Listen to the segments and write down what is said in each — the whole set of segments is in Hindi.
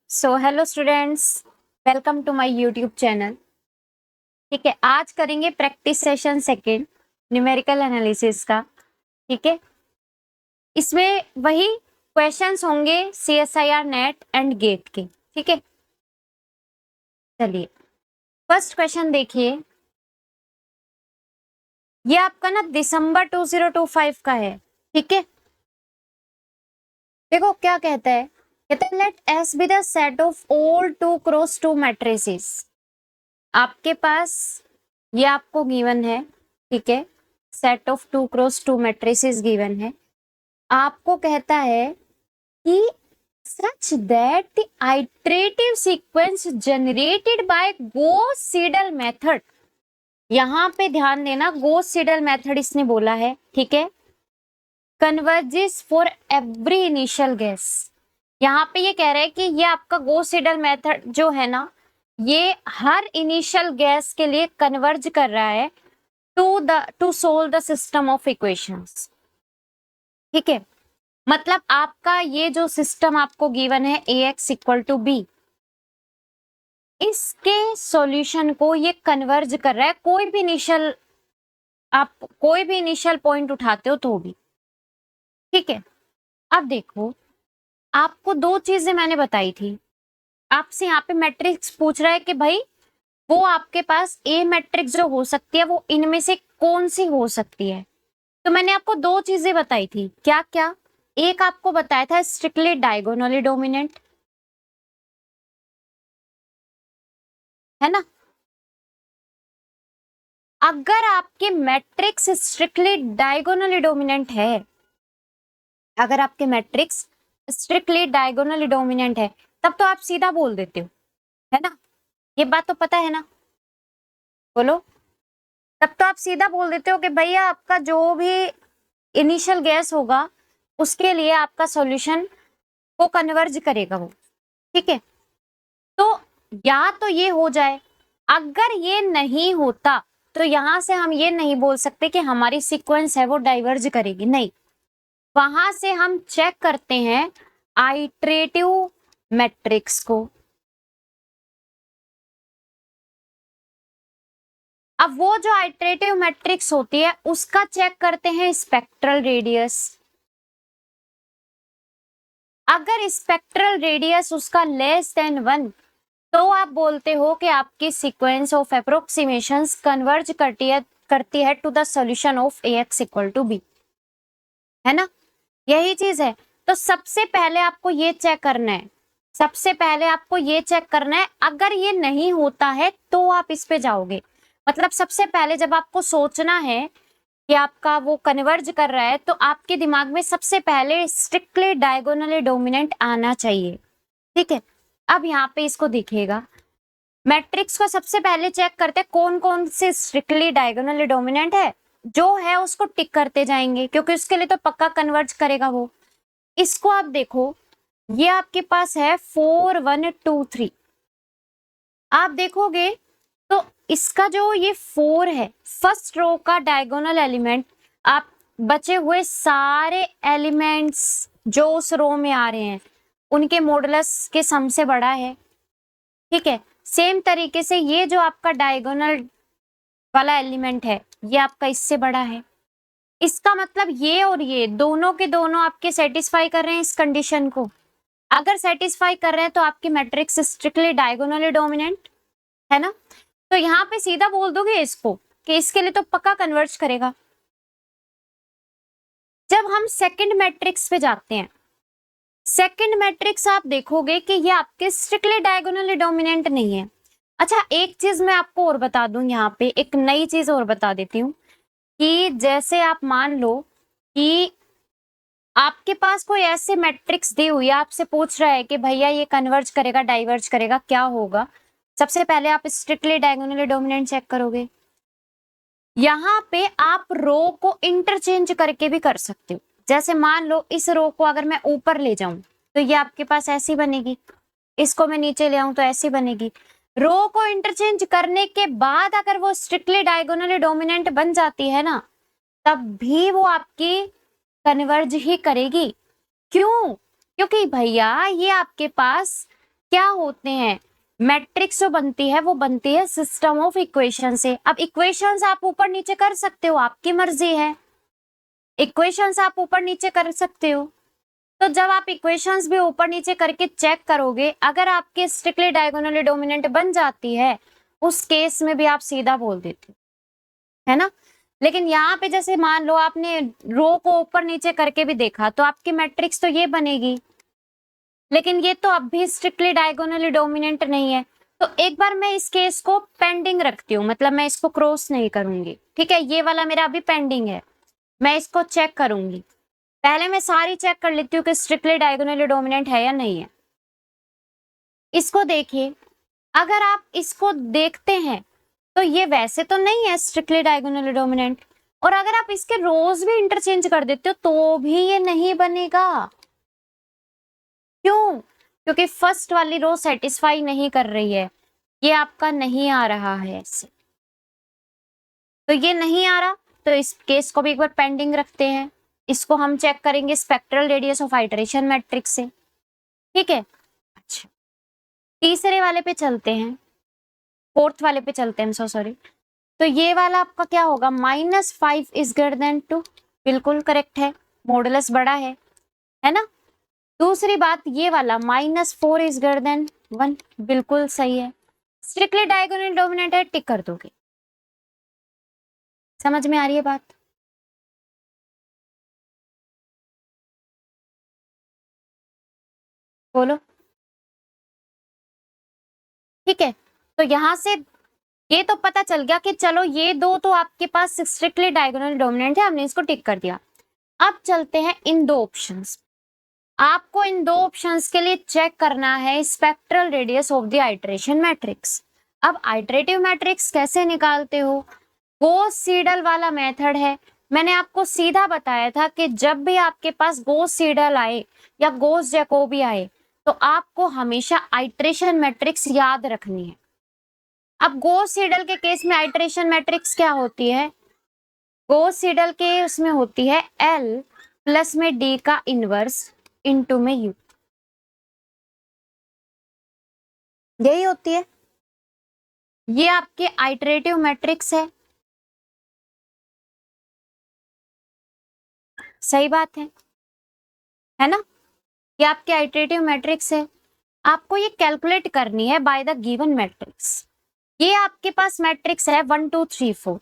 So hello students, welcome to my YouTube channel. ठीक है, आज करेंगे practice session second numerical analysis का। ठीक है, इसमें वही क्वेश्चंस होंगे सीएसआईआर नेट एंड गेट के। ठीक है, चलिए फर्स्ट क्वेश्चन देखिए। ये आपका ना दिसंबर 2025 का है। ठीक है, देखो क्या कहता है। कहता है let S be the set of all 2x2 matrices. आपके पास ये आपको गिवन है। ठीक है, set of 2x2 matrices given है। आपको कहता है कि such that the iterative sequence generated by Gauss Seidel method. यहां पे ध्यान देना, गॉस सीडल मेथड इसने बोला है। ठीक है, converges for every initial guess. यहाँ पे ये कह रहा है कि ये आपका गॉस सीडल मेथड जो है ना, ये हर इनिशियल गैस के लिए कन्वर्ज कर रहा है to solve the system of equations. ठीक है, मतलब आपका ये जो सिस्टम आपको गिवन है ax इक्वल टू बी, इसके सॉल्यूशन को ये कन्वर्ज कर रहा है। आप कोई भी इनिशियल पॉइंट उठाते हो तो भी। ठीक है, अब देखो, आपको दो चीजें मैंने बताई थी। आपसे यहाँ पे मैट्रिक्स पूछ रहा है कि भाई वो आपके पास ए मैट्रिक्स जो हो सकती है वो इनमें से कौन सी हो सकती है। तो मैंने आपको दो चीजें बताई थी। क्या क्या? एक आपको बताया था स्ट्रिक्टली डायगोनली डोमिनेंट, है ना। अगर आपके मैट्रिक्स स्ट्रिक्टली डायगोनली डोमिनेंट है, अगर आपके मैट्रिक्स स्ट्रिक्टली डायगोनली डोमिनेंट है, तब तो आप सीधा बोल देते हो, है ना। ये बात तो पता है ना, बोलो। तब तो आप सीधा बोल देते हो कि भैया आपका जो भी इनिशियल गैस होगा उसके लिए आपका सॉल्यूशन को कन्वर्ज करेगा वो। ठीक है, तो या तो ये हो जाए। अगर ये नहीं होता तो यहां से हम ये नहीं बोल सकते कि हमारी सीक्वेंस है वो डाइवर्ज करेगी, नहीं। वहां से हम चेक करते हैं आइटरेटिव मैट्रिक्स को। अब वो जो आइटरेटिव मैट्रिक्स होती है उसका चेक करते हैं स्पेक्ट्रल रेडियस। अगर स्पेक्ट्रल रेडियस उसका लेस देन 1, तो आप बोलते हो कि आपकी सीक्वेंस ऑफ अप्रोक्सीमेशंस कन्वर्ज करती है to the solution of ax equal to B, है ना। यही चीज है। तो सबसे पहले आपको ये चेक करना है, सबसे पहले आपको ये चेक करना है। अगर ये नहीं होता है तो आप इस पे जाओगे। मतलब सबसे पहले जब आपको सोचना है कि आपका वो कन्वर्ज कर रहा है, तो आपके दिमाग में सबसे पहले स्ट्रिक्टली डायगोनली डोमिनेंट आना चाहिए। ठीक है, अब यहाँ पे इसको देखिएगा, मैट्रिक्स को सबसे पहले चेक करते हैं कौन कौन से स्ट्रिक्टली डायगोनली डोमिनेंट है। जो है उसको टिक करते जाएंगे, क्योंकि उसके लिए तो पक्का कन्वर्ज करेगा वो। इसको आप देखो, ये आपके पास है 4 1 2 3। आप देखोगे तो इसका जो ये 4 है, फर्स्ट रो का डायगोनल एलिमेंट, आप बचे हुए सारे एलिमेंट्स जो उस रो में आ रहे हैं उनके मॉडुलस के सम से बड़ा है। ठीक है, सेम तरीके से ये जो आपका डायगोनल वाला एलिमेंट है ये आपका इससे बड़ा है। इसका मतलब ये और ये दोनों के दोनों आपके सेटिस्फाई कर रहे हैं इस कंडीशन को। अगर सेटिस्फाई कर रहे हैं तो आपकी मैट्रिक्स स्ट्रिक्टली डायगोनली डोमिनेंट है ना। तो यहाँ पे सीधा बोल दोगे इसको कि इसके लिए तो पक्का कन्वर्ज करेगा। जब हम सेकंड मैट्रिक्स पे जाते हैं, सेकंड मैट्रिक्स आप देखोगे कि ये आपके स्ट्रिक्टली डायगोनली डोमिनेंट नहीं है। अच्छा, एक चीज मैं आपको और बता दूं, यहाँ पे एक नई चीज और बता देती हूँ कि जैसे आप मान लो कि आपके पास कोई ऐसे मैट्रिक्स दी हुई है, आपसे पूछ रहा है कि भैया ये कन्वर्ज करेगा डाइवर्ज करेगा, क्या होगा। सबसे पहले आप स्ट्रिक्टली डायगोनली डोमिनेंट चेक करोगे। यहाँ पे आप रो को इंटरचेंज करके भी कर सकते हो। जैसे मान लो इस रो को अगर मैं ऊपर ले जाऊं तो ये आपके पास ऐसी बनेगी, इसको मैं नीचे ले आऊं तो ऐसी बनेगी। रो को इंटरचेंज करने के बाद अगर वो स्ट्रिक्टली डायगोनली डोमिनेंट बन जाती है ना, तब भी वो आपकी कन्वर्ज ही करेगी। क्यों? क्योंकि भैया ये आपके पास क्या होते हैं, मैट्रिक्स जो बनती है वो बनती है सिस्टम ऑफ इक्वेशन से। अब इक्वेशंस आप ऊपर नीचे कर सकते हो, आपकी मर्जी है, इक्वेशंस आप ऊपर नीचे कर सकते हो। तो जब आप इक्वेशंस भी ऊपर नीचे करके चेक करोगे, अगर आपकी स्ट्रिक्टली डायगोनली डोमिनेंट बन जाती है, उस केस में भी आप सीधा बोल देते हो, है ना। लेकिन यहाँ पे जैसे मान लो आपने रो को ऊपर नीचे करके भी देखा, तो आपकी मैट्रिक्स तो ये बनेगी, लेकिन ये तो अब भी स्ट्रिक्टली डायगोनली डोमिनेंट नहीं है। तो एक बार मैं इस केस को पेंडिंग रखती हूँ, मतलब मैं इसको क्रॉस नहीं करूंगी, ठीक है। ये वाला मेरा अभी पेंडिंग है, मैं इसको चेक करूंगी। पहले मैं सारी चेक कर लेती हूँ कि स्ट्रिक्टली डायगोनली डोमिनेंट है या नहीं है। इसको देखिए, अगर आप इसको देखते हैं तो ये वैसे तो नहीं है स्ट्रिक्टली डायगोनली डोमिनेंट, और अगर आप इसके रोज भी इंटरचेंज कर देते हो तो भी ये नहीं बनेगा। क्यों? क्योंकि फर्स्ट वाली रो सेटिस्फाई नहीं कर रही है, ये आपका नहीं आ रहा है ऐसे, तो ये नहीं आ रहा, तो इस केस को भी एक बार पेंडिंग रखते हैं। इसको हम चेक करेंगे spectral radius of iteration matrix से, ठीक है। अच्छा, तीसरे वाले पे चलते हैं, फोर्थ वाले पे चलते हैं, सो सॉरी। तो ये वाला आपका क्या होगा, -5 इज ग्रेटर देन 2, बिल्कुल करेक्ट है, मॉडुलस बड़ा है ना। दूसरी बात, ये वाला -4 इज ग्रेटर देन 1, बिल्कुल सही है, स्ट्रिक्टली डायगोनल डोमिनेंट है, टिक कर दोगे। समझ में आ रही है बात? बोलो, ठीक है। तो यहां से ये तो पता चल गया कि चलो ये दो तो आपके पास स्ट्रिक्टली डायगोनल डोमिनेंट है, हमने इसको टिक कर दिया। अब चलते हैं इन दो ऑप्शंस। आपको इन दो ऑप्शंस के लिए चेक करना है spectral radius of the iteration matrix. अब आइटरेटिव मैट्रिक्स कैसे निकालते हो, गॉस सीडल वाला मेथड है। मैंने आपको सीधा बताया था कि जब भी आपके पास गॉस सीडल आए या गॉस जैकोबी आए, तो आपको हमेशा आइटरेशन मैट्रिक्स याद रखनी है। अब गॉस सीडल के केस में आइटरेशन मैट्रिक्स क्या होती है, गॉस सीडल के उसमें होती है L प्लस में D का इनवर्स इनटू में U, यही होती है। ये आपके आइटरेटिव मैट्रिक्स है, सही बात है ना। ये आपके आइटरेटिव मैट्रिक्स है, आपको ये कैलकुलेट करनी है बाय द गिवन मैट्रिक्स। ये आपके पास मैट्रिक्स है 1 2 3 4।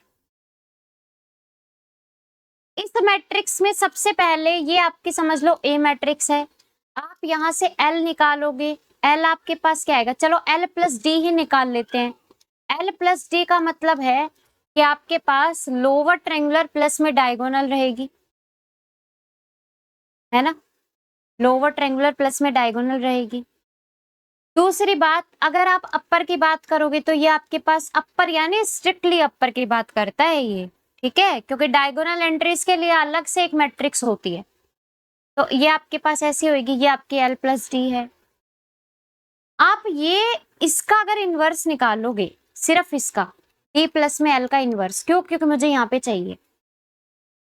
इस मैट्रिक्स में सबसे पहले ये आपकी समझ लो ए मैट्रिक्स है, आप यहां से L निकालोगे। L आपके पास क्या आएगा, चलो L प्लस डी ही निकाल लेते हैं। L प्लस डी का मतलब है कि आपके पास लोअर ट्रायंगुलर प्लस में डायगोनल रहेगी, है ना, लोअर ट्रायंगुलर प्लस में डायगोनल रहेगी। दूसरी बात, अगर आप अपर की बात करोगे तो ये आपके पास अपर यानी स्ट्रिक्टली अपर की बात करता है ये, ठीक है, क्योंकि डायगोनल एंट्रीज के लिए अलग से एक मैट्रिक्स होती है। तो ये आपके पास ऐसी होगी, ये आपकी L प्लस डी है। आप ये इसका अगर इनवर्स निकालोगे, सिर्फ इसका D प्लस में L का इनवर्स, क्यों, क्योंकि मुझे यहाँ पे चाहिए,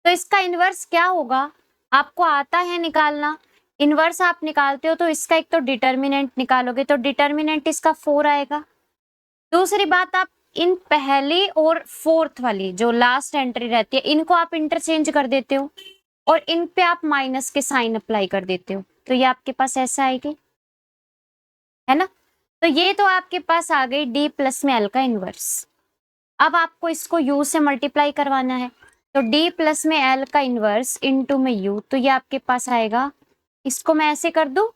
तो इसका इनवर्स क्या होगा, आपको आता है निकालना। इनवर्स आप निकालते हो तो इसका एक तो डिटर्मिनेंट निकालोगे, तो डिटर्मिनेंट इसका 4 आएगा। दूसरी बात, आप इन पहली और फोर्थ वाली जो लास्ट एंट्री रहती है, इनको आप इंटरचेंज कर देते हो और इन पे आप माइनस के साइन अप्लाई कर देते हो, तो ये आपके पास ऐसा आएगी, है ना। तो ये तो आपके पास आ गई D प्लस में L का इनवर्स। अब आपको इसको U से मल्टीप्लाई करवाना है, तो D प्लस में L का इनवर्स इनटू में U, तो ये आपके पास आएगा, इसको मैं ऐसे कर दूं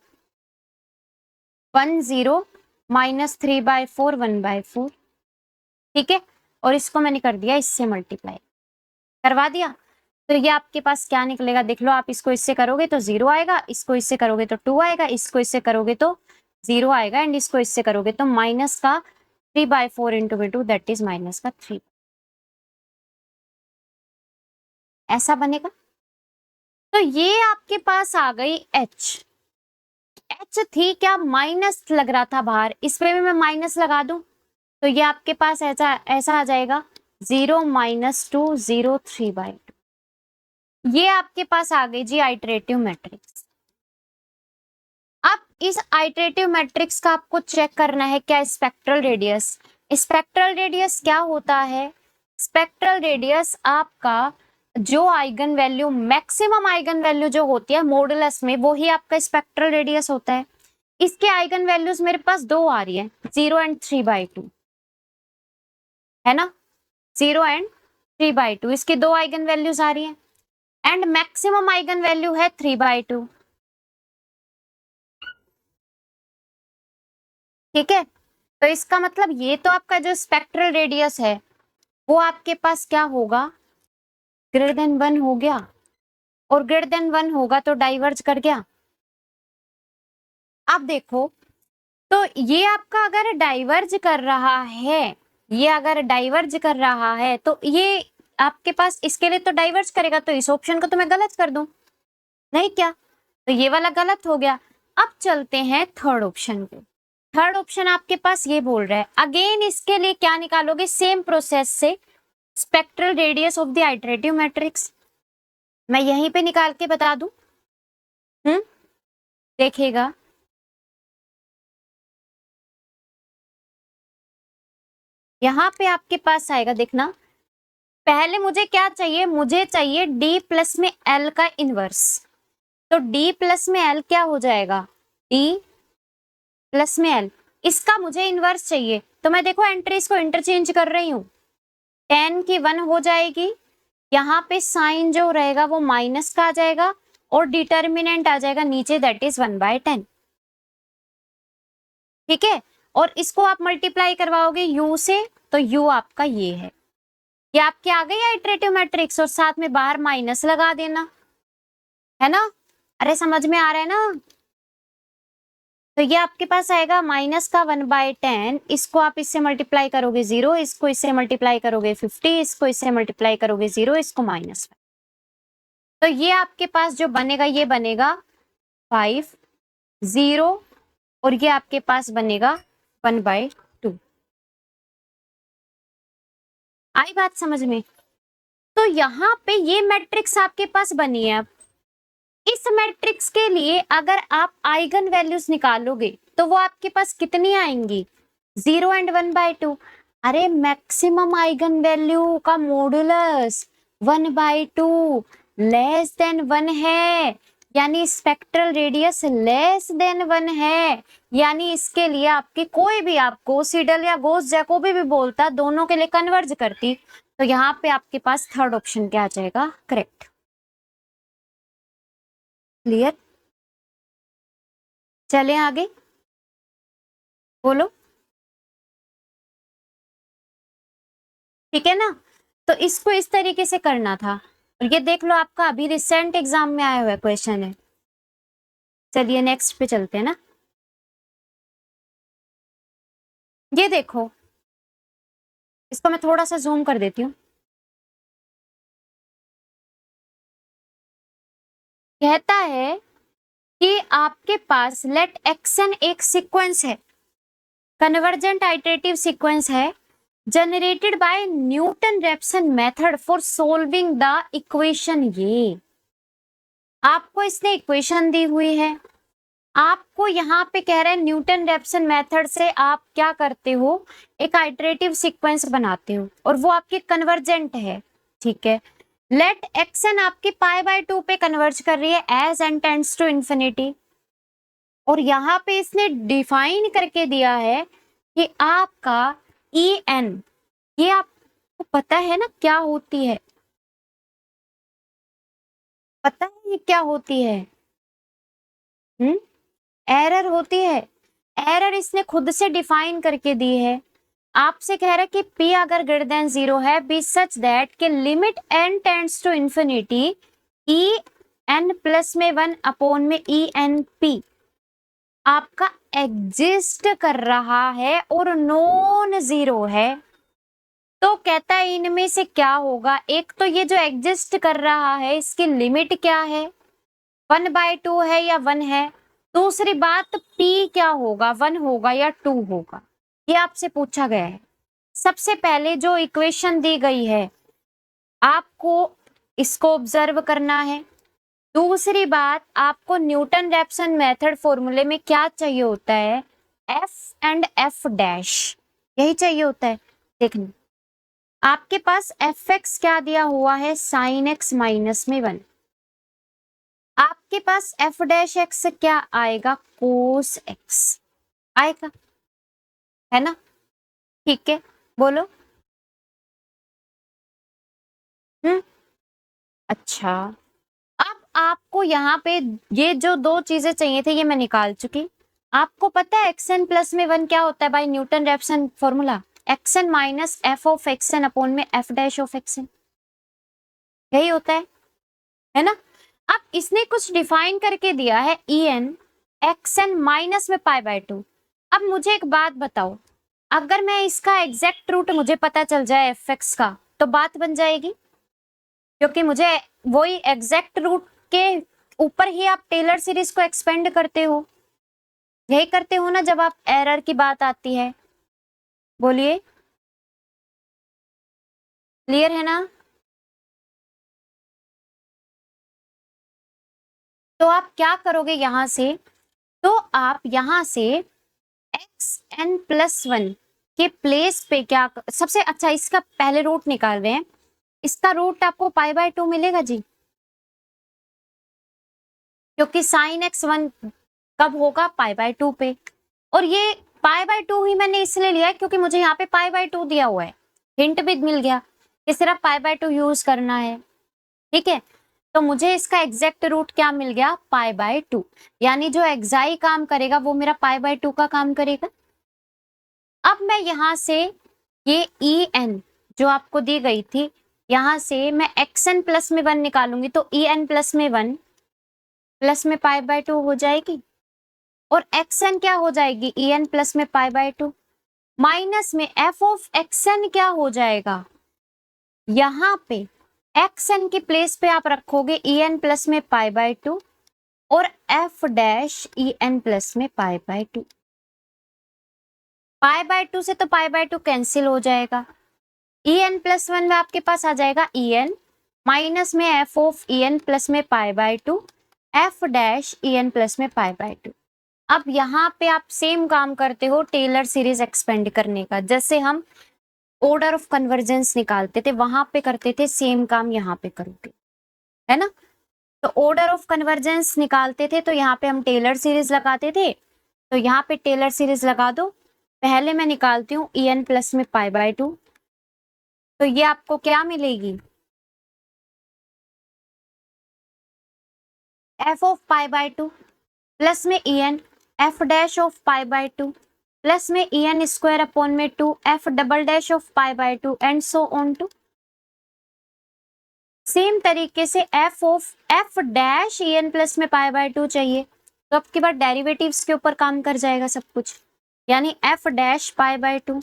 1 0 -3/4 1/4, ठीक है, और इसको मैंने कर दिया इससे मल्टीप्लाई करवा दिया। तो ये आपके पास क्या निकलेगा देख लो, आप इसको इससे करोगे तो 0 आएगा, इसको इससे करोगे तो 2 आएगा, इसको इससे करोगे तो 0 आएगा, एंड इसको इससे करोगे तो माइनस का 3/4 इंटू में 2 दैट इज माइनस का 3, ऐसा बनेगा। तो ये आपके पास आ गई H थी क्या, माइनस लग रहा था बाहर, इस पे भी मैं माइनस लगा दूं, तो ये आपके पास ऐसा ऐसा आ जाएगा 0 -2 0 3/2। ये आपके पास आ गई जी आइटरेटिव मैट्रिक्स। अब इस आइटरेटिव मैट्रिक्स का आपको चेक करना है क्या स्पेक्ट्रल रेडियस। स्पेक्ट्रल रेडियस क्या होता है? स्पेक्ट्रल रेडियस आपका जो eigen value, maximum eigen value जो होती है मॉडुलस में, वो ही आपका स्पेक्ट्रल रेडियस होता है। इसके आइगन वैल्यूज मेरे पास दो आ रही है, 0 एंड 3/2, है ना। 0 एंड 3/2 इसकी दो आइगन वैल्यूज आ रही है, एंड मैक्सिमम आइगन वैल्यू है 3/2। ठीक है, तो इसका मतलब ये तो आपका जो स्पेक्ट्रल रेडियस है वो आपके पास क्या होगा, ग्रेटर देन 1 हो गया, और ग्रेटर देन 1 होगा तो डाइवर्ज कर गया। आप देखो, तो ये आपका अगर डाइवर्ज कर रहा है, ये अगर डाइवर्ज कर रहा है तो ये आपके पास इसके लिए तो डाइवर्ज करेगा, तो इस ऑप्शन को तो मैं गलत कर दूं, नहीं क्या? तो ये वाला गलत हो गया। अब चलते हैं थर्ड ऑप्शन पे। थर्ड ऑप्शन आपके पास ये बोल रहा है, अगेन इसके लिए क्या निकालोगे, सेम प्रोसेस से spectral radius of the iterative matrix. मैं यहीं पे निकाल के बता दूं, देखिएगा। यहां पे आपके पास आएगा, देखना, पहले मुझे क्या चाहिए, मुझे चाहिए d प्लस में l का इनवर्स। तो d प्लस में l क्या हो जाएगा, d प्लस में l, इसका मुझे इनवर्स चाहिए। तो मैं देखो एंट्रीज को इंटरचेंज कर रही हूँ, 10 की 1 हो जाएगी, यहाँ पे साइन जो रहेगा वो माइनस का आ जाएगा, और डिटर्मिनेंट आ जाएगा नीचे, दैट इज 1/10। ठीक है, और इसको आप मल्टीप्लाई करवाओगे u से, तो u आपका ये है, ये आपके आ गई आइटरेटिव मैट्रिक्स, और साथ में बाहर माइनस लगा देना, है ना। अरे समझ में आ रहा है ना। तो ये आपके पास आएगा माइनस का 1/10, इसको आप इससे मल्टीप्लाई करोगे 0, इसको इससे मल्टीप्लाई करोगे 50, इसको इससे मल्टीप्लाई करोगे 0, इसको -5। तो ये आपके पास जो बनेगा, ये बनेगा 5 0, और ये आपके पास बनेगा 1/2। आई बात समझ में? तो यहाँ पे ये मैट्रिक्स आपके पास बनी है। अब इस मैट्रिक्स के लिए अगर आप आइगन वैल्यूज निकालोगे तो वो आपके पास कितनी आएंगी, 0 एंड 1/2। अरे मैक्सिमम आइगन वैल्यू का मॉडुलस 1/2 लेस देन 1 है, यानी स्पेक्ट्रल रेडियस लेस देन 1 है, यानी इसके लिए आपकी कोई भी आपको सीडल या गोस जैकोबी भी बोलता, दोनों के लिए कन्वर्ज करती। तो यहाँ पे आपके पास थर्ड ऑप्शन क्या आ जाएगा, करेक्ट। क्लियर, चलें आगे, बोलो। ठीक है ना, तो इसको इस तरीके से करना था, और ये देख लो आपका अभी रिसेंट एग्जाम में आया हुआ क्वेश्चन है। चलिए नेक्स्ट पे चलते हैं ना। ये देखो, इसको मैं थोड़ा सा जूम कर देती हूँ। कहता है कि आपके पास लेट एक्सन एक सीक्वेंस है, कन्वर्जेंट आइटरेटिव सीक्वेंस है, generated by Newton Raphson method for solving the equation. ये आपको इसने इक्वेशन दी हुई है, आपको यहाँ पे कह रहे हैं न्यूटन रेप्सन मेथड से आप क्या करते हो, एक आइटरेटिव सीक्वेंस बनाते हो, और वो आपकी कन्वर्जेंट है। ठीक है, लेट एक्सन आपकी π/2 पे कन्वर्ज कर रही है as n tends to infinity, और यहाँ पे इसने डिफाइन करके दिया है कि आपका ई एन, ये आपको पता है ना क्या होती है, पता है ये क्या होती है, एरर होती है। एरर इसने खुद से डिफाइन करके दी है, आपसे कह रहा है कि p अगर ग्रेटर देन 0 है, बी सच दैट के limit n tends to infinity E N plus में 1 अपॉन में ई एन पी आपका एग्जिस्ट कर रहा है और नॉन जीरो है। तो कहता है इनमें से क्या होगा, एक तो ये जो एग्जिस्ट कर रहा है इसकी लिमिट क्या है, 1/2 है या 1 है, दूसरी बात p क्या होगा, 1 होगा या 2 होगा, ये आपसे पूछा गया है। सबसे पहले जो इक्वेशन दी गई है आपको इसको ऑब्जर्व करना है, दूसरी बात, आपको न्यूटन रैप्सन मेथड फॉर्मूले में क्या चाहिए होता है, एफ एंड एफ डैश, यही चाहिए होता है। देखना, आपके पास एफ एक्स क्या दिया हुआ है, साइन एक्स माइनस में 1। आपके पास एफ डैश एक्स क्या आएगा, कोस एक्स आएगा, है ना। ठीक है, बोलो। अच्छा, अब आपको यहाँ पे ये जो दो चीजें चाहिए थे ये मैं निकाल चुकी। आपको पता है एक्स एन प्लस में 1 क्या होता है by Newton Raphson formula, x N minus f of x n upon में f dash of x n, यही होता है ना। अब इसने कुछ डिफाइन करके दिया है E N X N minus में पाई बाय 2। अब मुझे एक बात बताओ, अगर मैं इसका एग्जैक्ट रूट मुझे पता चल जाए एफ एक्स का तो बात बन जाएगी, क्योंकि मुझे वही एग्जैक्ट रूट के ऊपर ही आप टेलर सीरीज को एक्सपेंड करते हो, यही करते हो ना जब आप एरर की बात आती है। बोलिए, क्लियर है ना। तो आप क्या करोगे यहां से, तो आप यहां से एक्स एन प्लस 1 के प्लेस पे क्या सबसे अच्छा, इसका पहले रूट निकाल रहे हैं। इसका रूट आपको पाई बाय 2 मिलेगा जी, क्योंकि साइन एक्स 1 कब होगा, पाई बाय 2 पे। और ये पाई बाय 2 ही मैंने इसलिए लिया है क्योंकि मुझे यहाँ पे पाई बाय 2 दिया हुआ है, हिंट भी मिल गया कि सिर्फ पाई बाय 2 यूज करना है। ठीक है, तो मुझे इसका एग्जैक्ट रूट क्या मिल गया, पाई बाय 2, यानी जो एक्साई काम करेगा वो मेरा पाई बाय 2 का काम करेगा। अब मैं यहां से ये ई एन जो आपको दी गई थी, यहां से मैं एक्स एन प्लस में 1 निकालूंगी तो ई एन प्लस में 1 प्लस में पाई बाय 2 हो जाएगी, और एक्स एन क्या हो जाएगी, ई एन प्लस में पाई बाय 2 माइनस में एफ ऑफ एक्स एन क्या हो जाएगा, यहाँ पे एक्स एन की प्लेस पे आप रखोगे ई एन प्लस में पाई बाय 2 और F dash E N plus में पाई बाय 2। पाई बाय 2 से तो पाई बाय 2 कैंसिल हो जाएगा, ई एन प्लस 1 में आपके पास आ जाएगा ई एन माइनस में f of E N plus में pi by 2 f dash E N plus में पाई बाय 2। अब यहाँ पे आप सेम काम करते हो टेलर सीरीज एक्सपेंड करने का, जैसे हम ऑर्डर ऑफ कन्वर्जेंस निकालते थे वहां पे करते थे, सेम काम यहाँ पे करोगे, है ना। तो ऑर्डर ऑफ कन्वर्जेंस निकालते थे तो यहाँ पे हम टेलर सीरीज लगाते थे, तो यहाँ पे टेलर सीरीज लगा दो। पहले मैं निकालती हूँ ई एन प्लस में पाई बाय 2, तो ये आपको क्या मिलेगी, f of pi by 2 plus में E N f dash of pi by 2 plus में ई एन स्क्वायर अपॉन में 2 f double dash of pi by 2 and so on to. Same तरीके से f of f dash E N plus में पाई बाय 2 चाहिए, तो आपके बाद डेरिवेटिव्स के ऊपर काम कर जाएगा सब कुछ, यानी f dash pi by 2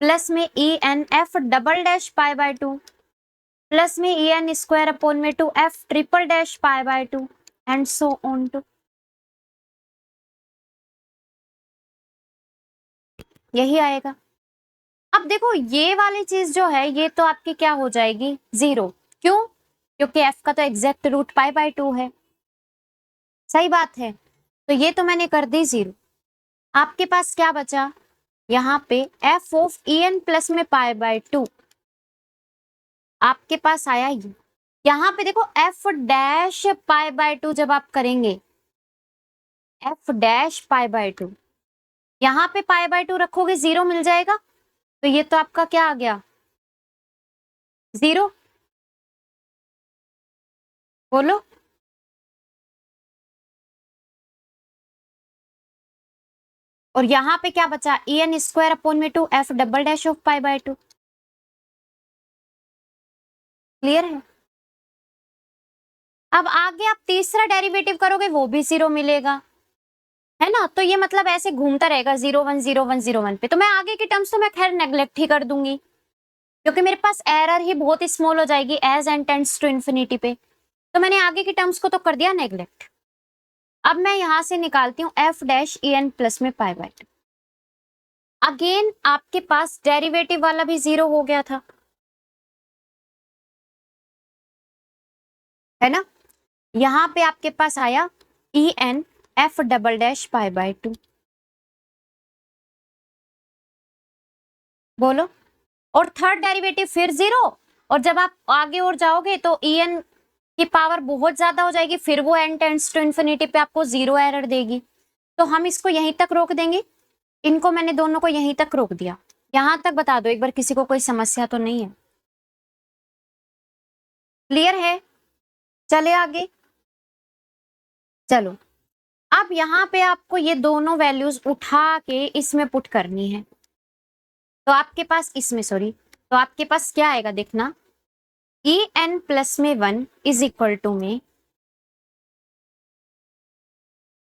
plus में E N F double dash pi by 2 plus में ई एन स्क्वायर अपॉन में 2 f triple dash pi by 2 and so on to, यही आएगा। अब देखो ये वाली चीज जो है ये तो आपकी क्या हो जाएगी, 0। क्यों, क्योंकि एफ का तो एग्जैक्ट रूट पाई बाय 2 है, सही बात है। तो ये तो मैंने कर दी 0। आपके पास क्या बचा, यहाँ पे F of E N plus में पाई बाय 2 आपके पास आया ये। यहाँ पे देखो एफ डैश पाई बाय 2 जब आप करेंगे, एफ डैश पाई बाय 2 यहाँ पे पाई बाय 2 रखोगे 0 मिल जाएगा, तो ये तो आपका क्या आ गया, 0। बोलो, और यहाँ पे क्या बचा, ई एन स्क्वायर अपॉन में 2 f double dash of pi by 2। Clear है। अब आगे आप तीसरा डेरिवेटिव करोगे वो भी 0 मिलेगा, है ना। तो ये मतलब ऐसे घूमता रहेगा 0 1 0 1 0 1 पे, तो मैं आगे की टर्म्स तो मैं खैर नेग्लेक्ट ही कर दूंगी, क्योंकि मेरे पास एरर ही बहुत स्मॉल हो जाएगी as n tends to infinity पे, तो मैंने आगे की टर्म्स को तो कर दिया नेग्लेक्ट। अब मैं यहां से निकालती हूँ F dash E N plus में पाई बाय 2। अगेन आपके पास डेरिवेटिव वाला भी 0 हो गया था, है ना। यहां पे आपके पास आया E N F double dash pi by 2। बोलो। और थर्ड डेरिवेटिव फिर 0, और जब आप आगे और जाओगे तो ई एन की पावर बहुत ज्यादा हो जाएगी, फिर वो एन टेंड्स टू इन्फिनिटी पे आपको 0 एरर देगी। तो हम इसको यहीं तक रोक देंगे, इनको मैंने दोनों को यहीं तक रोक दिया। यहां तक बता दो एक बार, किसी को कोई समस्या तो नहीं है? क्लियर है? चले आगे। चलो, अब यहाँ पे आपको ये दोनों वैल्यूज उठा के इसमें पुट करनी है। तो आपके पास इसमें सॉरी, तो आपके पास क्या आएगा देखना, ई एन प्लस में 1 इज इक्वल टू में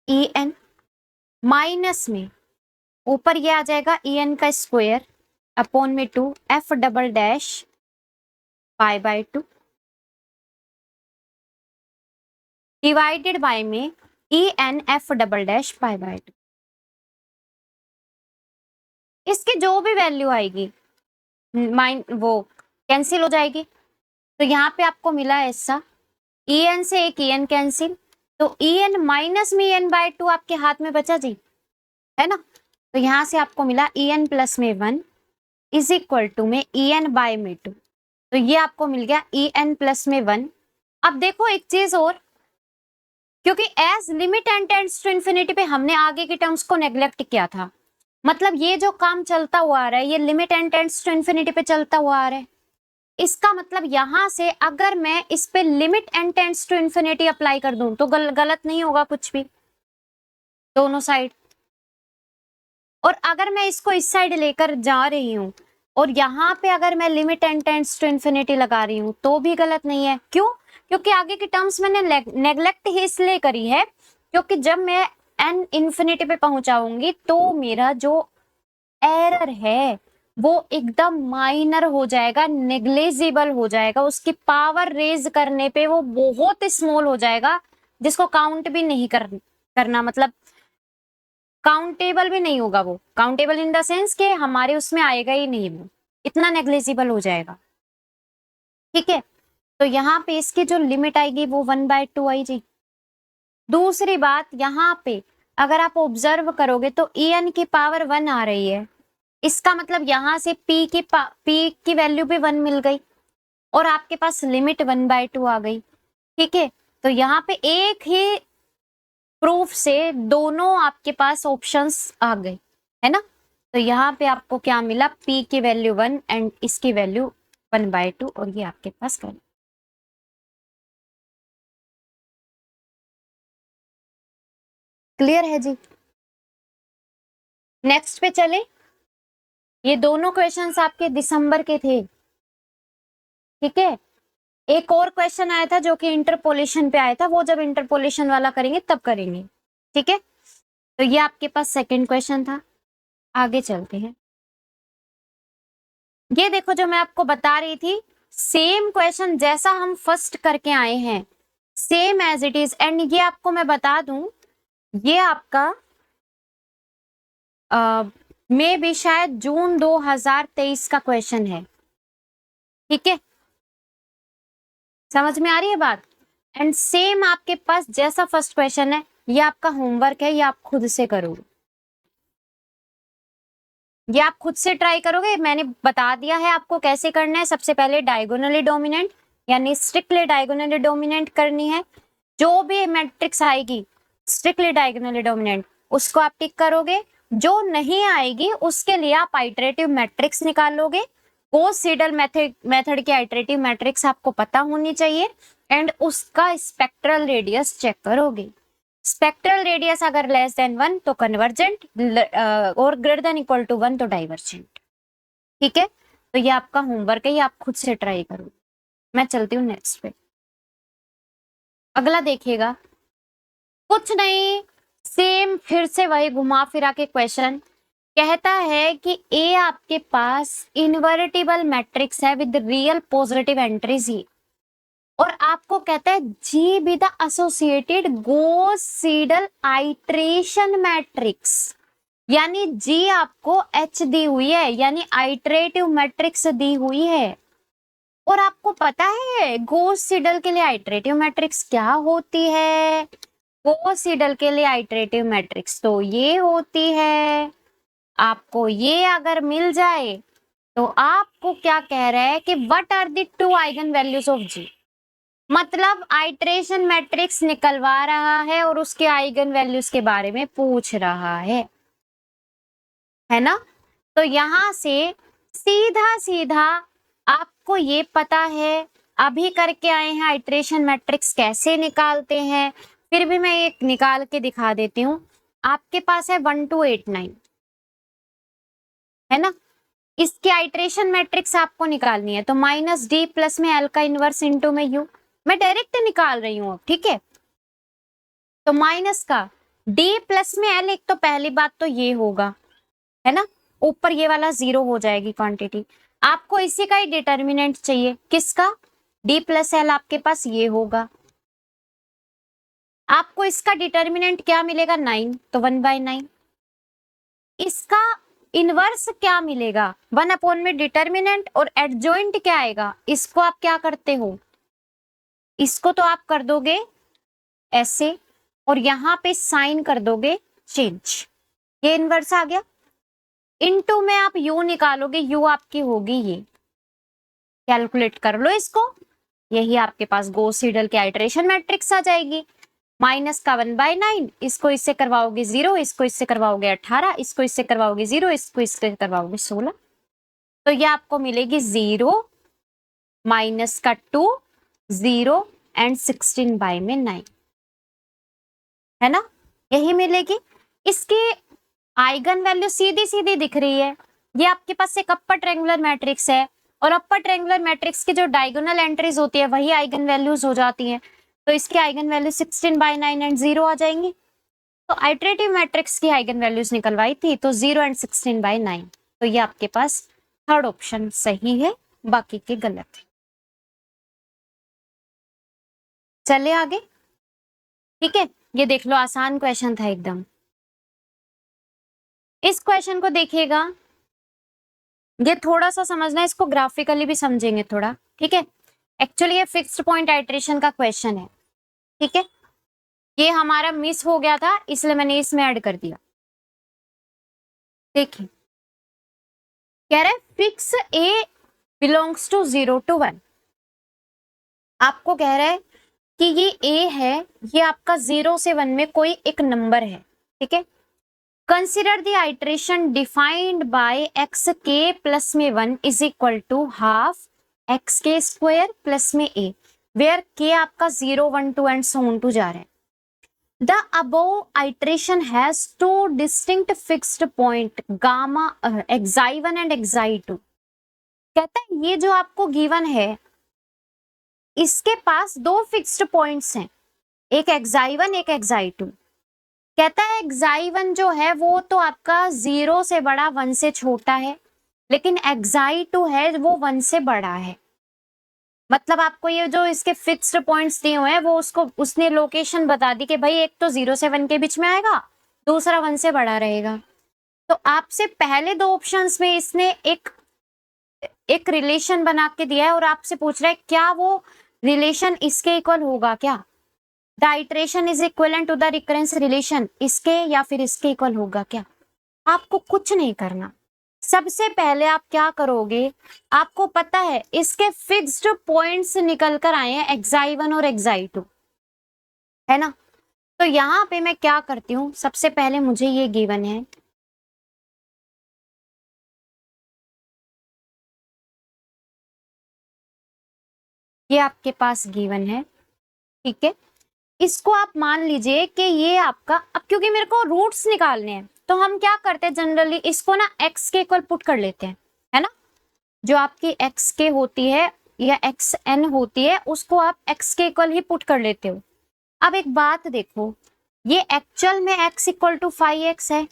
ई एन माइनस में ऊपर ये आ जाएगा ई एन का स्क्वायर अपॉन में 2 f double dash pi by 2 divided by में E N F double dash pi by 2। इसकी जो भी वैल्यू आएगी वो कैंसिल हो जाएगी। तो यहाँ पे आपको मिला ऐसा, ई एन से एक ई एन कैंसिल, तो ई एन माइनस में ई एन बाय 2 आपके हाथ में बचा जी, है ना। तो यहां से आपको मिला ई एन प्लस में 1 इज इक्वल टू में ई एन बाय में 2। तो ये आपको मिल गया ई एन प्लस में 1। अब देखो एक चीज और, क्योंकि as limit n tends to infinity पे हमने आगे की टर्म्स को नेग्लेक्ट किया था, मतलब ये जो काम चलता हुआ आ रहा है ये limit n tends to infinity पे चलता हुआ आ रहा है। इसका मतलब यहां से अगर मैं इस पे limit n tends to infinity apply कर दूं तो गलत नहीं होगा कुछ भी, दोनों साइड। और अगर मैं इसको इस साइड लेकर जा रही हूं और यहाँ पे अगर मैं limit n tends to infinity लगा रही हूँ तो भी गलत नहीं है। क्यों? क्योंकि आगे की टर्म्स मैंने नेग्लेक्ट ही इसलिए करी है क्योंकि जब मैं एन इन्फिनिटी पे पहुंचाऊंगी तो मेरा जो एरर है वो एकदम माइनर हो जाएगा, नेग्लेजिबल हो जाएगा, उसकी पावर रेज करने पे वो बहुत स्मॉल हो जाएगा, जिसको काउंट भी नहीं करना, मतलब काउंटेबल भी नहीं होगा वो, काउंटेबल इन द सेंस कि हमारे उसमें आएगा ही नहीं, वो इतना नेग्लेजिबल हो जाएगा। ठीक है, तो यहाँ पे इसकी जो लिमिट आएगी वो 1/2 आई जी। दूसरी बात, यहाँ पे अगर आप ऑब्जर्व करोगे तो ई एन की पावर 1 आ रही है, इसका मतलब यहाँ से p की वैल्यू भी 1 मिल गई और आपके पास लिमिट 1/2 आ गई। ठीक है, तो यहाँ पे एक ही प्रूफ से दोनों आपके पास ऑप्शंस आ गए, है ना। तो यहाँ पे आपको क्या मिला, p की वैल्यू 1 एंड इसकी वैल्यू 1/2, और ये आपके पास कर। क्लियर है जी? नेक्स्ट पे चले। ये दोनों क्वेश्चंस आपके दिसंबर के थे। ठीक है, एक और क्वेश्चन आया था जो कि इंटरपोलेशन पे आया था, वो जब इंटरपोलेशन वाला करेंगे तब करेंगे। ठीक है, तो ये आपके पास सेकंड क्वेश्चन था। आगे चलते हैं। ये देखो जो मैं आपको बता रही थी, सेम क्वेश्चन जैसा हम फर्स्ट करके आए हैं, same as it is. And ये आपको मैं बता दूं, ये आपका मे भी शायद जून 2023 का क्वेश्चन है। ठीक है, समझ में आ रही है बात? एंड सेम आपके पास जैसा फर्स्ट क्वेश्चन है, ये आपका होमवर्क है, ये आप खुद से करोगे, ये आप खुद से ट्राई करोगे। मैंने बता दिया है आपको कैसे करना है। सबसे पहले डायगोनली डोमिनेंट यानी स्ट्रिक्टली डायगोनली डोमिनेंट करनी है। जो भी मैट्रिक्स आएगी स्ट्रिक्टली डायगोनली डोमिनेंट, उसको आप टिक करोगे। जो नहीं आएगी उसके लिए आप आइटरेटिव मैट्रिक्स निकालोगे। गॉस सीडल मेथड की आइटरेटिव मैट्रिक्स आपको पता होनी चाहिए एंड उसका स्पेक्ट्रल रेडियस चेक करोगे। स्पेक्ट्रल रेडियस अगर लेस देन 1 तो कन्वर्जेंट और ग्रेटर देन इक्वल टू 1 तो डाइवर्जेंट। ठीक है, तो ये आपका होमवर्क है, ये आप खुद से ट्राई करो। मैं चलती हूँ नेक्स्ट पे। अगला देखिएगा, कुछ नहीं, सेम फिर से वही घुमा फिरा के क्वेश्चन कहता है कि ए आपके पास इन्वर्टिबल मैट्रिक्स है विद रियल पॉजिटिव एंट्रीज ही, और आपको कहता है G be the associated Gauss Seidel iteration matrix, यानी जी आपको एच दी हुई है, यानी आइट्रेटिव मैट्रिक्स दी हुई है। और आपको पता है गॉस सीडल के लिए आइटरेटिव मैट्रिक्स क्या होती है? गॉस सीडल के लिए आइटरेटिव मैट्रिक्स तो ये होती है। आपको ये अगर मिल जाए तो आपको क्या कह रहा है कि what are the two eigen values of G. मतलब आइटरेशन मैट्रिक्स निकलवा रहा है और उसके आइगन वैल्यूज के बारे में पूछ रहा है ना। तो यहां से सीधा सीधा आपको ये पता है, अभी करके आए हैं आइटरेशन मैट्रिक्स कैसे निकालते हैं। फिर भी मैं एक निकाल के दिखा देती हूँ। आपके पास है 1289, है ना। इसकी आइटरेशन मैट्रिक्स आपको निकालनी है तो माइनस डी प्लस में एल का इनवर्स इंटू में यू। मैं डायरेक्ट निकाल रही हूँ अब, ठीक है। तो माइनस का डी प्लस में एल, एक तो पहली बात तो ये होगा, है ना। ऊपर ये वाला जीरो हो जाएगी क्वांटिटी। आपको इसी का ही डिटर्मिनेंट चाहिए, किसका? डी प्लस एल आपके पास ये होगा। आपको इसका डिटर्मिनेंट क्या मिलेगा? 9, तो 1/9। इसका इनवर्स क्या मिलेगा? 1 अपॉन में डिटर्मिनेंट और एडजॉइंट क्या आएगा? इसको आप क्या करते हो, इसको तो आप कर दोगे ऐसे और यहां पे साइन कर दोगे चेंज। ये इनवर्स आ गया। इनटू में आप यू निकालोगे, यू आपकी होगी ये, कैलकुलेट कर लो इसको। यही आपके पास गॉस सीडल की आइटरेशन मैट्रिक्स आ जाएगी। माइनस का 1/9, इसको इससे करवाओगे 0, इसको इससे करवाओगे 18, इसको इससे करवाओगे 0, इसको इससे करवाओगे 16। तो ये आपको मिलेगी 0 माइनस का 2, 0 एंड 16/9, है ना। यही मिलेगी। इसकी आइगन वैल्यू सीधी सीधी दिख रही है। ये आपके पास एक अपर ट्रायंगुलर मैट्रिक्स है और अपर ट्रायंगुलर मैट्रिक्स की जो डायगोनल एंट्रीज होती है वही आइगन वैल्यूज हो जाती हैं। तो इसके आइगन वैल्यू 16/9 एंड 0 आ जाएंगे। तो आइटरेटिव मैट्रिक्स की आइगन वैल्यूज निकलवाई थी तो 0 एंड 16/9। तो ये आपके पास थर्ड ऑप्शन सही है, बाकी के गलत है। चले आगे, ठीक है। ये देख लो, आसान क्वेश्चन था एकदम। इस क्वेश्चन को देखिएगा, ये थोड़ा सा समझना, इसको ग्राफिकली भी समझेंगे थोड़ा, ठीक है। एक्चुअली ये फिक्स्ड पॉइंट आइटरेशन का क्वेश्चन है, ठीक है। ये हमारा मिस हो गया था इसलिए मैंने इसमें ऐड कर दिया। देखिए कह रहा है fix A belongs to 0 to 1। आपको कह रहा है कि ये ए है, ये आपका 0 से 1 में कोई एक नंबर है, ठीक है। Consider the iteration defined by X K plus में 1 is equal to half X K square plus में ए, वेयर के आपका 0, 1, 2 एंड सो ऑन टू जा रहा है। The above iteration has two distinct fixed point gamma xi1 and xi2। कहता है ये जो आपको गिवन है इसके पास दो फिक्स्ड पॉइंट्स हैं, एक xi1 एक xi2। कहता है xi1 जो है वो तो आपका 0 से बड़ा 1 से छोटा है, लेकिन xi2 है वो 1 से बड़ा है। मतलब आपको ये जो इसके फिक्स्ड पॉइंट्स दिए हुए हैं वो उसको उसने लोकेशन बता दी कि भाई एक तो 0 से 1 के बीच में आएगा, दूसरा 1 से बड़ा रहेगा। तो आपसे पहले दो ऑप्शंस में इसने एक रिलेशन बना के दिया है और आपसे पूछ रहा है क्या वो रिलेशन इसके इक्वल होगा क्या। The iteration is equivalent to the recurrence relation, इसके या फिर इसके इक्वल होगा क्या। आपको कुछ नहीं करना, सबसे पहले आप क्या करोगे, आपको पता है इसके फिक्स्ड पॉइंट्स निकल कर आए हैं xi1 और xi2, है ना। तो यहां पे मैं क्या करती हूं, सबसे पहले मुझे ये गिवन है, ये आपके पास गिवन है, ठीक है। इसको आप मान लीजिए कि ये आपका, अब क्योंकि मेरे को रूट्स निकालने हैं तो हम क्या करते हैं जनरली इसको ना x के इक्वल पुट कर लेते हैं, है ना। जो आपकी x के होती है या xn होती है उसको आप x के इक्वल ही पुट कर लेते हो। अब एक बात देखो, ये एक्चुअल में x इक्वल टू 5x है।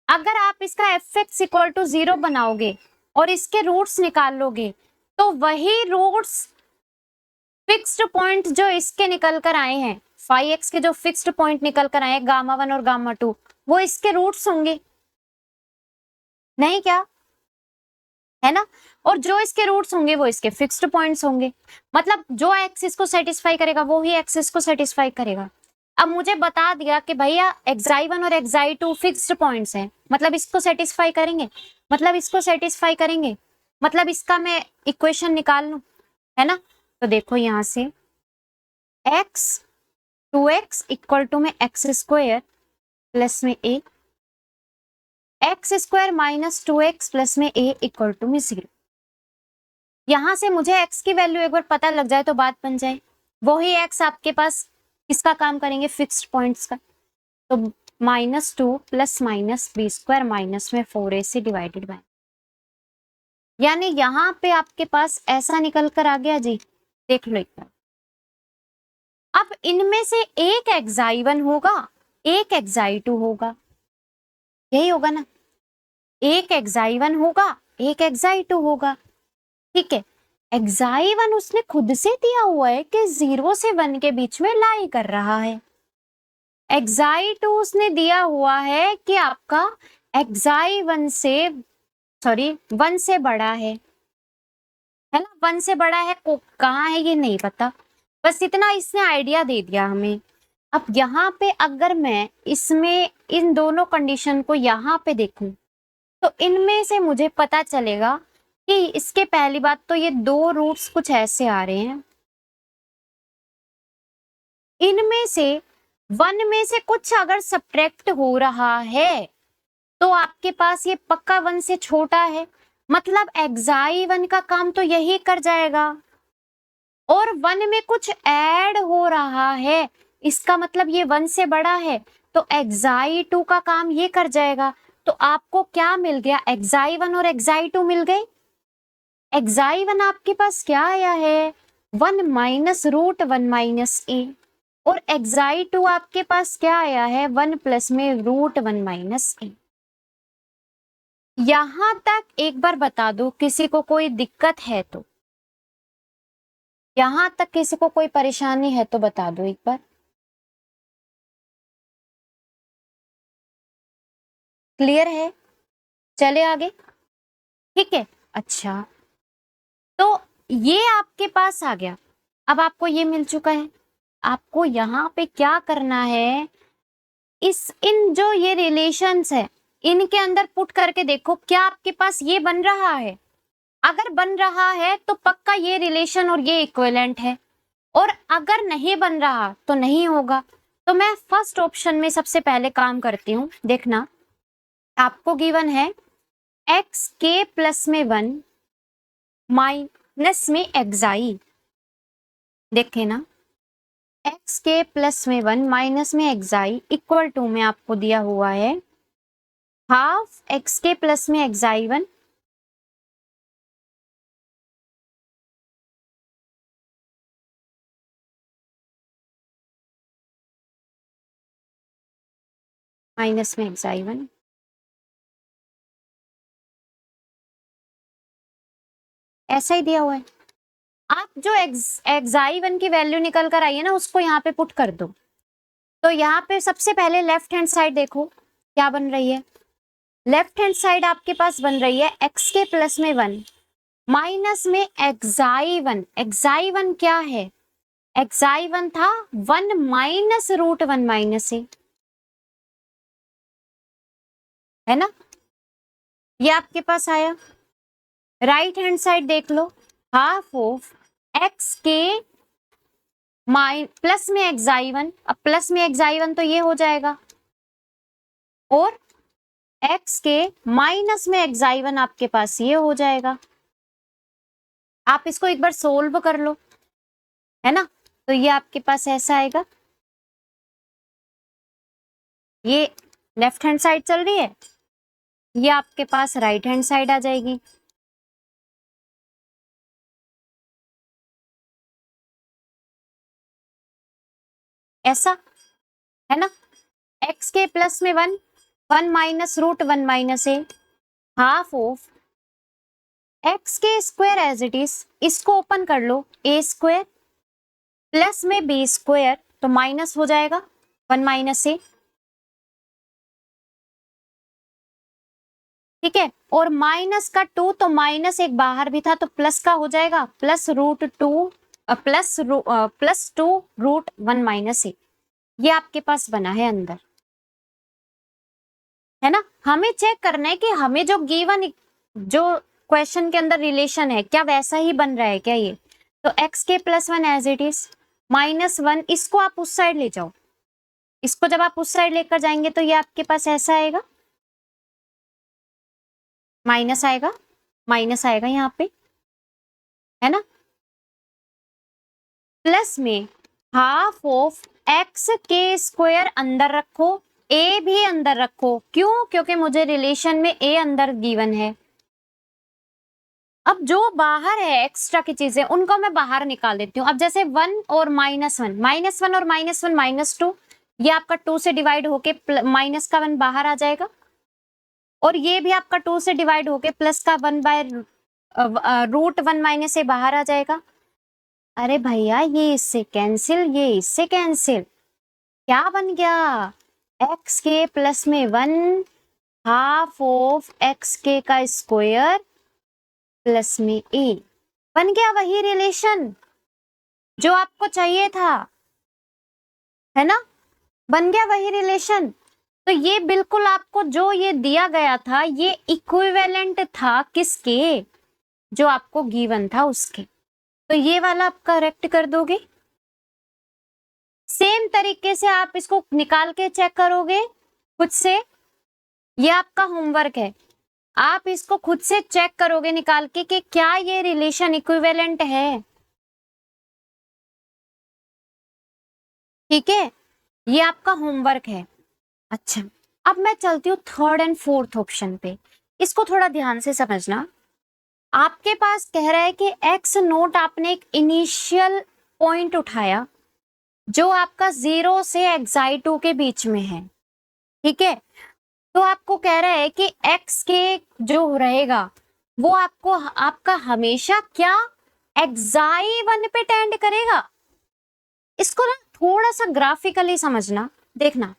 अगर आप इसका fx इक्वल टू 0 बनाओगे और इसके रूट्स निकाल लोगे तो वही रूट्स फिक्स्ड पॉइंट जो इसके निकल कर आए हैं, 5x के जो फिक्स्ड पॉइंट निकल कर आए हैं गामा 1 और गामा 2, वो इसके रूट्स होंगे, नहीं क्या, है ना। और जो इसके रूट्स होंगे वो इसके फिक्स्ड पॉइंट्स होंगे, मतलब जो एक्स इसको सेटिस्फाई करेगा वो ही एक्स इसको सेटिस्फाई करेगा। अब मुझे बता दिया कि भैया xi1 और xi2 फिक्स्ड पॉइंट्स हैं, मतलब इसको सेटिस्फाई करेंगे, मतलब इसको सेटिस्फाई करेंगे, मतलब इसका मैं इक्वेशन निकाल लूं, है ना। तो देखो यहां से x 2x इक्वल टू में एक्स स्क्वायर प्लस में a, x square minus 2x plus में a इक्वल टू में 0। यहां से मुझे x की वैल्यू एक बार पता लग जाए तो बात बन जाए, वही x आपके पास किसका काम करेंगे, फिक्स्ड पॉइंट्स का। तो -2 plus minus B square minus में 4a से डिवाइडेड बाय, यानी यहाँ पे आपके पास ऐसा निकल कर आ गया जी, देख लो एक बार। अब इनमें से एक xi1 होगा, एक xi2 होगा, यही होगा ना, एक xi1 होगा, एक xi2 होगा, ठीक है। xi1 उसने खुद से दिया हुआ है कि 0 से 1 के बीच में लाई कर रहा है, xi2 उसने दिया हुआ है कि आपका xi1 से सॉरी 1 से बड़ा है ना, 1 से बड़ा है, कहाँ है ये नहीं पता, बस इतना इसने आइडिया दे दिया हमें। अब यहाँ पे अगर मैं इसमें इन दोनों कंडीशन को यहाँ पे देखूं तो इनमें से मुझे पता चलेगा कि इसके पहली बात तो ये दो रूट्स कुछ ऐसे आ रहे हैं, इनमें से 1 में से कुछ अगर सब्ट्रैक्ट हो रहा है तो आपके पास ये पक्का 1 से छोटा है, मतलब xi1 का काम तो यही कर जाएगा। और 1 में कुछ ऐड हो रहा है, इसका मतलब ये 1 से बड़ा है, तो xi2 का काम ये कर जाएगा। तो आपको क्या मिल गया, xi1 और xi2 मिल गए। xi1 आपके पास क्या आया है, 1 माइनस रूट 1 माइनस ए, और xi2 आपके पास क्या आया है, 1 प्लस में रूट 1 माइनस ए। यहां तक एक बार बता दो, किसी को कोई दिक्कत है तो, यहां तक किसी को कोई परेशानी है तो बता दो एक बार। क्लियर है, चले आगे, ठीक है। अच्छा, तो ये आपके पास आ गया, अब आपको ये मिल चुका है, आपको यहाँ पे क्या करना है, इन जो ये रिलेशंस है इनके अंदर पुट करके देखो क्या आपके पास ये बन रहा है। अगर बन रहा है तो पक्का ये रिलेशन और ये इक्विवेलेंट है, और अगर नहीं बन रहा तो नहीं होगा। तो मैं फर्स्ट ऑप्शन में सबसे पहले काम करती हूँ, देखना आपको गिवन है एक्स के प्लस में 1 माइनस में xi, देखे ना, एक्स के प्लस में 1 माइनस में xi इक्वल टू में आपको दिया हुआ है हाफ एक्स के प्लस में xi1 माइनस में xi1, ऐसा ही दिया हुआ है। आप जो xi1 की वैल्यू निकल कर आई है ना उसको यहाँ पे पुट कर दो। तो यहाँ पे सबसे पहले लेफ्ट हैंड साइड देखो क्या बन रही है, लेफ्ट हैंड साइड आपके पास बन रही है एक्स के प्लस में 1 माइनस में xi1। xi1 क्या है, xi1 था 1 माइनस रूट 1 माइनस ए, है ना, ये आपके पास आया। राइट हैंड साइड देख लो, half of X K plus में xi1, अब प्लस में xi1 तो ये हो जाएगा, और x के माइनस में xi1 आपके पास ये हो जाएगा। आप इसको एक बार सोल्व कर लो, है ना, तो ये आपके पास ऐसा आएगा, ये लेफ्ट हैंड साइड चल रही है, ये आपके पास राइट हैंड साइड आ जाएगी। ऐसा है ना, x के प्लस में 1 minus root 1 minus A half of X K square as it is, इसको ओपन कर लो, ए स्क्वायर प्लस में बी स्क्वायर, तो माइनस हो जाएगा 1 माइनस ए, ठीक है, और माइनस का 2 तो माइनस एक बाहर भी था तो प्लस का हो जाएगा, प्लस 2 रूट 1 माइनस ए, ये आपके पास बना है अंदर, है ना। हमें चेक करना है कि हमें जो गिवन जो क्वेश्चन के अंदर रिलेशन है क्या वैसा ही बन रहा है क्या ये। तो x K plus 1 as it is, -1 इसको आप उस साइड ले जाओ, इसको जब आप उस साइड लेकर जाएंगे तो ये आपके पास ऐसा आएगा, माइनस आएगा यहाँ पे, है ना। प्लस में half of X K square अंदर रखो, ए भी अंदर रखो, क्यों, क्योंकि मुझे रिलेशन में ए अंदर गिवन है। अब जो बाहर है एक्स्ट्रा की चीजें उनको मैं बाहर निकाल देती हूँ। अब जैसे 1 और -1, -1 और -1 -2, ये आपका 2 से डिवाइड होके माइनस का 1 बाहर आ जाएगा, और ये भी आपका 2 से डिवाइड होके प्लस का 1 बाय रूट 1 माइनस से बाहर आ जाएगा। अरे भैया ये इससे कैंसिल, ये इससे कैंसिल, क्या बन गया, एक्स के प्लस में 1 हाफ ऑफ एक्स के का स्क्वायर प्लस में ए, बन गया वही रिलेशन जो आपको चाहिए था, है ना, बन गया वही रिलेशन। तो ये बिल्कुल आपको जो ये दिया गया था ये इक्विवेलेंट था किसके, जो आपको गिवन था उसके, तो ये वाला आप करेक्ट कर दोगे। सेम तरीके से आप इसको निकाल के चेक करोगे खुद से, ये आपका होमवर्क है, आप इसको खुद से चेक करोगे निकाल के कि क्या ये रिलेशन इक्विवेलेंट है, ठीक है, ये आपका होमवर्क है। अच्छा, अब मैं चलती हूँ थर्ड एंड फोर्थ ऑप्शन पे, इसको थोड़ा ध्यान से समझना। आपके पास कह रहा है कि एक्स नोट आपने एक इनिशियल पॉइंट उठाया जो आपका 0 से एक्साई2 के बीच में है, ठीक है। तो आपको कह रहा है कि एक्स के जो रहेगा वो आपको आपका हमेशा क्या एक्साई1 पे टेंड करेगा। इसको ना थोड़ा सा ग्राफिकली समझना, देखना।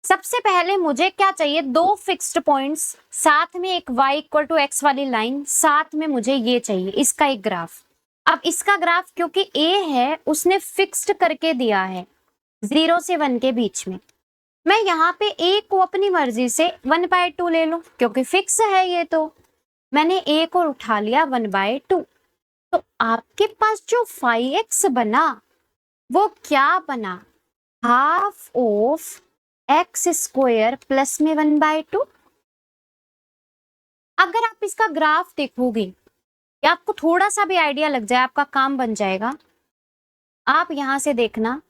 सबसे पहले मुझे क्या चाहिए, 2 फिक्स्ड पॉइंट्स, साथ में एक y इक्वल टू एक्स वाली लाइन, साथ में मुझे ये चाहिए इसका एक ग्राफ। अब इसका ग्राफ क्योंकि a है उसने फिक्स्ड करके दिया है 0 से 1 के बीच में, मैं यहाँ पे a को अपनी मर्जी से 1/2 ले लूं क्योंकि फिक्स है ये, तो मैंने a को उठा लिया 1/2। तो आपके पास जो 5x बना वो क्या बना, half of x square plus में 1/2। अगर आप इसका ग्राफ देखोगे या आपको थोड़ा सा भी आइडिया लग जाए आपका काम बन जाएगा। आप यहां से देखना,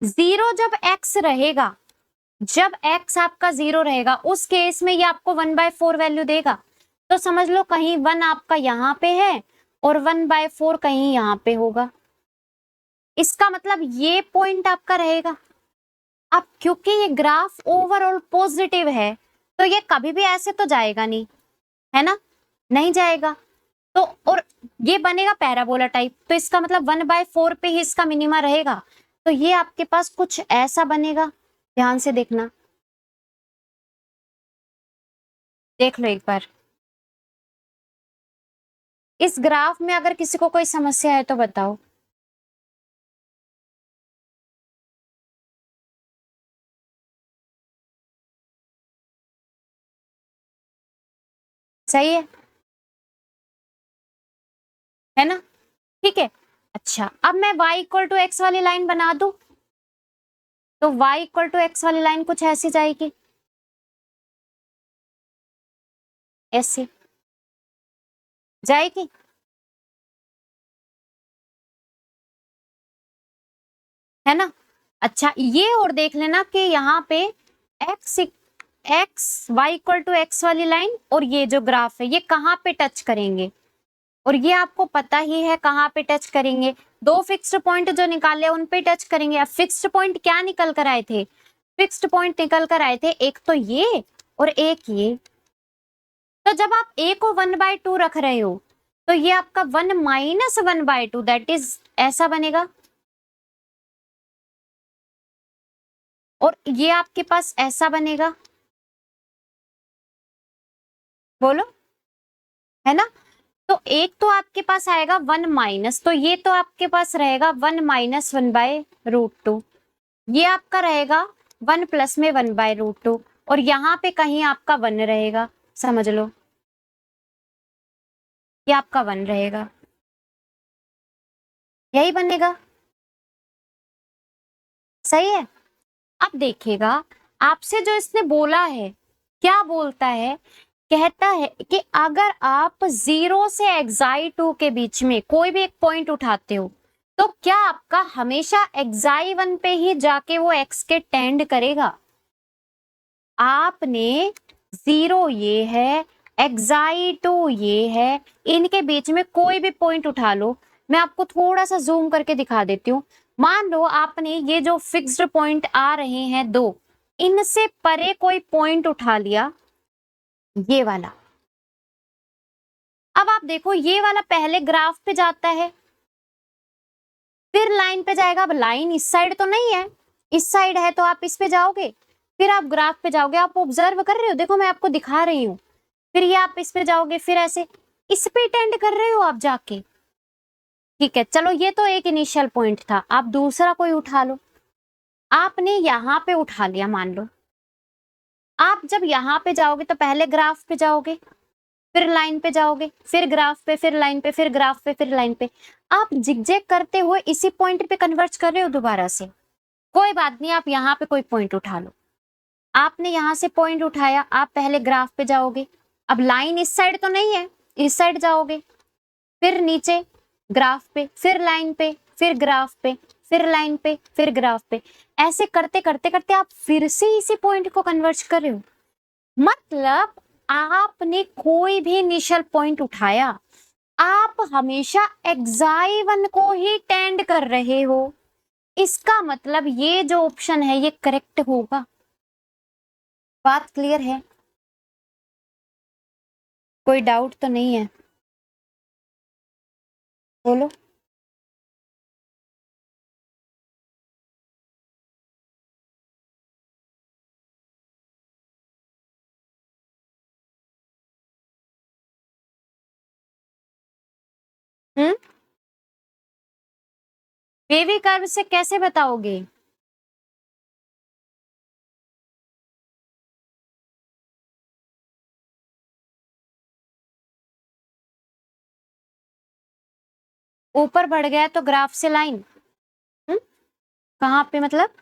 0 जब x रहेगा, जब x आपका 0 रहेगा उस केस में ये आपको 1/4 वैल्यू देगा। तो समझ लो कहीं 1 आपका यहाँ पे है और 1/4 कहीं यहाँ पे होगा, इसका मतलब ये पॉइंट आपका रहेगा। अब क्योंकि ये ग्राफ ओवरऑल पॉजिटिव है तो ये कभी भी ऐसे तो जाएगा नहीं, है ना, नहीं जाएगा। तो और ये बनेगा पैराबोला टाइप, तो इसका मतलब 1/4 पे ही इसका मिनिमा रहेगा। तो ये आपके पास कुछ ऐसा बनेगा, ध्यान से देखना, देख लो एक बार। इस ग्राफ में अगर किसी को कोई समस्या है तो बताओ। सही है ना, ठीक है। अच्छा, अब मैं y इक्वल टू एक्स वाली लाइन बना दूं, तो y इक्वल टू एक्स वाली लाइन कुछ ऐसी जाएगी, ऐसे जाएगी। है ना। अच्छा, ये और देख लेना कि यहाँ पे X Y equal to X वाली लाइन और ये जो ग्राफ है ये कहाँ पे टच करेंगे, और ये आपको पता ही है कहाँ पे टच करेंगे, 2 फिक्स्ड पॉइंट जो निकाले उन पे टच करेंगे। अब फिक्स्ड पॉइंट क्या निकल कर आए थे, फिक्स्ड पॉइंट निकल कर आए थे एक तो ये और एक ये। तो जब आप a को 1/2 रख रहे हो तो ये आपका 1 माइनस 1/2 दैट इज ऐसा बनेगा, और ये आपके पास ऐसा बनेगा, बोलो, है ना। तो एक तो आपके पास आएगा 1 माइनस, तो ये तो आपके पास रहेगा 1 माइनस 1/√2, ये आपका रहेगा 1 प्लस में 1/√2, और यहाँ पे कहीं आपका 1 रहेगा, समझ लो ये आपका 1 रहेगा, यही बनेगा, सही है। अब देखिएगा, आपसे जो इसने बोला है, क्या बोलता है, कहता है कि अगर आप 0 से xi2 के बीच में कोई भी एक पॉइंट उठाते हो, तो क्या आपका हमेशा xi1 पे ही जाके वो x के टेंड करेगा। आपने 0 ये है, xi2 ये है, इनके बीच में कोई भी पॉइंट उठा लो, मैं आपको थोड़ा सा जूम करके दिखा देती हूँ। मान लो आपने ये जो फिक्स्ड पॉइंट आ रहे हैं 2, इनसे परे कोई पॉइंट उठा लिया, ये वाला। अब आप देखो, ये वाला पहले ग्राफ पे जाता है, फिर लाइन पे जाएगा। अब लाइन इस साइड तो नहीं है, इस साइड है, तो आप इस पे जाओगे, फिर आप ग्राफ पे जाओगे। आप ऑब्जर्व कर रहे हो, देखो मैं आपको दिखा रही हूँ। फिर ये आप इस पे जाओगे, फिर ऐसे इस पे टेंड कर रहे हो आप जाके। ठीक है, चलो ये तो एक इनिशियल पॉइंट था। आप दूसरा कोई उठा लो, आपने यहाँ पे उठा लिया, मान लो आप जब यहाँ पे जाओगे तो पहले ग्राफ पे जाओगे, फिर लाइन पे जाओगे, फिर ग्राफ पे, फिर लाइन पे, फिर ग्राफ पे, फिर लाइन पे। आप जिगजैग करते हुए इसी पॉइंट पे कन्वर्ज कर रहे हो दोबारा से। कोई बात नहीं, आप यहाँ पे कोई पॉइंट उठा लो। आपने यहाँ से पॉइंट उठाया, आप पहले ग्राफ पे जाओगे। अब लाइन इस साइड तो नहीं है, इस साइड जाओगे, फिर नीचे ग्राफ पे, फिर लाइन पे, फिर ग्राफ पे, फिर लाइन पे, फिर ग्राफ पे। ऐसे करते करते करते आप फिर से इसी पॉइंट को कन्वर्ज कर रहे हो। मतलब आपने कोई भी इनिशियल पॉइंट उठाया, आप हमेशा xi1 को ही टेंड कर रहे हो। इसका मतलब ये जो ऑप्शन है ये करेक्ट होगा। बात क्लियर है, कोई डाउट तो नहीं है, बोलो। हम्म, वेवी कर्व से कैसे बताओगे। ऊपर बढ़ गया तो ग्राफ से लाइन, हम्म, कहाँ पे मतलब।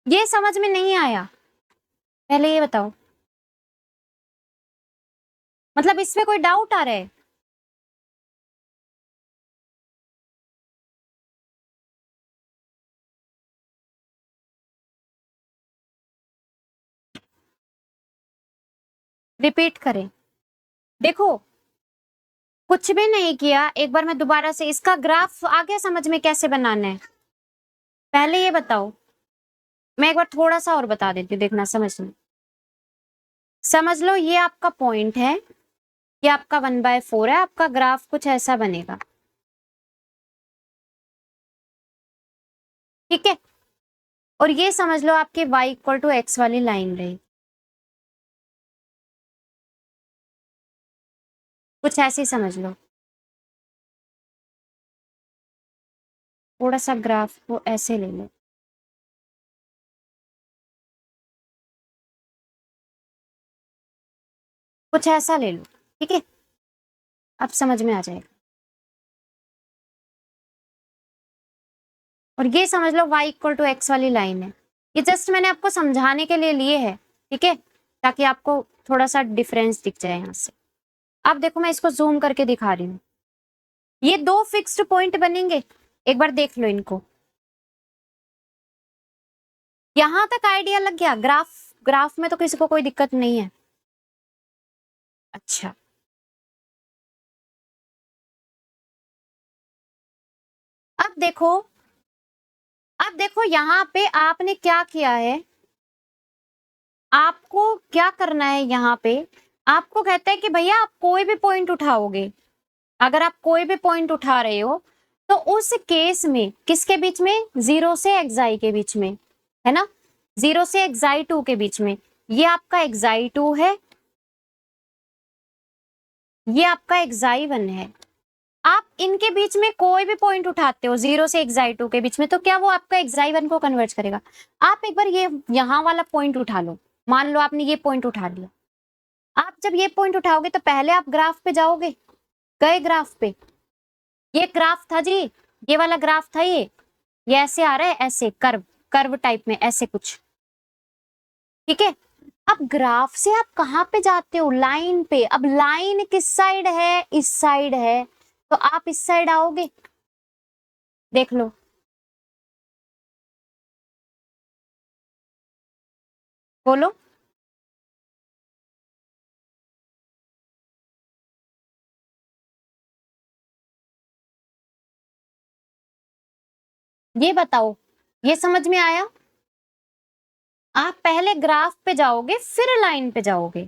ये समझ में नहीं आया, पहले ये बताओ, मतलब इसमें कोई डाउट आ रहा है। रिपीट करें, देखो कुछ भी नहीं किया, एक बार मैं दोबारा से इसका ग्राफ आ गया समझ में कैसे बनाना है। पहले ये बताओ, मैं एक बार थोड़ा सा और बता देती हूँ, देखना समझ लो। समझ लो ये आपका पॉइंट है, ये आपका 1/4 है, आपका ग्राफ कुछ ऐसा बनेगा, ठीक है। और ये समझ लो आपके y = x वाली लाइन रही, कुछ ऐसे ही समझ लो। थोड़ा सा ग्राफ को ऐसे ले लो, कुछ ऐसा ले लो, ठीक है, अब समझ में आ जाएगा। और ये समझ लो y = x वाली लाइन है। ये जस्ट मैंने आपको समझाने के लिए लिए है, ठीक है, ताकि आपको थोड़ा सा डिफरेंस दिख जाए यहाँ से। अब देखो मैं इसको जूम करके दिखा रही हूँ, ये दो फिक्स्ड पॉइंट बनेंगे, एक बार देख लो इनको। यहां तक आइडिया लग गया, ग्राफ ग्राफ में तो किसी को कोई दिक्कत नहीं है। अच्छा, अब देखो, अब देखो यहाँ पे आपने क्या किया है, आपको क्या करना है यहाँ पे। आपको कहता है कि भैया आप कोई भी पॉइंट उठाओगे, अगर आप कोई भी पॉइंट उठा रहे हो तो उस केस में किसके बीच में, 0 से xi के बीच में, है ना, 0 से xi2 के बीच में, ये आपका xi2 है, ये आपका xi1 है। आप इनके बीच में कोई भी पॉइंट उठाते हो 0 से xi2 के बीच में, तो क्या वो आपका xi1 को कन्वर्ट करेगा। आप एक बार ये यहाँ वाला पॉइंट उठा लो, मान लो आपने ये पॉइंट उठा लिया। आप जब ये पॉइंट उठाओगे तो पहले आप ग्राफ पे जाओगे, गए ग्राफ पे, ये ग्राफ था जी, ये वाला ग्राफ था, ये ऐसे आ रहा है, ऐसे कर्व कर्व टाइप में ऐसे कुछ, ठीक है। अब ग्राफ से आप कहाँ पे जाते हो, लाइन पे। अब लाइन किस साइड है, इस साइड है, तो आप इस साइड आओगे, देख लो, बोलो। ये बताओ, ये समझ में आया। आप पहले ग्राफ पे जाओगे फिर लाइन पे जाओगे,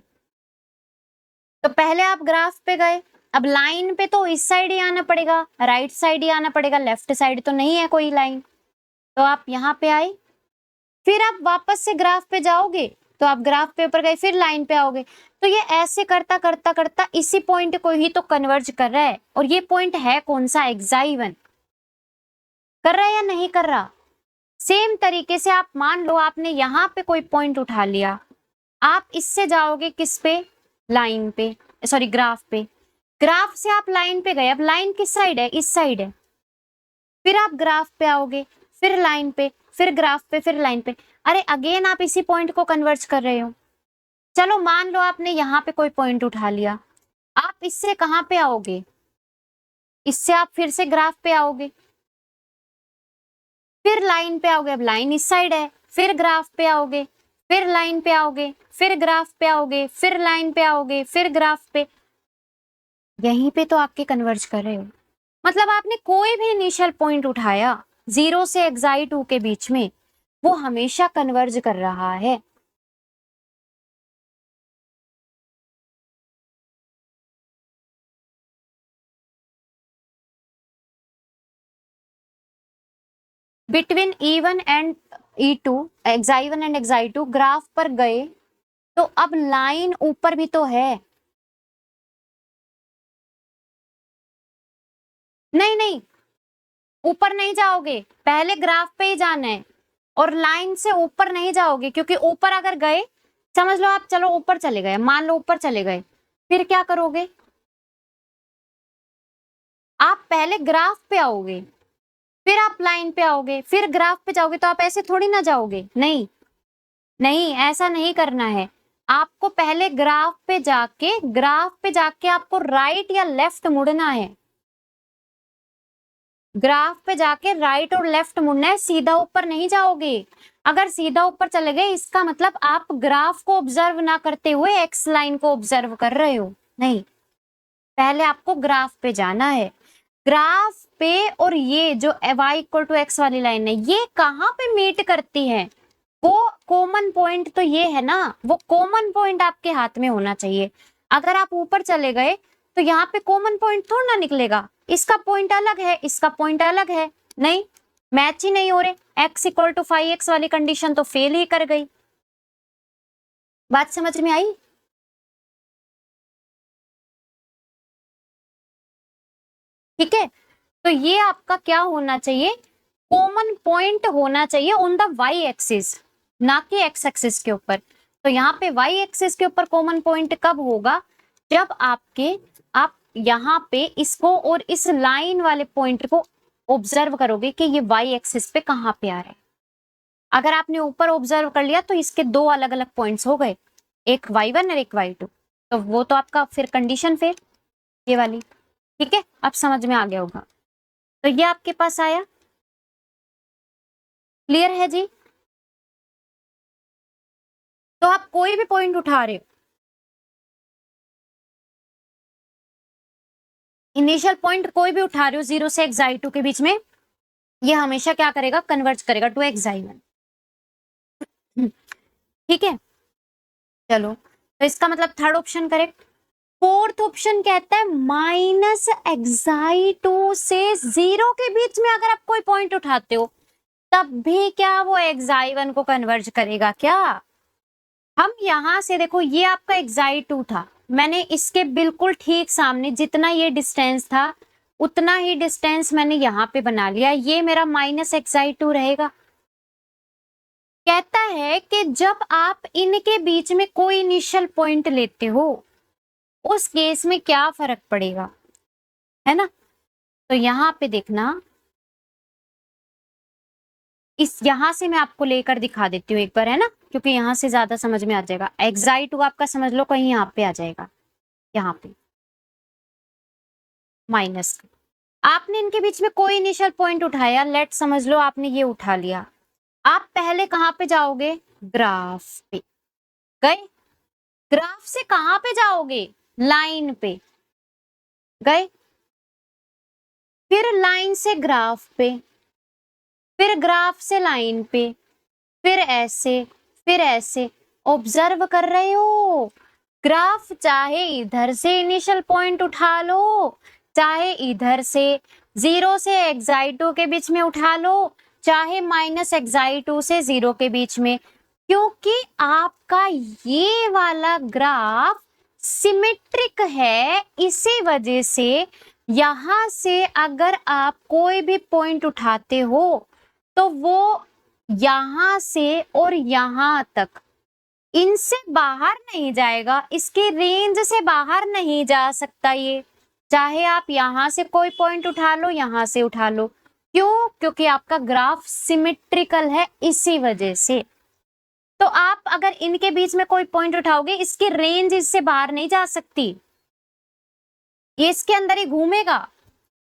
तो पहले आप ग्राफ पे गए, अब लाइन पे तो इस साइड ही आना पड़ेगा, राइट साइड ही आना पड़ेगा, लेफ्ट साइड तो नहीं है कोई लाइन, तो आप यहाँ पे आए, फिर आप वापस से ग्राफ पे जाओगे, तो आप ग्राफ पे ऊपर गए, फिर लाइन पे आओगे, तो ये ऐसे करता करता करता इसी पॉइंट को ही तो कन्वर्ज कर रहा है। और ये पॉइंट है कौन सा, xi1, कर रहा है या नहीं कर रहा। सेम तरीके से आप मान लो आपने यहाँ पे कोई पॉइंट उठा लिया, आप इससे जाओगे किस पे, लाइन पे, सॉरी ग्राफ पे, ग्राफ से आप लाइन पे गए, अब लाइन किस साइड है, इस साइड है, फिर आप ग्राफ पे आओगे, फिर लाइन पे, फिर ग्राफ पे, फिर लाइन पे, अरे अगेन आप इसी पॉइंट को कन्वर्ज कर रहे हो। चलो मान लो आपने यहाँ पे कोई पॉइंट उठा लिया, आप इससे कहाँ पे आओगे, इससे आप फिर से ग्राफ पे आओगे, फिर लाइन पे आओगे, अब लाइन इस साइड है, फिर ग्राफ पे आओगे, फिर लाइन पे आओगे, फिर ग्राफ पे आओगे, फिर लाइन पे आओगे, फिर ग्राफ पे, यहीं पे तो आपके कन्वर्ज कर रहे हो। मतलब आपने कोई भी इनिशियल पॉइंट उठाया 0 से xi2 के बीच में, वो हमेशा कन्वर्ज कर रहा है। Between E1 and E2, xi1 and xi2 graph पर गए, तो अब लाइन ऊपर भी तो है, नहीं नहीं, ऊपर नहीं जाओगे, पहले ग्राफ पे ही जाना है, और लाइन से ऊपर नहीं जाओगे, क्योंकि ऊपर अगर गए, समझ लो आप, चलो ऊपर चले गए, मान लो ऊपर चले गए, फिर क्या करोगे, आप पहले ग्राफ पे आओगे, फिर आप लाइन पे आओगे, फिर ग्राफ पे जाओगे, तो आप ऐसे थोड़ी ना जाओगे, नहीं नहीं, ऐसा नहीं करना है। आपको पहले ग्राफ पे जाके आपको राइट या लेफ्ट मुड़ना है, ग्राफ पे जाके राइट और लेफ्ट मुड़ना है, सीधा ऊपर नहीं जाओगे। अगर सीधा ऊपर चले गए, इसका मतलब आप ग्राफ को ऑब्जर्व ना करते हुए एक्स लाइन को ऑब्जर्व कर रहे हो, नहीं, पहले आपको ग्राफ पे जाना है। ग्राफ पे और ये जो y=x वाली लाइन है, ये कहाँ पे मीट करती है, वो कॉमन पॉइंट तो ये है ना, वो कॉमन पॉइंट आपके हाथ में होना चाहिए। अगर आप ऊपर चले गए तो यहाँ पे कॉमन पॉइंट थोड़ा ना निकलेगा, इसका पॉइंट अलग है, इसका पॉइंट अलग है, नहीं मैच ही नहीं हो रहे, x=5x वाली कंडीशन तो फेल ही कर गई। बात समझ में आई। ठीक है, तो ये आपका क्या होना चाहिए, कॉमन पॉइंट होना चाहिए ऑन द वाई एक्सिस, ना कि एक्स एक्सिस के ऊपर। तो यहाँ पे वाई एक्सिस के ऊपर कॉमन पॉइंट कब होगा, जब आप यहाँ पे इसको और इस लाइन वाले पॉइंट को ऑब्जर्व करोगे कि ये वाई एक्सिस पे कहाँ पे आ रहा है। अगर आपने ऊपर ऑब्जर्व कर लिया तो इसके दो अलग अलग पॉइंट्स हो गए, एक y1 और एक y2, तो वो तो आपका फिर कंडीशन फिर ये वाली। ठीक है, अब समझ में आ गया होगा। तो ये आपके पास आया, क्लियर है जी। तो आप कोई भी पॉइंट उठा रहे हो, इनिशियल पॉइंट कोई भी उठा रहे हो 0 से xi2 के बीच में, ये हमेशा क्या करेगा, कन्वर्ज करेगा टू xi1। ठीक है, चलो, तो इसका मतलब third option correct. Fourth option कहता है माइनस xi2 से 0 के बीच में अगर आप कोई पॉइंट उठाते हो तब भी क्या वो xi1 को कन्वर्ज करेगा क्या? हम यहां से देखो, ये आपका xi2 था, मैंने इसके बिल्कुल ठीक सामने जितना ये डिस्टेंस था उतना ही डिस्टेंस मैंने यहाँ पे बना लिया, ये मेरा माइनस xi2 रहेगा। कहता है कि जब आप इनके बीच में कोई इनिशियल पॉइंट लेते हो उस केस में क्या फर्क पड़ेगा, है ना? तो यहां पे देखना, इस यहां से मैं आपको लेकर दिखा देती हूँ एक बार, है ना, क्योंकि यहां से ज्यादा समझ में आ जाएगा। xi2 आपका समझ लो कहीं यहाँ पे आ जाएगा, यहाँ पे माइनस। आपने इनके बीच में कोई इनिशियल पॉइंट उठाया, लेट समझ लो आपने ये उठा लिया, आप पहले कहां पे जाओगे? ग्राफ पे गए, ग्राफ से कहां पे जाओगे? लाइन पे गए, फिर लाइन से ग्राफ पे, फिर ग्राफ से लाइन पे, फिर ऐसे, फिर ऐसे। ऑब्जर्व कर रहे हो, ग्राफ चाहे इधर से इनिशियल पॉइंट उठा लो, चाहे इधर से 0 से xi2 के बीच में उठा लो, चाहे माइनस xi2 से 0 के बीच में, क्योंकि आपका ये वाला ग्राफ सिमेट्रिक है। इसी वजह से यहां से अगर आप कोई भी पॉइंट उठाते हो तो वो यहां से और यहां तक, इनसे बाहर नहीं जाएगा, इसके रेंज से बाहर नहीं जा सकता ये, चाहे आप यहां से कोई पॉइंट उठा लो, यहां से उठा लो। क्यों? क्योंकि आपका ग्राफ सिमेट्रिकल है, इसी वजह से। तो आप अगर इनके बीच में कोई पॉइंट उठाओगे, इसकी रेंज इससे बाहर नहीं जा सकती, ये इसके अंदर ही घूमेगा,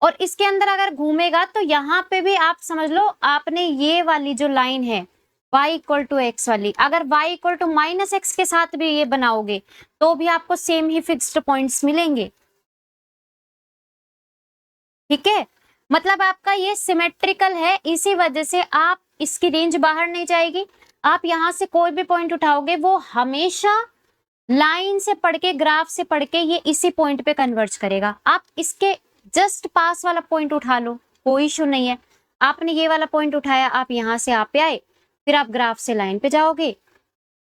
और इसके अंदर अगर घूमेगा तो यहाँ पे भी आप समझ लो, आपने ये वाली जो लाइन है y इक्वल टू एक्स वाली, अगर y equal to minus x के साथ भी ये बनाओगे तो भी आपको सेम ही फिक्स्ड पॉइंट्स मिलेंगे। ठीक है, मतलब आपका ये सिमेट्रिकल है, इसी वजह से आप इसकी रेंज बाहर नहीं जाएगी। आप यहां से कोई भी पॉइंट उठाओगे वो हमेशा लाइन से पढ़ के, ग्राफ से पढ़ के ये इसी पॉइंट पे कन्वर्ज करेगा। आप इसके जस्ट पास वाला पॉइंट उठा लो, कोई इशू नहीं है। आपने ये वाला पॉइंट उठाया, आप यहां से आप पे आए, फिर आप ग्राफ से लाइन पे जाओगे,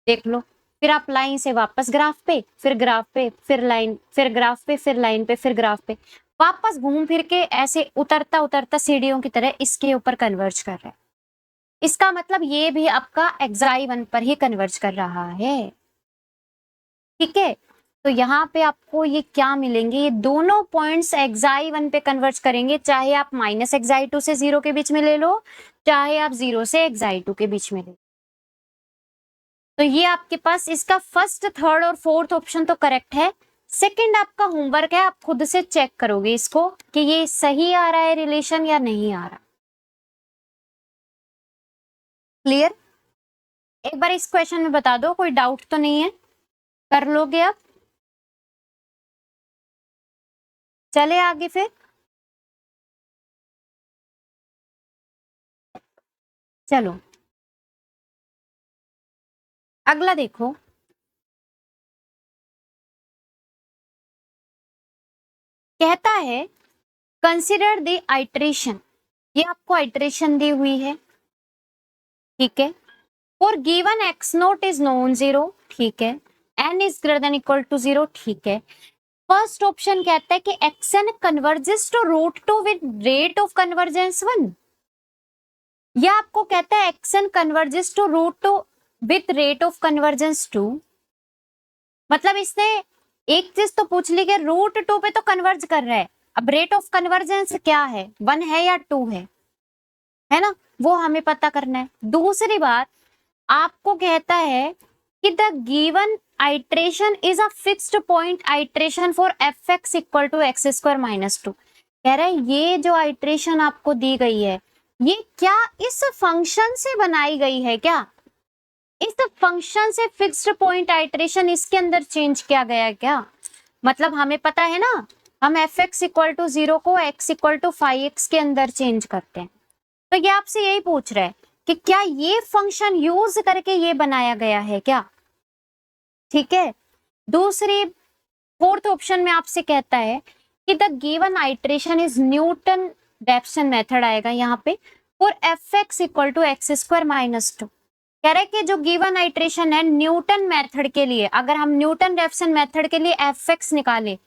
देख लो, फिर आप लाइन से वापस ग्राफ पे, फिर ग्राफ पे, फिर लाइन, फिर ग्राफ पे, फिर लाइन पे, फिर ग्राफ पे, वापस घूम फिर के ऐसे उतरता उतरता सीढ़ियों की तरह इसके ऊपर कन्वर्ज कर रहा है। इसका मतलब ये भी आपका xi1 पर ही कन्वर्ज कर रहा है। ठीक है, तो यहाँ पे आपको ये क्या मिलेंगे, ये दोनों पॉइंट्स xi1 पे कन्वर्ज करेंगे, चाहे आप माइनस xi2 से 0 के बीच में ले लो, चाहे आप 0 से xi2 के बीच में ले लो। तो ये आपके पास इसका फर्स्ट, थर्ड और फोर्थ ऑप्शन तो करेक्ट है। सेकंड आपका होमवर्क है, आप खुद से चेक करोगे इसको कि ये सही आ रहा है रिलेशन या नहीं आ रहा। क्लियर? एक बार इस क्वेश्चन में बता दो, कोई डाउट तो नहीं है? कर लोगे आप? चले आगे फिर। चलो अगला देखो, कहता है कंसिडर द आइट्रेशन, ये आपको आइट्रेशन दी हुई है, ठीक है, for given x not is non zero, ठीक है, n is greater than equal to zero, ठीक है। फर्स्ट ऑप्शन कहता है कि x n converges to root two with rate of convergence 1, या आपको कहता है x n converges to root two with rate of convergence 2। मतलब इसने एक चीज तो पूछ ली कि रूट 2 पे तो कन्वर्ज कर रहा है, अब रेट ऑफ कन्वर्जेंस क्या है, 1 है या 2 है ना, वो हमें पता करना है। दूसरी बात, आपको कहता है कि the given iteration is a fixed point iteration for f x equal to x square minus 2। कह रहा है ये जो आइट्रेशन आपको दी गई है, ये क्या इस फंक्शन से बनाई गई है क्या? इस फंक्शन से फिक्स्ड पॉइंट आइट्रेशन इसके अंदर चेंज किया गया है क्या? मतलब हमें पता है ना, हम एफ एक्स इक्वल टू 0 को एक्स इक्वल टू 5x के अंदर चेंज करते हैं। तो ये आपसे यही पूछ रहा है कि क्या ये फंक्शन यूज करके ये बनाया गया है क्या? ठीक है। दूसरी फोर्थ ऑप्शन में आपसे कहता है कि the given iteration is Newton Raphson method आएगा यहाँ पे for f x equal to x square minus two. कह रहा है कि जो गिवन आइट्रेशन है न्यूटन मेथड के लिए, अगर हम न्यूटन रेफसन मेथड के लिए एफ एक्स निकाले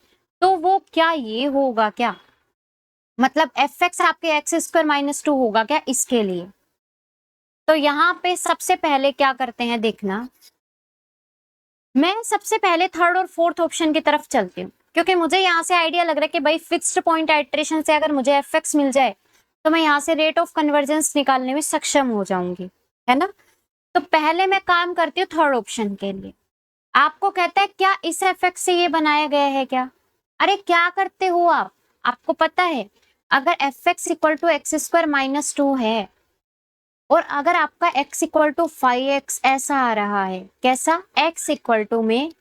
तो वो क्या ये होगा क्या, मतलब एफ एक्स आपके एक्स स्क्वायर माइनस टू होगा क्या इसके लिए। तो यहाँ पे सबसे पहले क्या करते हैं देखना, मैं सबसे पहले थर्ड और फोर्थ ऑप्शन की तरफ चलती हूँ क्योंकि मुझे यहाँ से आइडिया लग रहा है कि भाई फिक्स्ड पॉइंट आइट्रेशन से अगर मुझे एफ एक्स मिल जाए तो मैं यहाँ से रेट ऑफ कन्वर्जेंस निकालने में सक्षम हो जाऊंगी, है ना। तो पहले मैं काम करती हूँ थर्ड ऑप्शन के लिए। आपको कहता है क्या इस एफ एक्स से ये बनाया गया है क्या, अरे क्या करते हो आप, आपको पता है अगर f x equal to x square minus two है और अगर आपका x इक्वल टू 5x ऐसा आ रहा है, कैसा, x इक्वल टू में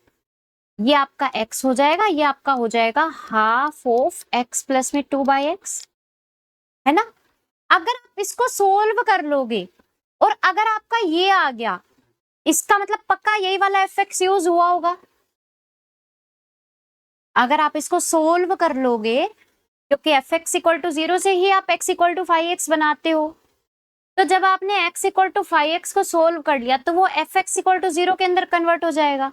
ये आपका x हो जाएगा, ये आपका हो जाएगा हाफ ऑफ x प्लस में 2/x, है ना। अगर आप इसको सोल्व कर लोगे और अगर आपका ये आ गया, इसका मतलब पक्का यही वाला fx यूज हुआ होगा। अगर आप इसको सोल्व कर लोगे क्योंकि fx इक्वल टू 0 से ही आप x इक्वल टू 5x बनाते हो, तो जब आपने x इक्वल टू 5x को सोल्व कर लिया तो वो fx इक्वल टू 0 के अंदर कन्वर्ट हो जाएगा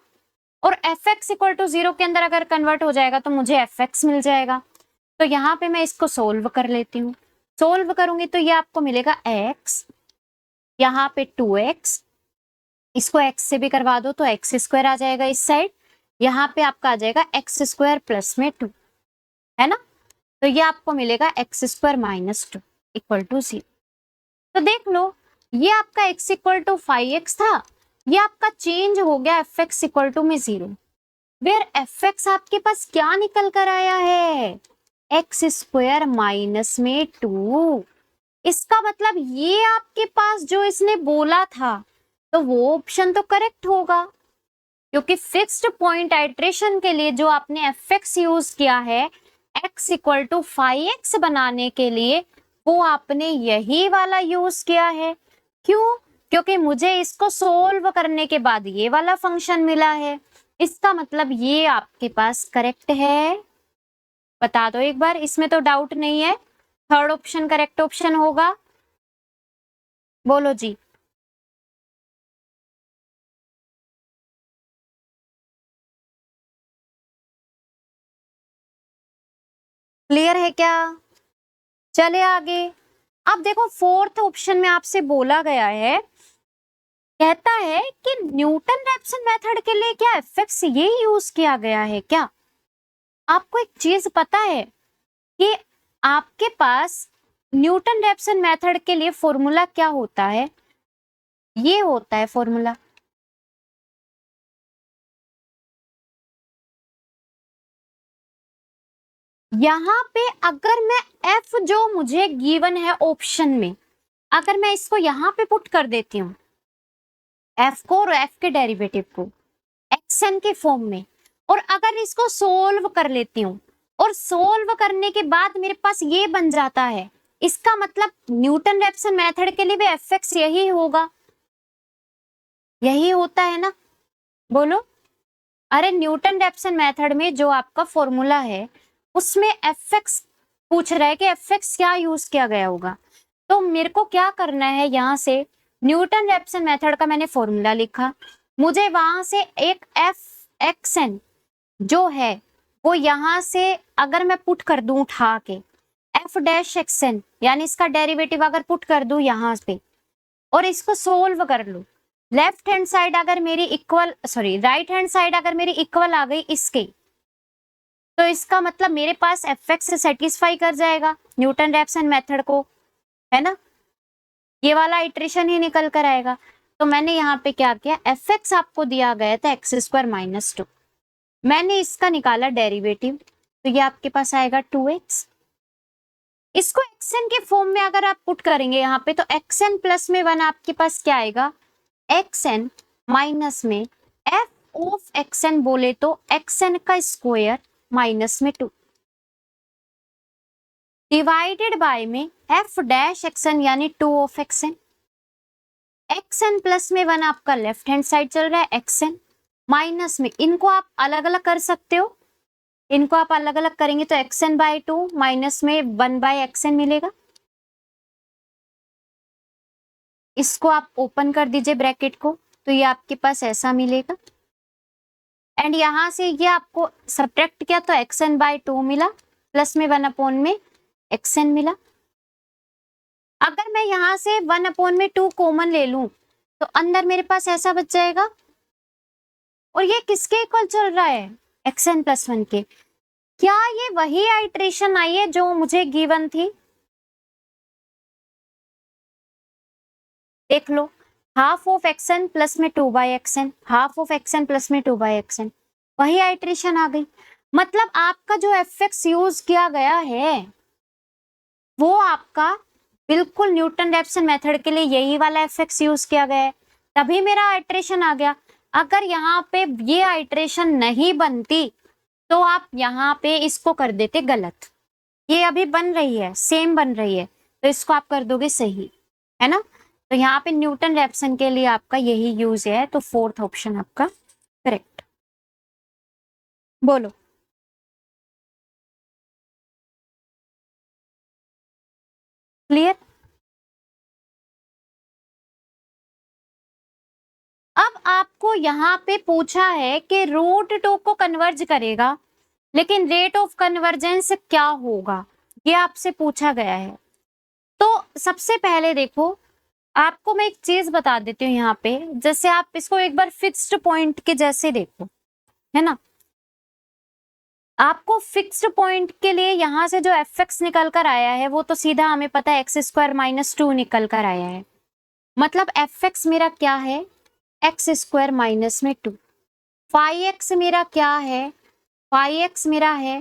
और fx इक्वल टू 0 के अंदर अगर कन्वर्ट हो जाएगा तो मुझे fx मिल जाएगा। तो यहाँ पे मैं इसको सोल्व कर लेती हूँ, सोल्व करूंगी तो ये आपको मिलेगा x, यहाँ पे 2x, इसको x से भी करवा दो तो x स्क्वायर आ जाएगा इस साइड, यहाँ पे आपका आ जाएगा x स्क्वायर प्लस में 2, है ना। तो ये आपको मिलेगा x square minus 2 equal to 0। तो देख लो ये आपका x इक्वल टू 5x था, ये आपका चेंज हो गया एफ एक्स इक्वल टू में 0, वेयर एफ एक्स आपके पास क्या निकल कर आया है, एक्स स्क्वायर माइनस में 2। इसका मतलब ये आपके पास जो इसने बोला था तो वो ऑप्शन तो करेक्ट होगा क्योंकि फिक्स्ड पॉइंट आइट्रेशन के लिए जो आपने एफ एक्स यूज किया है x इक्वल टू 5x बनाने के लिए, वो आपने यही वाला यूज किया है। क्यों, क्योंकि मुझे इसको सोल्व करने के बाद ये वाला फंक्शन मिला है, इसका मतलब ये आपके पास करेक्ट है। बता दो एक बार, इसमें तो डाउट नहीं है, थर्ड ऑप्शन करेक्ट ऑप्शन होगा, बोलो जी। क्लियर है क्या, चले आगे। अब देखो फोर्थ ऑप्शन में आपसे बोला गया है, कहता है कि न्यूटन रैप्सन मेथड के लिए क्या एफएक्स ये यूज किया गया है क्या। आपको एक चीज पता है कि आपके पास न्यूटन रैप्सन मेथड के लिए फॉर्मूला क्या होता है, ये होता है फॉर्मूला, यहाँ पे अगर मैं एफ जो मुझे गिवन है ऑप्शन में, अगर मैं इसको यहाँ पे पुट कर देती हूँ एफ को और एफ के डेरिवेटिव को एक्सएन के फॉर्म में, और अगर इसको सोल्व कर लेती हूँ और सोल्व करने के बाद मेरे पास ये बन जाता है, इसका मतलब न्यूटन रैप्सन मेथड के लिए भी एफ एक्स यही होगा, यही होता है ना, बोलो। अरे न्यूटन रैप्सन मेथड में जो आपका फॉर्मूला है उसमें एफ एक्स पूछ रहा है कि एफ एक्स क्या यूज किया गया होगा, तो मेरे को क्या करना है, यहाँ से न्यूटन रैप्सन मेथड का मैंने फॉर्मूला लिखा, मुझे वहां से एक एफ एक्स एन जो है वो यहाँ से अगर मैं पुट कर दूं उठा के एफ डैश एक्स एन, यानी इसका डेरिवेटिव अगर पुट कर दूं यहाँ पे और इसको सोल्व कर लूं, लेफ्ट हैंड साइड अगर मेरी equal, sorry right hand side अगर मेरी इक्वल आ गई इसके, तो इसका मतलब मेरे पास एफ एक्स से सेटिस्फाई कर जाएगा न्यूटन रैप्सन मेथड को, है ना, ये वाला इटरेशन ही निकल कर आएगा। तो मैंने यहाँ पे क्या किया, एफ एक्स आपको दिया गया था एक्स स्क्वायर माइनस 2, मैंने इसका निकाला डेरिवेटिव, तो ये आपके पास आएगा 2x, इसको xn के फॉर्म में अगर आप पुट करेंगे यहाँ पे तो xn प्लस में 1 आपके पास क्या आएगा, xn माइनस में f ऑफ xn बोले तो xn का स्क्वायर माइनस में 2 डिवाइडेड बाय में f डैश xn यानी 2 ऑफ xn, xn प्लस में 1 आपका लेफ्ट हैंड साइड चल रहा है xn माइनस में, इनको आप अलग अलग कर सकते हो, इनको आप अलग अलग करेंगे तो xn/2 माइनस में 1/xn मिलेगा। इसको आप ओपन कर दीजिए ब्रैकेट को, तो ये आपके पास ऐसा मिलेगा। एंड यहां से ये आपको सब्ट्रैक्ट किया तो xn/2 मिला, प्लस में 1 में xn मिला। अगर मैं यहां से 1/2 कॉमन ले लूं तो अंदर मेरे पास ऐसा बच जाएगा, और ये किसके इक्वल चल रहा है, xn+1 के। क्या ये वही आइट्रेशन आई है जो मुझे गिवन थी? देख लो, हाफ ऑफ xn प्लस में 2/xn, half of xn plus में 2/xn, वही आइट्रेशन आ गई। मतलब आपका जो fx यूज किया गया है वो आपका बिल्कुल न्यूटन रैप्सन मेथड के लिए यही वाला fx यूज किया गया है, तभी मेरा आइट्रेशन आ गया। अगर यहाँ पे ये आइट्रेशन नहीं बनती तो आप यहाँ पे इसको कर देते गलत। ये अभी बन रही है, सेम बन रही है, तो इसको आप कर दोगे सही, है ना। तो यहाँ पे न्यूटन रैप्सन के लिए आपका यही यूज है, तो फोर्थ ऑप्शन आपका करेक्ट। बोलो। क्लियर। अब आपको यहाँ पे पूछा है कि रूट 2 को कन्वर्ज करेगा, लेकिन रेट ऑफ कन्वर्जेंस क्या होगा, ये आपसे पूछा गया है। तो सबसे पहले देखो, आपको मैं एक चीज बता देती हूँ यहाँ पे, जैसे आप इसको एक बार फिक्स्ड पॉइंट के जैसे देखो, है ना। आपको फिक्स्ड पॉइंट के लिए यहाँ से जो fx निकल कर आया है वो तो सीधा हमें पता है x² - 2 निकल कर आया है। मतलब fx मेरा क्या है, x² - 2। फाई मेरा क्या है, फाई मेरा है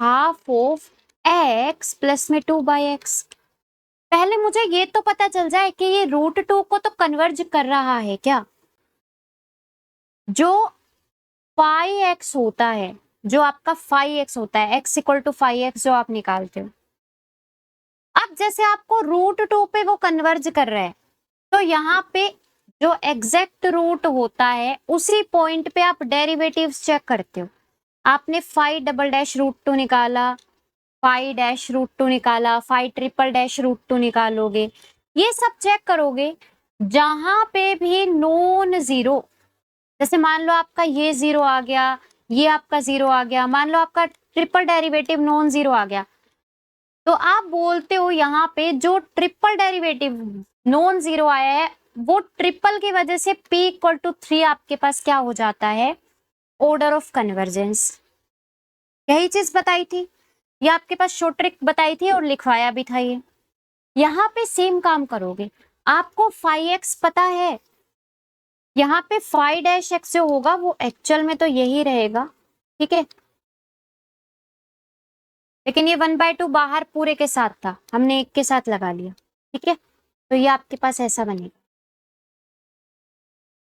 हाफ ऑफ x प्लस में 2/x। पहले मुझे ये तो पता चल जाए कि ये रूट 2 को तो कन्वर्ज कर रहा है क्या। जो फाई x होता है, जो आपका फाई x होता है, x = फाई x जो आप निकालते हो, अब जैसे आपको रूट 2 पे वो कन्वर्ज कर रहा है, तो यहाँ पे जो एग्जैक्ट रूट होता है उसी पॉइंट पे आप डेरिवेटिव्स चेक करते हो। आपने फाई डबल डैश रूट 2 निकाला, फाई डैश रूट 2 निकाला, फाई ट्रिपल डैश रूट 2 निकालोगे, ये सब चेक करोगे। जहां पे भी नॉन जीरो, जैसे मान लो आपका ये जीरो आ गया, ये आपका जीरो आ गया, मान लो आपका ट्रिपल डेरिवेटिव नॉन जीरो आ गया, तो आप बोलते हो यहाँ पे जो ट्रिपल डेरिवेटिव नॉन जीरो आया है वो ट्रिपल की वजह से p = 3 आपके पास क्या हो जाता है, ऑर्डर ऑफ कन्वर्जेंस। यही चीज बताई थी, ये आपके पास शॉर्ट ट्रिक बताई थी और लिखवाया भी था ये। यहाँ पे सेम काम करोगे, आपको फाई एक्स पता है, यहाँ पे फाई डैश एक्स जो होगा वो एक्चुअल में तो यही रहेगा, ठीक है। लेकिन ये 1/2 बाहर पूरे के साथ था, हमने एक के साथ लगा लिया, ठीक है। तो ये आपके पास ऐसा बनेगा।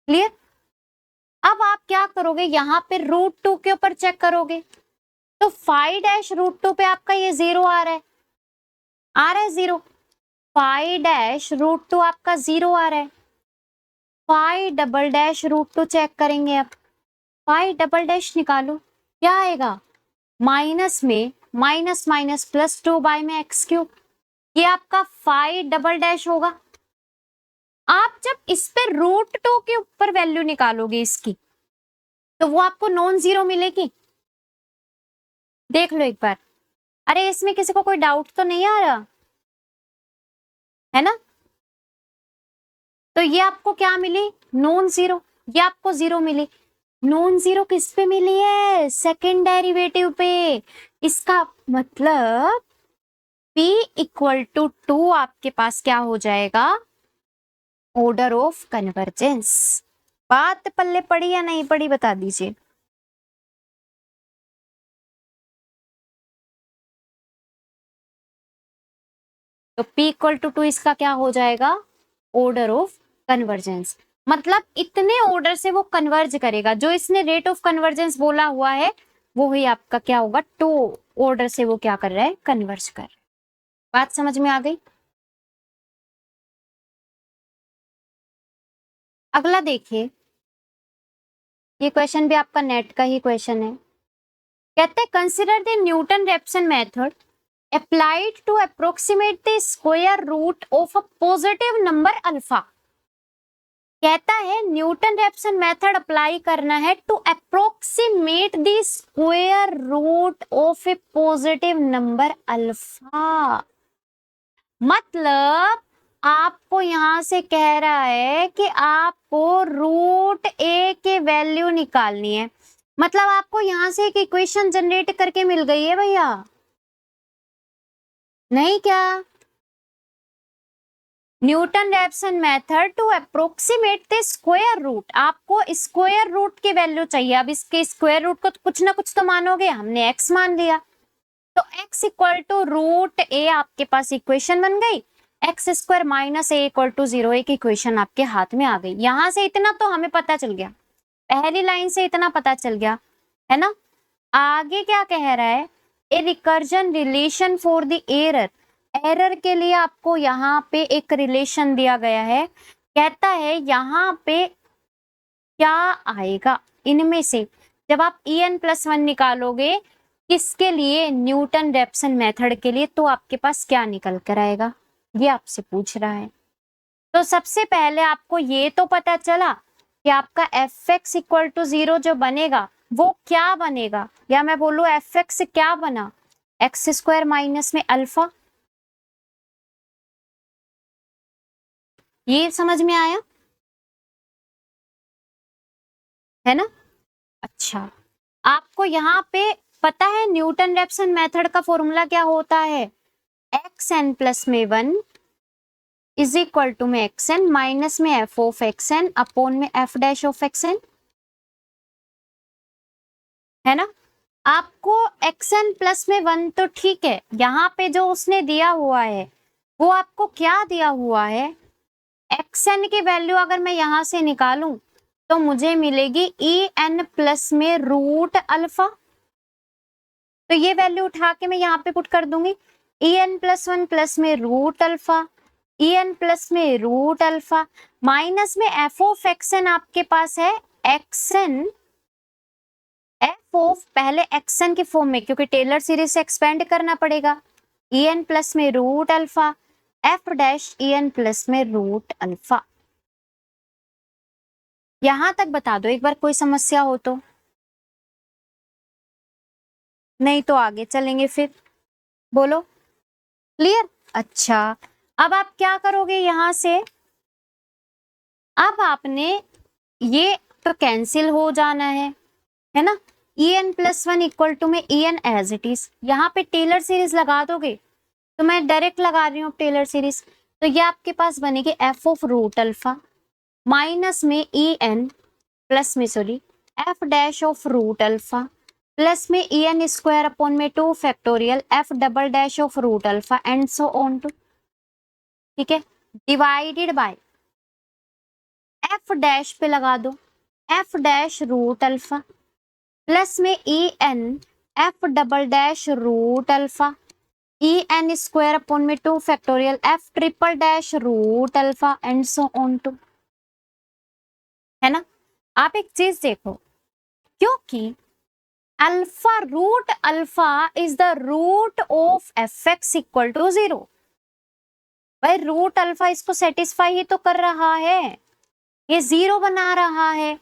क्लियर। अब आप क्या करोगे, यहाँ पे रूट 2 के ऊपर चेक करोगे, तो फाई डैश रूट 2 पे आपका ये जीरो आ रहा है, आ रहा है जीरो। फाई डैश रूट 2 आपका जीरो आ रहा है। Phi double dash root 2 check करेंगे, अब फाई डबल डैश निकालो, क्या आएगा, माइनस में माइनस माइनस प्लस 2/x³। ये आपका फाई डबल डैश होगा। आप जब इस पे रूट 2 के ऊपर वैल्यू निकालोगे इसकी, तो वो आपको नॉन जीरो मिलेगी। देख लो एक बार। अरे इसमें किसी को कोई डाउट तो नहीं आ रहा है ना। तो ये आपको क्या मिली, नॉन जीरो, ये आपको जीरो मिली। नॉन जीरो किस पे मिली है, सेकेंड डेरिवेटिव पे। इसका मतलब p = 2 आपके पास क्या हो जाएगा, ऑर्डर ऑफ कन्वर्जेंस। बात पल्ले पड़ी या नहीं पड़ी बता दीजिए। तो p = 2 इसका क्या हो जाएगा, ऑर्डर ऑफ कन्वर्जेंस। मतलब इतने ऑर्डर से वो कन्वर्ज करेगा, जो इसने रेट ऑफ कन्वर्जेंस बोला हुआ है वो ही आपका क्या होगा, 2 ऑर्डर से वो क्या कर रहा है, कन्वर्ज कर रहा है। बात समझ में आ गई। अगला देखिए, ये क्वेश्चन भी आपका नेट का ही क्वेश्चन है। कहते हैं consider the Newton-Raphson method applied to approximate the square root of a positive number alpha. कहता है न्यूटन रैप्सन मेथड अप्लाई करना है to approximate the square root of a positive number alpha. मतलब आपको यहां से कह रहा है कि आपको रूट ए के वैल्यू निकालनी है। मतलब आपको यहां से एक इक्वेशन जनरेट करके मिल गई है भैया, नहीं क्या? Newton Raphson method to approximate the square root, आपको स्क्वायर रूट की वैल्यू चाहिए। अब इसके स्क्वायर रूट को तो कुछ ना कुछ तो मानोगे, हमने x मान लिया, तो x equal to root a आपके पास इक्वेशन बन गई। X square minus a equal to 0 एक इक्वेशन आपके हाथ में आ गई। यहां से इतना तो हमें पता चल गया, पहली लाइन से इतना पता चल गया है ना। आगे क्या कह रहा है, a recursion relation for the error, error के लिए आपको यहाँ पे एक रिलेशन दिया गया है। कहता है यहाँ पे क्या आएगा इनमें से, जब आप en+1 निकालोगे किसके लिए, न्यूटन रैप्सन मेथड के लिए, तो आपके पास क्या निकल कर आएगा, ये आपसे पूछ रहा है। तो सबसे पहले आपको ये तो पता चला कि आपका fx इक्वल टू 0 जो बनेगा वो क्या बनेगा, या मैं बोलूं fx क्या बना, एक्स स्क्वायर माइनस में अल्फा। ये समझ में आया है ना। अच्छा, आपको यहाँ पे पता है न्यूटन रैप्सन मेथड का फॉर्मूला क्या होता है, xn+1 इज इक्वल टू में xn माइनस में f ऑफ xn अपॉन में f डैश ऑफ xn, है ना। आपको xn+1 तो ठीक है, यहाँ पे जो उसने दिया हुआ है वो आपको क्या दिया हुआ है, xn की वैल्यू अगर मैं यहाँ से निकालूं तो मुझे मिलेगी en प्लस में रूट अल्फा। तो ये वैल्यू उठा के मैं यहाँ पे पुट कर दूंगी, en+1 प्लस में रूट अल्फा, en प्लस में रूट अल्फा माइनस में f ऑफ xn आपके पास है xn, f ऑफ पहले xn के फॉर्म में, क्योंकि टेलर सीरीज से एक्सपेंड करना पड़ेगा, en प्लस में root alpha f dash en plus में रूट अल्फा। यहां तक बता दो एक बार, कोई समस्या हो तो, नहीं तो आगे चलेंगे फिर, बोलो क्लियर। अच्छा, अब आप क्या करोगे यहां से, अब आपने ये तो कैंसिल हो जाना है ना। en+1 इक्वल टू में en एज इट इज, यहाँ पे टेलर सीरीज लगा दोगे, तो मैं डायरेक्ट लगा रही हूँ टेलर सीरीज, तो ये आपके पास बनेगी f of root alpha minus में en प्लस में sorry f dash of root alpha plus में en स्क्वायर अपॉन में 2 factorial f double dash of root alpha and so on to, ठीक है, डिवाइडेड बाय f डैश पे लगा दो f dash root alpha plus में en f double dash root alpha en square upon में 2 factorial f triple dash root alpha and so on to, है ना। आप एक चीज देखो, क्योंकि alpha root alpha is the root of fx equal to 0, भाई रूट अल्फा इसको सेटिस्फाई ही तो कर रहा है, ये 0 बना रहा है,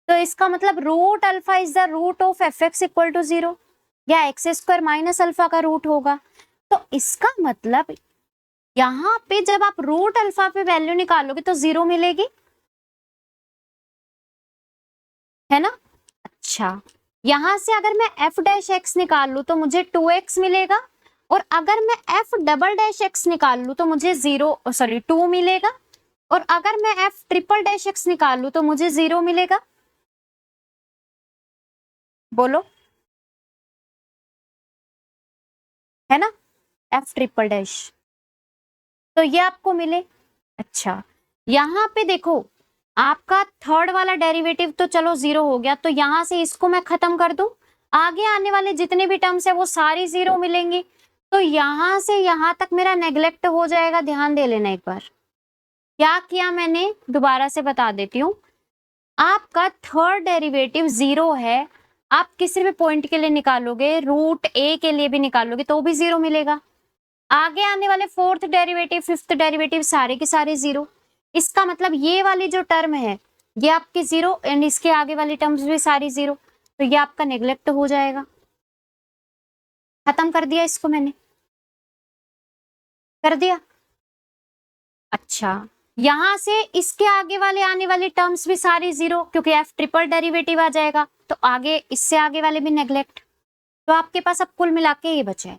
तो इसका मतलब root alpha is the root of fx equal to 0, या एक्स स्क्वायर माइनस अल्फा का रूट होगा। तो इसका मतलब यहाँ पे जब आप रूट अल्फा पे वैल्यू निकालोगे तो 0 मिलेगी, है ना। अच्छा, यहां से अगर मैं f डैश x निकाल लू तो मुझे 2x मिलेगा, और अगर मैं f डबल डैश x निकाल लू तो मुझे 2 मिलेगा, और अगर मैं f ट्रिपल डैश x निकाल लू तो मुझे 0 मिलेगा, बोलो, है ना, f ट्रिपल डैश, तो ये आपको मिले। अच्छा, यहाँ पे देखो आपका थर्ड वाला डेरिवेटिव तो चलो 0 हो गया, तो यहां से इसको मैं खत्म कर दूं, आगे आने वाले जितने भी टर्म्स है वो सारी 0 मिलेंगी, तो यहां से यहां तक मेरा नेग्लेक्ट हो जाएगा। ध्यान दे लेना एक बार क्या किया मैंने, दोबारा से बता देती हूँ। आपका थर्ड डेरिवेटिव 0 है, आप किसी भी पॉइंट के लिए निकालोगे, रूट ए के लिए भी निकालोगे तो भी 0 मिलेगा। आगे आने वाले फोर्थ डेरिवेटिव, फिफ्थ डेरिवेटिव सारे के सारे 0। इसका मतलब ये वाली जो टर्म है ये आपकी 0 एंड इसके आगे वाली टर्म्स भी सारी 0, तो ये आपका नेग्लेक्ट हो जाएगा। खत्म कर दिया इसको मैंने, कर दिया। अच्छा, यहां से इसके आगे वाले आने वाली टर्म्स भी सारी 0 क्योंकि एफ ट्रिपल डेरिवेटिव आ जाएगा, तो आगे इससे आगे वाले भी नेग्लेक्ट। तो आपके पास अब कुल मिला के ये बचा है।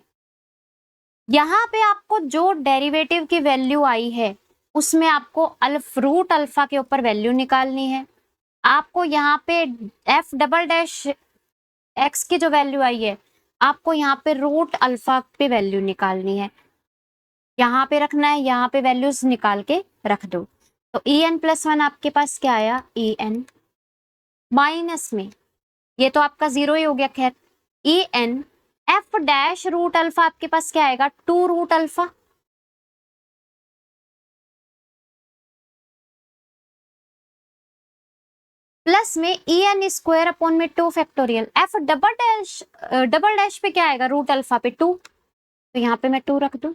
यहाँ पे आपको जो डेरिवेटिव की वैल्यू आई है उसमें आपको रूट अल्फा के ऊपर वैल्यू निकालनी है। आपको यहाँ पे एफ डबल डैश एक्स की जो वैल्यू आई है आपको यहाँ पे रूट अल्फा पे वैल्यू निकालनी है, यहाँ पे रखना है, यहाँ पे वैल्यूज निकाल के रख दो। तो en+1 आपके पास क्या आया, en माइनस में ये तो आपका 0 ही हो गया, खैर en f dash root alpha आपके पास क्या आएगा, 2 रूट अल्फा प्लस में en स्क्वायर अपॉन में 2 फैक्टोरियल। एफ डबल डैश पे क्या आएगा, रूट अल्फा पे 2, तो यहाँ पे मैं 2 रख दूं,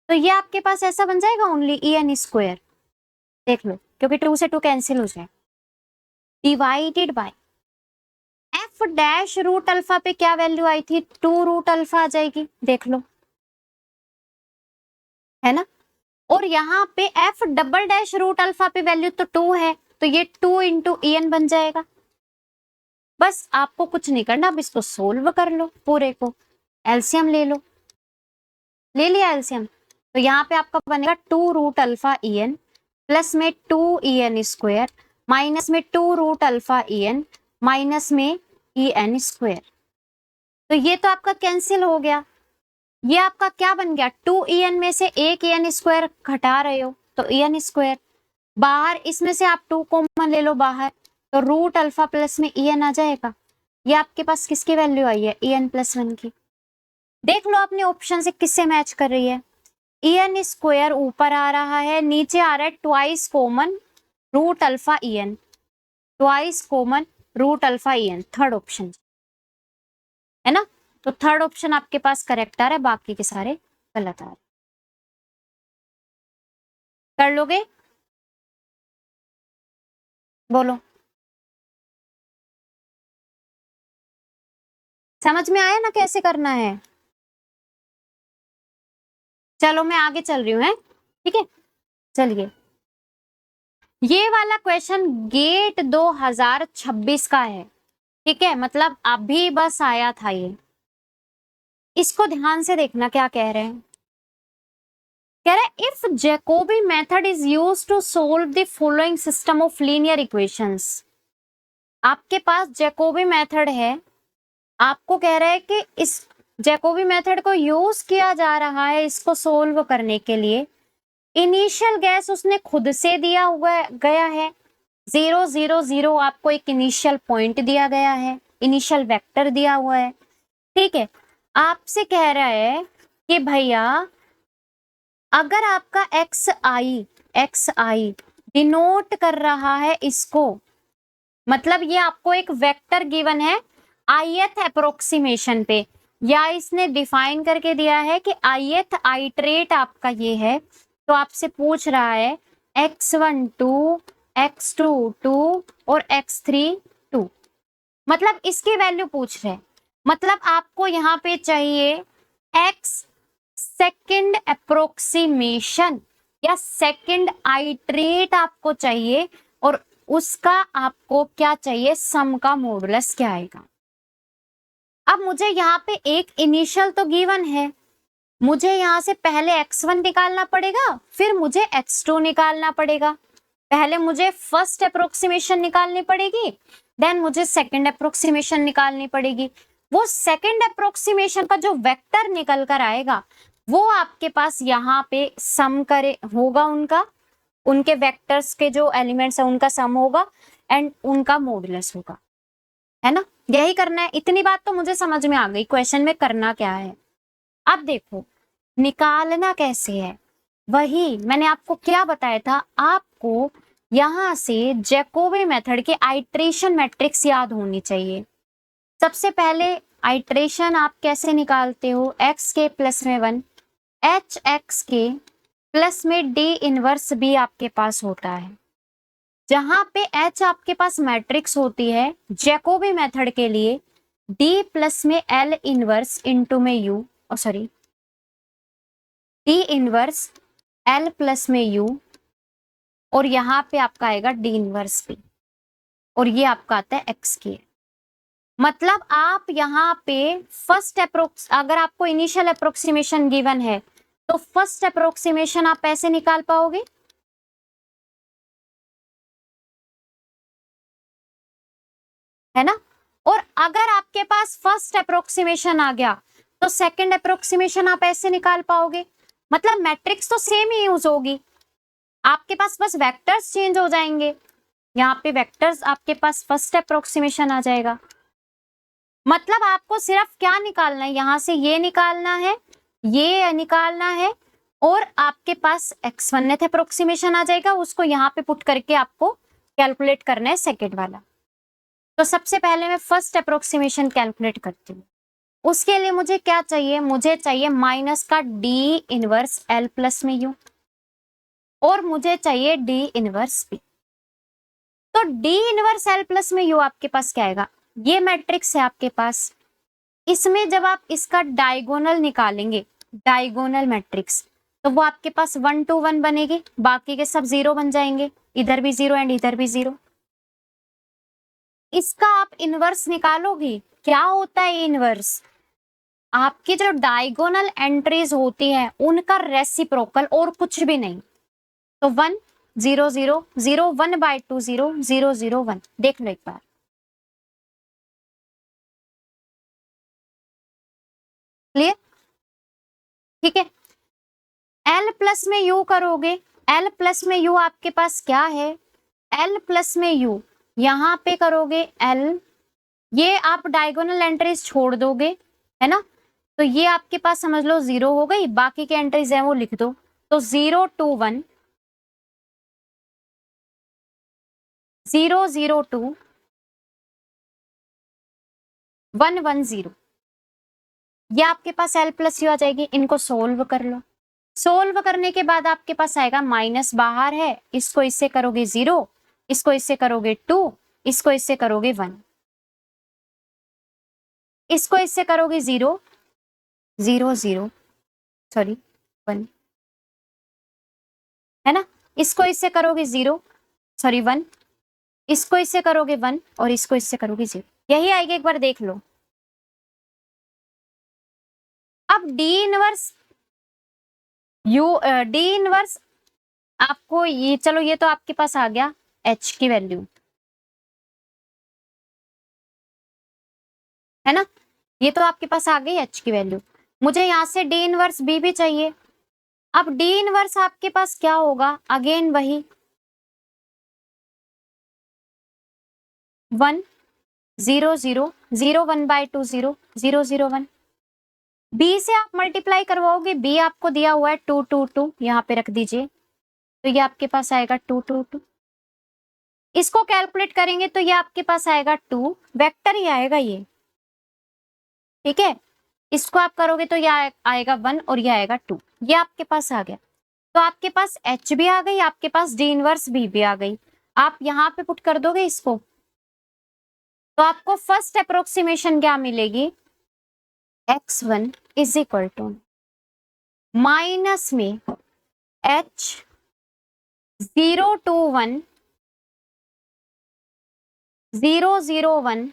तो ये आपके पास ऐसा बन जाएगा ओनली en स्क्वायर, देख लो क्योंकि 2 से 2 कैंसिल हो जाए, divided by f dash root alpha पे क्या वैल्यू आई थी, 2 रूट अल्फा आ जाएगी, देख लो, है ना। और यहाँ पे f double dash root alpha पे वैल्यू तो 2 है, तो ये 2 इंटू en बन जाएगा। बस आपको कुछ नहीं करना, अब इसको सोल्व कर लो पूरे को, एलसीएम ले लो, ले लिया एलसीएम, तो यहाँ पे आपका बनेगा 2 रूट अल्फा en प्लस में 2 en स्क्वायर माइनस में 2 रूट अल्फा en माइनस में en स्क्वायर, तो ये तो आपका कैंसिल हो गया। ये आपका क्या बन गया, 2 en में से एक en स्क्वायर घटा रहे हो तो en स्क्वायर, बाहर इसमें से आप 2 कॉमन ले लो बाहर, तो रूट अल्फा प्लस में en आ जाएगा। ये आपके पास किसकी वैल्यू आई है, en+1 की। देख लो अपने ऑप्शन से किससे मैच कर रही है, en स्क्वायर ऊपर आ रहा है, नीचे आ रहा है twice common root alpha en, twice common root alpha en, third option है ना। तो थर्ड ऑप्शन आपके पास करेक्ट आ रहा है, बाकी के सारे गलत आ रहे। कर लोगे, बोलो, समझ में आया ना कैसे करना है। चलो मैं आगे चल रही हूँ, है ठीक है। चलिए, ये वाला क्वेश्चन गेट 2026 का है, ठीक है, मतलब अभी बस आया था ये। इसको ध्यान से देखना क्या कह रहे हैं, कह रहे हैं if Jacobi method is used to solve the following system of linear equations. आपके पास जैकोबी मेथड है, आपको कह रहा है कि इस जैकोबी मेथड को यूज किया जा रहा है इसको सोल्व करने के लिए। इनिशियल गैस उसने खुद से दिया हुआ गया है, 0 0 0 आपको एक इनिशियल पॉइंट दिया गया है, इनिशियल वेक्टर दिया हुआ है, ठीक है। आपसे कह रहा है कि भैया अगर आपका एक्स आई डिनोट कर रहा है इसको, मतलब ये आपको एक वेक्टर गिवन है ith अप्रोक्सीमेशन पे, या इसने डिफाइन करके दिया है कि ith आइटरेट आपका ये है, तो आपसे पूछ रहा है x1 2 x2 2 और x3 2, मतलब इसकी वैल्यू पूछ रहे हैं। मतलब आपको यहाँ पे चाहिए x सेकंड अप्रोक्सीमेशन या सेकंड आइटरेट आपको चाहिए, और उसका आपको क्या चाहिए, सम का मॉडुलस क्या आएगा। अब मुझे यहाँ पे एक इनिशियल तो गिवन है, मुझे यहाँ से पहले x1 निकालना पड़ेगा, फिर मुझे x2 निकालना पड़ेगा। पहले मुझे फर्स्ट अप्रोक्सीमेशन निकालनी पड़ेगी, देन मुझे सेकंड अप्रोक्सीमेशन निकालनी पड़ेगी। वो सेकंड अप्रोक्सीमेशन का जो वेक्टर निकल कर आएगा वो आपके पास यहाँ पे सम करे होगा, उनके वेक्टर्स के जो एलिमेंट्स है उनका सम होगा एंड उनका मॉडुलस होगा, है ना। यही करना है, इतनी बात तो मुझे समझ में आ गई क्वेश्चन में करना क्या है। अब देखो निकालना कैसे है, वही मैंने आपको क्या बताया था, आपको यहां से जैकोबी मेथड के आइट्रेशन मैट्रिक्स याद होनी चाहिए। सबसे पहले आइट्रेशन आप कैसे निकालते हो, x के प्लस में 1, एच एक्स के प्लस में डी इनवर्स बी आपके पास होता है। जहां पे h आपके पास मैट्रिक्स होती है जैकोबी मेथड के लिए, d प्लस में l इनवर्स इंटू में u, sorry d inverse l plus में u, और यहाँ पे आपका आएगा d इनवर्स b, और ये आपका आता है x की। मतलब आप यहाँ पे फर्स्ट अप्रोक्स, अगर आपको इनिशियल अप्रोक्सीमेशन गिवन है तो फर्स्ट अप्रोक्सीमेशन आप ऐसे निकाल पाओगे, है ना। और अगर आपके पास फर्स्ट अप्रोक्सीमेशन आ गया तो सेकंड अप्रोक्सीमेशन आप ऐसे निकाल पाओगे। मतलब मैट्रिक्स तो सेम ही यूज होगी, आपके पास बस वेक्टर्स चेंज हो जाएंगे। यहाँ पे वेक्टर्स आपके पास फर्स्ट अप्रोक्सीमेशन आ जाएगा। मतलब आपको सिर्फ क्या निकालना है, यहां से ये निकालना है, ये निकालना है, और आपके पास x1 अप्रोक्सीमेशन आ जाएगा, उसको यहाँ पे पुट करके आपको कैलकुलेट करना है सेकेंड वाला। तो सबसे पहले मैं फर्स्ट अप्रोक्सीमेशन कैलकुलेट करती हूँ। उसके लिए मुझे क्या चाहिए, मुझे चाहिए माइनस का d इनवर्स l प्लस में u, और मुझे चाहिए d इनवर्स b। तो d इनवर्स l प्लस में u आपके पास क्या आएगा, ये मैट्रिक्स है आपके पास, इसमें जब आप इसका डायगोनल निकालेंगे, डायगोनल मैट्रिक्स, तो वो आपके पास 1 to 1 बनेगी, बाकी के सब 0 बन जाएंगे, इधर भी 0 एंड इधर भी 0। इसका आप इनवर्स निकालोगे, क्या होता है इनवर्स, आपकी जो डायगोनल एंट्रीज होती है उनका रेसिप्रोकल, और कुछ भी नहीं। तो 1 0 0 0 1/2 0 0 0 1, देख लो एक बार। क्लियर, ठीक है। L प्लस में U करोगे, L प्लस में U आपके पास क्या है, L प्लस में U, यहाँ पे करोगे L, ये आप डायगोनल एंट्रीज छोड़ दोगे, है ना। तो ये आपके पास समझ लो 0 हो गई, बाकी के एंट्रीज हैं वो लिख दो। तो 0 2 1 0 0 2 1 1 0, ये आपके पास L प्लस U आ जाएगी। इनको सोल्व कर लो, सोल्व करने के बाद आपके पास आएगा माइनस बाहर है, इसको इससे करोगे 0, इसको इससे करोगे 2, इसको इससे करोगे 1, इसको इससे करोगे 0 0 0 सॉरी 1, है ना। इसको इससे करोगे 0 सॉरी 1, इसको इससे करोगे 1, और इसको इससे करोगे 0, यही आएगी, एक बार देख लो। अब डी इनवर्स डी इनवर्स आपको ये, चलो ये तो आपके पास आ गया h की वैल्यू, है ना, ये तो आपके पास आ गई h की वैल्यू। मुझे यहाँ से डी इनवर्स b भी चाहिए। अब डी इनवर्स आपके पास क्या होगा, अगेन वही 1 0 0 0 1/2 0 0 0 1। बी से आप मल्टीप्लाई करवाओगे, बी आपको दिया हुआ है 2 2 2, यहाँ पे रख दीजिए, तो ये आपके पास आएगा 2 2 2। इसको कैलकुलेट करेंगे तो ये आपके पास आएगा 2, वेक्टर ही आएगा ये, ठीक है। इसको आप करोगे तो ये आएगा 1 और ये आएगा 2, ये आपके पास आ गया। तो आपके पास h भी आ गई, आपके पास डी इनवर्स b भी आ गई। आप यहाँ पे पुट कर दोगे इसको, तो आपको फर्स्ट अप्रोक्सीमेशन क्या मिलेगी, x1 is equal to minus में h 0 2 1 0 0 1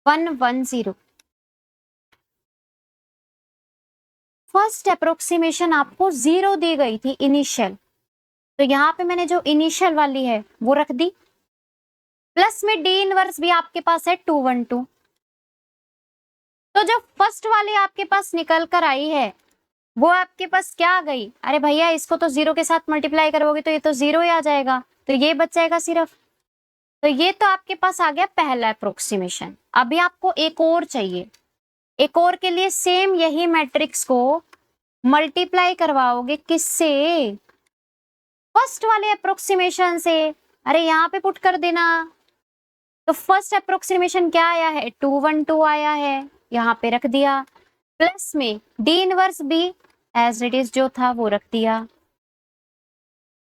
1 1 0। फर्स्ट अप्रोक्सीमेशन आपको 0 दी गई थी इनिशियल, तो यहाँ पे मैंने जो इनिशियल वाली है वो रख दी, प्लस में डी इनवर्स भी आपके पास है 2 1 2। तो जो फर्स्ट वाली आपके पास निकल कर आई है वो आपके पास क्या आ गई, अरे भैया इसको तो 0 के साथ मल्टीप्लाई करोगे तो ये तो 0 ही आ जाएगा, तो ये बच जाएगा सिर्फ। तो ये तो आपके पास आ गया पहला अप्रोक्सीमेशन। अभी आपको एक और चाहिए, एक और के लिए सेम यही मैट्रिक्स को मल्टीप्लाई करवाओगे किससे, फर्स्ट वाले अप्रोक्सीमेशन से। अरे यहाँ पे पुट कर देना, तो फर्स्ट अप्रोक्सीमेशन क्या आया है, 212 आया है, यहाँ पे रख दिया, प्लस में D inverse B as it is जो था वो रख दिया।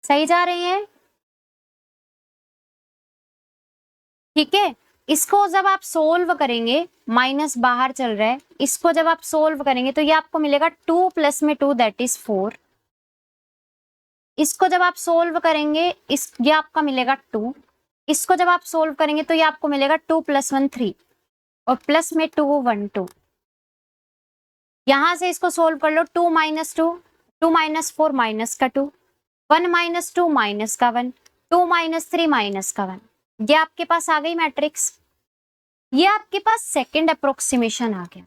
सही जा रही है? ठीक है। इसको जब आप सोल्व करेंगे, माइनस बाहर चल रहा है, इसको जब आप सोल्व करेंगे तो ये आपको मिलेगा 2 प्लस में 2 दैट इज 4। इसको जब आप सोल्व करेंगे ये आपका मिलेगा 2। इसको जब आप सोल्व करेंगे तो ये आपको मिलेगा 2 + 1 3 और प्लस में 2 1 2। यहां से इसको सोल्व कर लो, 2 - 2 2 - 4 माइनस का 2 1 - 2 माइनस का 1 2 - 3 माइनस का 1। ये आपके पास आ गई मैट्रिक्स। ये आपके पास सेकंड अप्रोक्सीमेशन आ गया।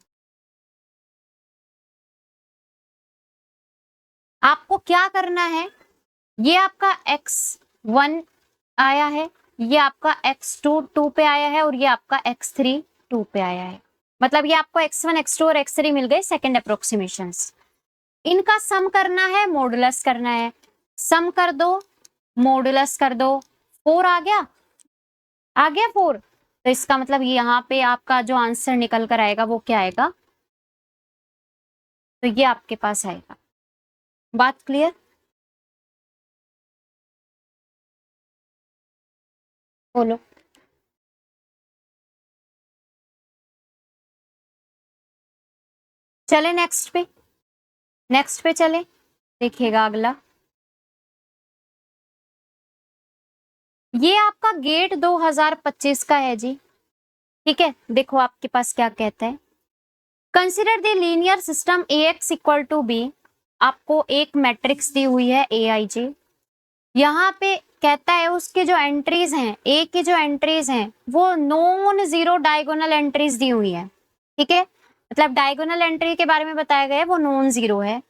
आपको क्या करना है, ये आपका x1 आया है, ये आपका x2 2 पे आया है और ये आपका x3 2 पे आया है। मतलब ये आपको x1 x2 और x3 मिल गए सेकंड अप्रोक्सीमेशंस। इनका सम करना है, मॉडुलस करना है। सम कर दो, मॉडुलस कर दो, 4 आ गया, आ गया 4। तो इसका मतलब यहाँ पे आपका जो आंसर निकल कर आएगा वो क्या आएगा, तो ये आपके पास आएगा। बात क्लियर? बोलो। चले नेक्स्ट पे चले, देखिएगा अगला। ये आपका गेट 2025 का है जी। ठीक है, देखो आपके पास क्या कहता है, consider the linear system AX = B। आपको एक मैट्रिक्स दी हुई है AIJ। यहाँ पे कहता है उसके जो एंट्रीज हैं, ए की जो एंट्रीज हैं वो नॉन जीरो डायगोनल एंट्रीज दी हुई है। ठीक है, मतलब डायगोनल एंट्री के बारे में बताया गया है वो नॉन जीरो है।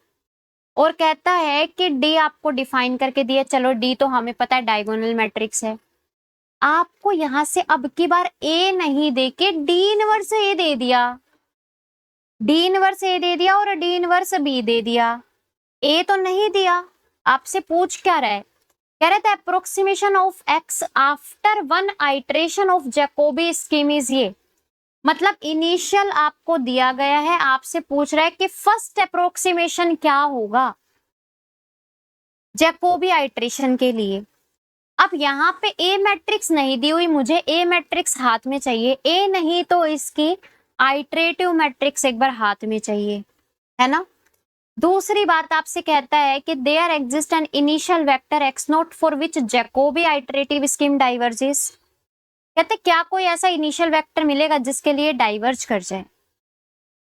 और कहता है कि डी आपको डिफाइन करके दिया, चलो डी तो हमें पता है डायगोनल मैट्रिक्स है। आपको यहां से अब की बार ए नहीं दे के डी इनवर्स ए दे दिया, डी इनवर्स ए दे दिया और डी इनवर्स बी दे दिया। ए तो नहीं दिया। आपसे पूछ क्या रहा है, कह रहे थे approximation of x after 1 iteration of Jacobi scheme is ये। मतलब इनिशियल आपको दिया गया है, आपसे पूछ रहा है कि फर्स्ट अप्रोक्सीमेशन क्या होगा जैकोबी आइट्रेशन के लिए। अब यहाँ पे ए मैट्रिक्स नहीं दी हुई, मुझे ए मैट्रिक्स हाथ में चाहिए। ए नहीं तो इसकी आइट्रेटिव मैट्रिक्स एक बार हाथ में चाहिए, है ना। दूसरी बात आपसे कहता है कि there exist an initial vector x0 for which Jacobi iterative scheme diverges. कहते क्या कोई ऐसा इनिशियल वेक्टर मिलेगा जिसके लिए डाइवर्ज कर जाए,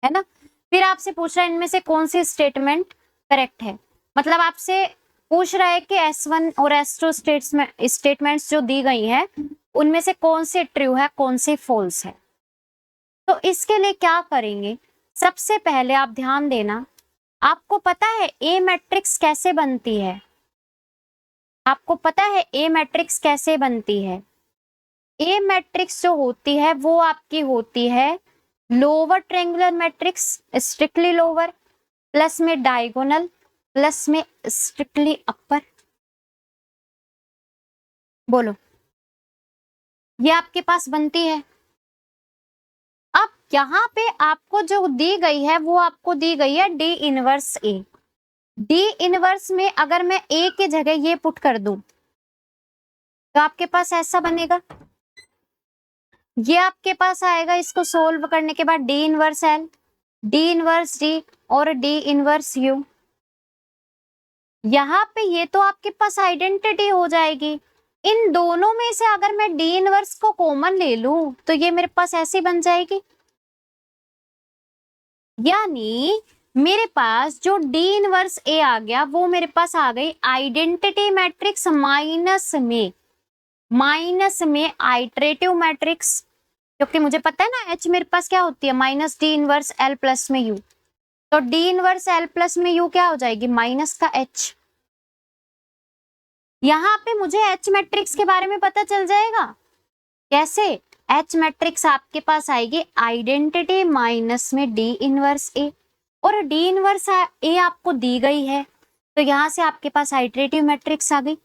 है ना। फिर आपसे पूछ रहा है इनमें से कौन सी स्टेटमेंट करेक्ट है। मतलब आपसे पूछ रहा है कि S1 और S2 स्टेटमेंट्स जो दी गई हैं उनमें से कौन सी ट्रू है, कौन सी फॉल्स है। तो इसके लिए क्या करेंगे, सबसे पहले आप ध्यान देना, आपको पता है ए मैट्रिक्स कैसे बनती है, आपको पता है ए मैट्रिक्स कैसे बनती है। ए मैट्रिक्स जो होती है वो आपकी होती है lower triangular matrix, strictly lower, plus में डायगोनल, प्लस में स्ट्रिक्टली अपर। बोलो, ये आपके पास बनती है। अब यहाँ पे आपको जो दी गई है वो आपको दी गई है डी इनवर्स ए। डी इनवर्स में अगर मैं ए की जगह ये पुट कर दूं तो आपके पास ऐसा बनेगा, ये आपके पास आएगा। इसको सोल्व करने के बाद D inverse L, D inverse D और डी इनवर्स यू। यहाँ पे ये तो आपके पास आइडेंटिटी हो जाएगी। इन दोनों में से अगर मैं डी इनवर्स को कॉमन ले लूं तो ये मेरे पास ऐसी बन जाएगी। यानी मेरे पास जो डी इनवर्स ए आ गया वो मेरे पास आ गई आइडेंटिटी मैट्रिक्स माइनस में आइट्रेटिव मैट्रिक्स। क्योंकि मुझे पता है ना एच मेरे पास क्या होती है, minus D inverse L plus में यू। तो डी इनवर्स एल प्लस में यू क्या हो जाएगी, माइनस का एच। यहाँ पे मुझे एच मैट्रिक्स के बारे में पता चल जाएगा। कैसे, एच मैट्रिक्स आपके पास आएगी आइडेंटिटी माइनस में डी इनवर्स ए, और डी इनवर्स ए आपको दी गई है तो यहां से आपके पास आइट्रेटिव मैट्रिक्स आ गई।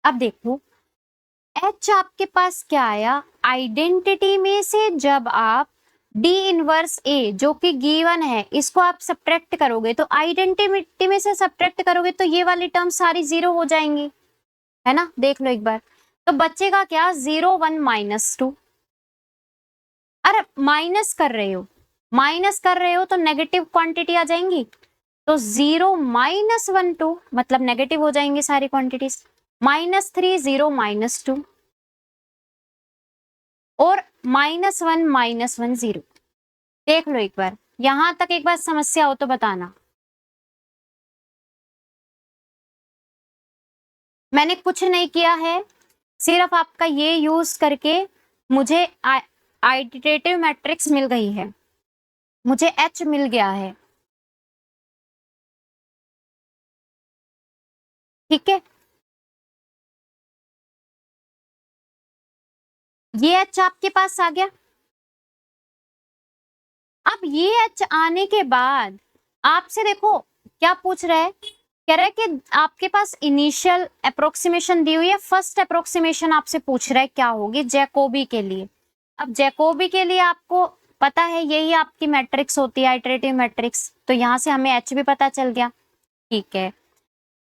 अब देखो एच आपके पास क्या आया, आइडेंटिटी में से जब आप डी इनवर्स ए जो कि गिवन है इसको आप सब्ट्रैक्ट करोगे, तो आइडेंटिटी में से सब्ट्रैक्ट करोगे तो ये वाली टर्म सारी जीरो हो जाएंगी, है ना। देख लो एक बार, तो बचेगा क्या, 0 1 -2। अरे माइनस कर रहे हो तो नेगेटिव क्वांटिटी आ जाएंगी, तो 0 -1 2 मतलब नेगेटिव हो जाएंगी सारी क्वांटिटीज, -3 0 -2 और -1 -1 0। देख लो एक बार, यहां तक एक बार समस्या हो तो बताना। मैंने कुछ नहीं किया है, सिर्फ आपका ये यूज करके मुझे आइटरेटिव मैट्रिक्स मिल गई है, मुझे एच मिल गया है, ठीक है। ये एच आपके पास आ गया। अब ये एच आने के बाद आपसे देखो क्या पूछ रहा है, कह रहा है कि आपके पास इनिशियल अप्रोक्सीमेशन दी हुई है, फर्स्ट अप्रोक्सीमेशन आपसे पूछ रहा है क्या होगी जैकोबी के लिए। अब जैकोबी के लिए आपको पता है यही आपकी मैट्रिक्स होती है, आइटरेटिव मैट्रिक्स, तो यहां से हमें एच भी पता चल गया, ठीक है।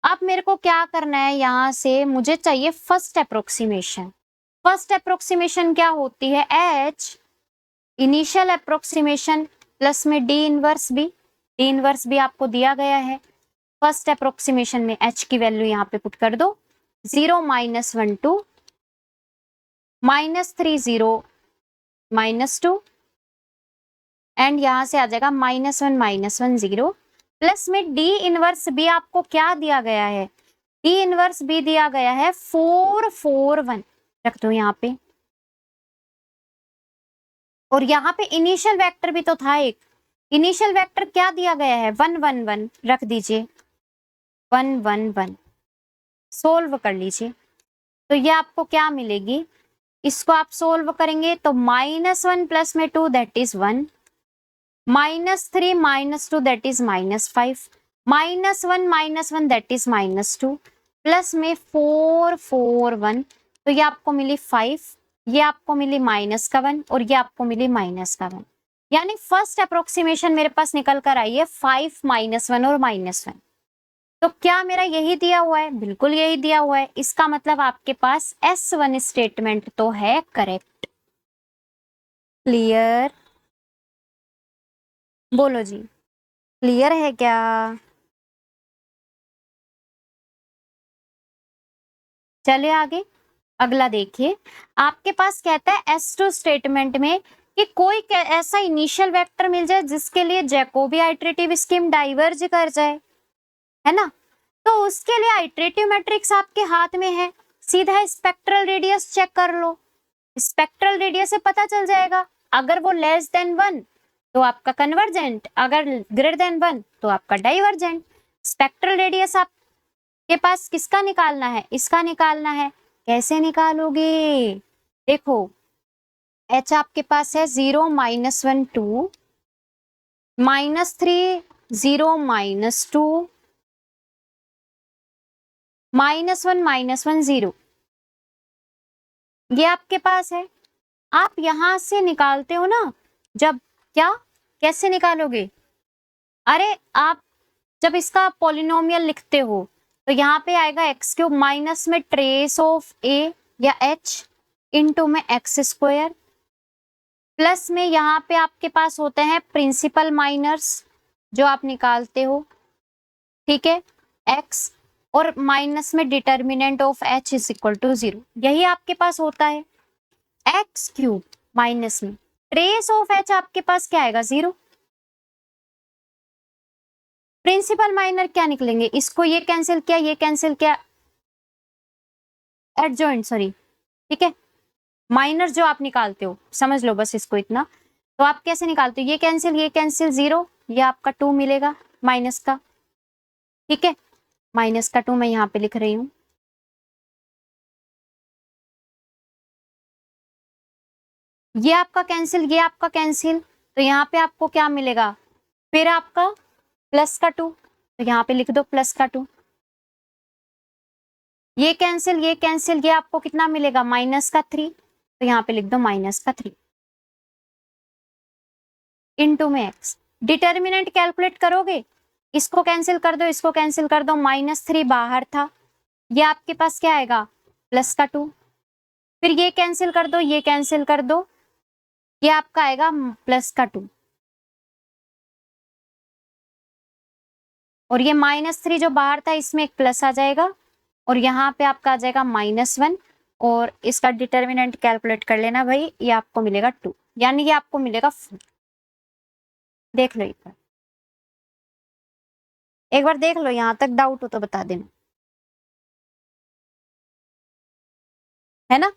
अब मेरे को क्या करना है, यहां से मुझे चाहिए फर्स्ट अप्रोक्सीमेशन। फर्स्ट अप्रोक्सीमेशन क्या होती है, एच इनिशियल अप्रोक्सीमेशन प्लस में D inverse B, D inverse B आपको दिया गया है। फर्स्ट अप्रोक्सीमेशन में एच की वैल्यू यहाँ पे पुट कर दो, 0 -1 2 -3 0 -2 एंड यहां से आ जाएगा -1 -1 0 प्लस में डी इनवर्स बी आपको क्या दिया गया है, डी इनवर्स बी दिया गया है 4 4 1, रख दो यहाँ पे। और यहाँ पे इनिशियल वेक्टर भी तो था एक, इनिशियल वेक्टर क्या दिया गया है, 1 1 1, रख दीजिए 1 1 1, सोल्व कर लीजिए। तो ये आपको क्या मिलेगी, इसको आप सोल्व करेंगे तो -1 प्लस में 2 that is 1, -3 -2 that is -5, -1 -1 that is -2 plus में 4 4 1, तो ये आपको मिली 5, ये आपको मिली -1 और ये आपको मिली -1, यानी फर्स्ट अप्रोक्सीमेशन मेरे पास निकल कर आई है 5 -1 और -1। तो क्या मेरा यही दिया हुआ है, बिल्कुल यही दिया हुआ है, इसका मतलब आपके पास S1 स्टेटमेंट तो है करेक्ट। क्लियर, बोलो जी, क्लियर है क्या। चलिए आगे, अगला देखिए, आपके पास कहता है S2 स्टेटमेंट में कि कोई ऐसा इनिशियल वेक्टर मिल जाए जिसके लिए जैकोबी आइटरेटिव स्कीम डाइवर्ज कर जाए, है ना। तो उसके लिए आइटरेटिव मैट्रिक्स आपके हाथ में है, सीधा स्पेक्ट्रल रेडियस चेक कर लो, स्पेक्ट्रल रेडियस से पता चल जाएगा, अगर वो लेस देन 1 तो आपका कन्वर्जेंट, अगर ग्रेटर देन 1 तो आपका डाइवर्जेंट। स्पेक्ट्रल रेडियस आपके पास किसका निकालना है, इसका निकालना है, कैसे निकालोगे, देखो एच आपके पास है 0 -1 2 -3 0 -2 -1 -1 0, ये आपके पास है। आप यहां से निकालते हो ना, जब क्या कैसे निकालोगे, अरे आप जब इसका पॉलिनोमियल लिखते हो तो यहाँ पे आएगा x³ माइनस में ट्रेस ऑफ a या h इनटू में x² प्लस में यहाँ पे आपके पास होते हैं प्रिंसिपल माइनर्स जो आप निकालते हो, ठीक है, x और माइनस में determinant of h is equal to 0, यही आपके पास होता है। x³ माइनस में ट्रेस ऑफ h आपके पास क्या आएगा 0, प्रिंसिपल माइनर क्या निकलेंगे, इसको ये कैंसिल किया, ये कैंसिल किया, एडजॉइंट सॉरी, ठीक है, माइनर जो आप निकालते हो समझ लो बस इसको इतना, तो आप कैसे निकालते हो, ये कैंसिल 0, ये आपका 2 मिलेगा माइनस का, ठीक है, माइनस का 2 मैं यहाँ पे लिख रही हूँ। ये आपका कैंसिल, ये आपका कैंसिल, तो यहाँ पे आपको क्या मिलेगा, फिर आपका प्लस का 2, तो यहाँ पे लिख दो प्लस का 2, ये कैंसिल, ये आपको कितना मिलेगा, माइनस का 3, तो यहाँ पे लिख दो माइनस का 3 इनटू में x। डिटर्मिनेंट कैलकुलेट करोगे, इसको कैंसिल कर दो, इसको कैंसिल कर दो, -3 बाहर था, ये आपके पास क्या आएगा, प्लस का 2। फिर ये कैंसिल कर दो, ये कैंसिल कर दो, ये आपका आएगा प्लस का 2, और ये -3 जो बाहर था इसमें एक प्लस आ जाएगा, और यहाँ पे आपका आ जाएगा -1, और इसका डिटर्मिनेंट कैलकुलेट कर लेना भाई, ये आपको मिलेगा 2, यानी ये आपको मिलेगा 4। देख लो एक बार देख लो, यहां तक डाउट हो तो बता देना, है ना।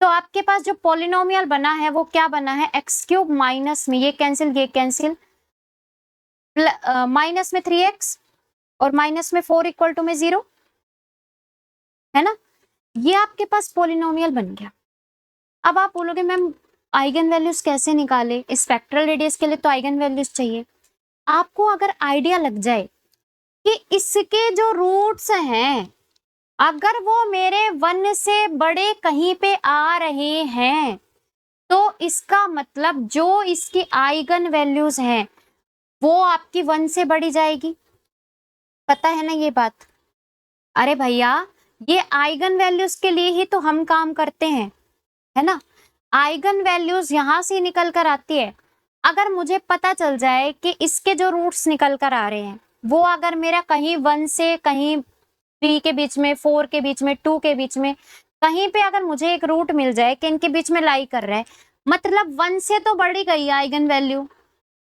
तो आपके पास जो पॉलिनोमियल बना है वो क्या बना है, x³ माइनस में ये कैंसिल, माइनस में 3x और माइनस में 4 इक्वल टू में 0, है ना। ये आपके पास पॉलिनोमियल बन गया। अब आप बोलोगे मैम आइगन वैल्यूज कैसे निकाले, स्पेक्ट्रल रेडियस के लिए तो आइगन वैल्यूज चाहिए। आपको अगर आइडिया लग जाए कि इसके जो रूट्स हैं अगर वो मेरे 1 से बड़े कहीं पे आ रहे हैं तो इसका मतलब जो इसकी आइगन वैल्यूज हैं वो आपकी 1 से बढ़ी जाएगी, पता है ना ये बात। अरे भैया ये आइगन वैल्यूज के लिए ही तो हम काम करते हैं, है ना। आइगन वैल्यूज यहां से निकल कर आती है। अगर मुझे पता चल जाए कि इसके जो रूट्स निकल कर आ रहे हैं वो अगर मेरा कहीं 1 से कहीं 3 के बीच में, 4 के बीच में, 2 के बीच में, कहीं पे अगर मुझे एक रूट मिल जाए कि इनके बीच में लाई कर रहा है, मतलब 1 से तो बढ़ी गई आइगन वैल्यू,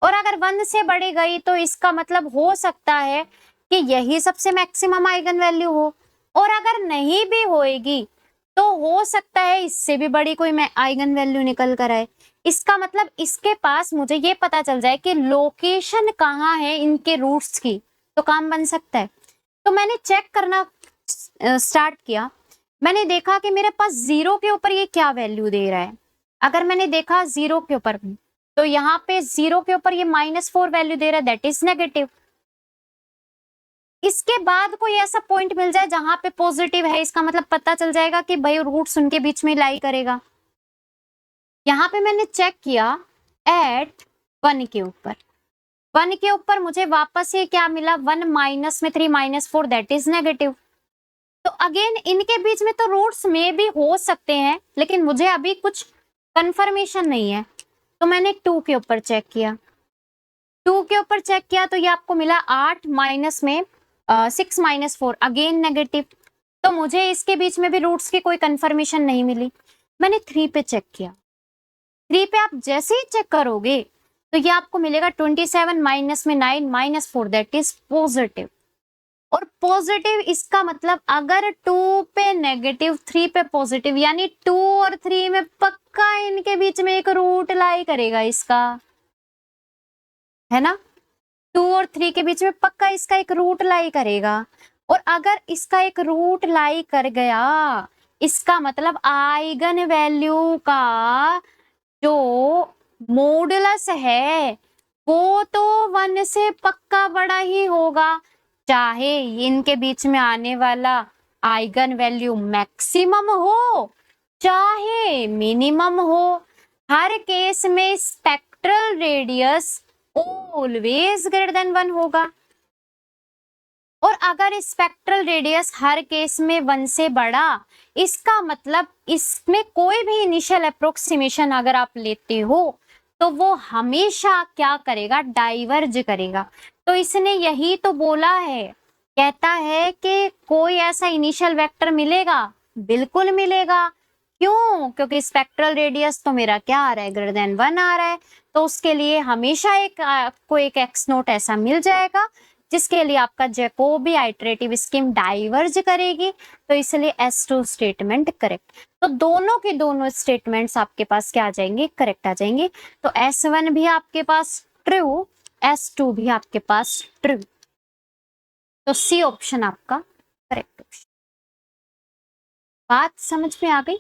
और अगर 1 से बढ़ी गई तो इसका मतलब हो सकता है कि यही सबसे मैक्सिमम आइगन वैल्यू हो, और अगर नहीं भी होएगी तो हो सकता है इससे भी बड़ी कोई आइगन वैल्यू निकल कर आए। इसका मतलब इसके पास मुझे ये पता चल जाए कि लोकेशन कहाँ है इनके रूट्स की, तो काम बन सकता है। तो मैंने चेक करना स्टार्ट किया, मैंने देखा कि मेरे पास 0 के ऊपर ये क्या वैल्यू दे रहा है। अगर मैंने देखा 0 के ऊपर, तो यहाँ पे 0 के ऊपर ये -4 वैल्यू दे रहा है, दैट इज नेगेटिव। इसके बाद कोई ऐसा पॉइंट मिल जाए जहां पे पॉजिटिव है, इसका मतलब पता चल जाएगा कि भाई रूट्स उनके बीच में लाई करेगा। यहाँ पे मैंने चेक किया एट 1 के ऊपर, 1 के ऊपर मुझे वापस ये क्या मिला, 1 माइनस में 3 -4 दैट इज नेगेटिव। तो अगेन इनके बीच में तो रूट्स में भी हो सकते हैं, लेकिन मुझे अभी कुछ कंफर्मेशन नहीं है। तो मैंने 2 के ऊपर चेक किया, 2 के ऊपर चेक किया तो ये आपको मिला 8 माइनस में 6 -4 अगेन नेगेटिव। तो मुझे इसके बीच में भी रूट्स की कोई कंफर्मेशन नहीं मिली। मैंने 3 पे चेक किया, 3 पे आप जैसे ही चेक करोगे तो ये आपको मिलेगा 27 माइनस में 9 -4 दैट इज पॉजिटिव। और पॉजिटिव इसका मतलब अगर 2 पे नेगेटिव 3 पे पॉजिटिव, यानी 2 और 3 में पक्का इनके बीच में एक रूट लाई करेगा इसका, है ना। 2 और 3 के बीच में पक्का इसका एक रूट लाई करेगा, और अगर इसका एक रूट लाई कर गया इसका मतलब आइगन वैल्यू का जो मॉडुलस है वो तो 1 से पक्का बड़ा ही होगा, चाहे इनके बीच में आने वाला आइगन वैल्यू मैक्सिमम हो चाहे मिनिमम हो, हर केस में spectral radius always greater than 1 होगा। और अगर स्पेक्ट्रल रेडियस हर केस में 1 से बड़ा, इसका मतलब इसमें कोई भी इनिशियल अप्रोक्सीमेशन अगर आप लेते हो तो वो हमेशा क्या करेगा, डाइवर्ज करेगा। तो इसने यही तो बोला है, कहता है कि कोई ऐसा इनिशियल वेक्टर मिलेगा, बिल्कुल मिलेगा। क्यों? क्योंकि स्पेक्ट्रल रेडियस तो मेरा क्या आ रहा है, ग्रेटर देन 1 आ रहा है, तो उसके लिए हमेशा आपको एक x0 ऐसा मिल जाएगा जिसके लिए आपका जैकोबी आइटरेटिव स्कीम डाइवर्ज करेगी। तो इसलिए S2 स्टेटमेंट करेक्ट। तो दोनों के दोनों स्टेटमेंट्स आपके पास क्या आ जाएंगे, करेक्ट आ जाएंगे। तो S1 भी आपके पास ट्रू, S2 भी आपके पास ट्रू। तो C ऑप्शन आपका करेक्ट ऑप्शन। बात समझ में आ गई?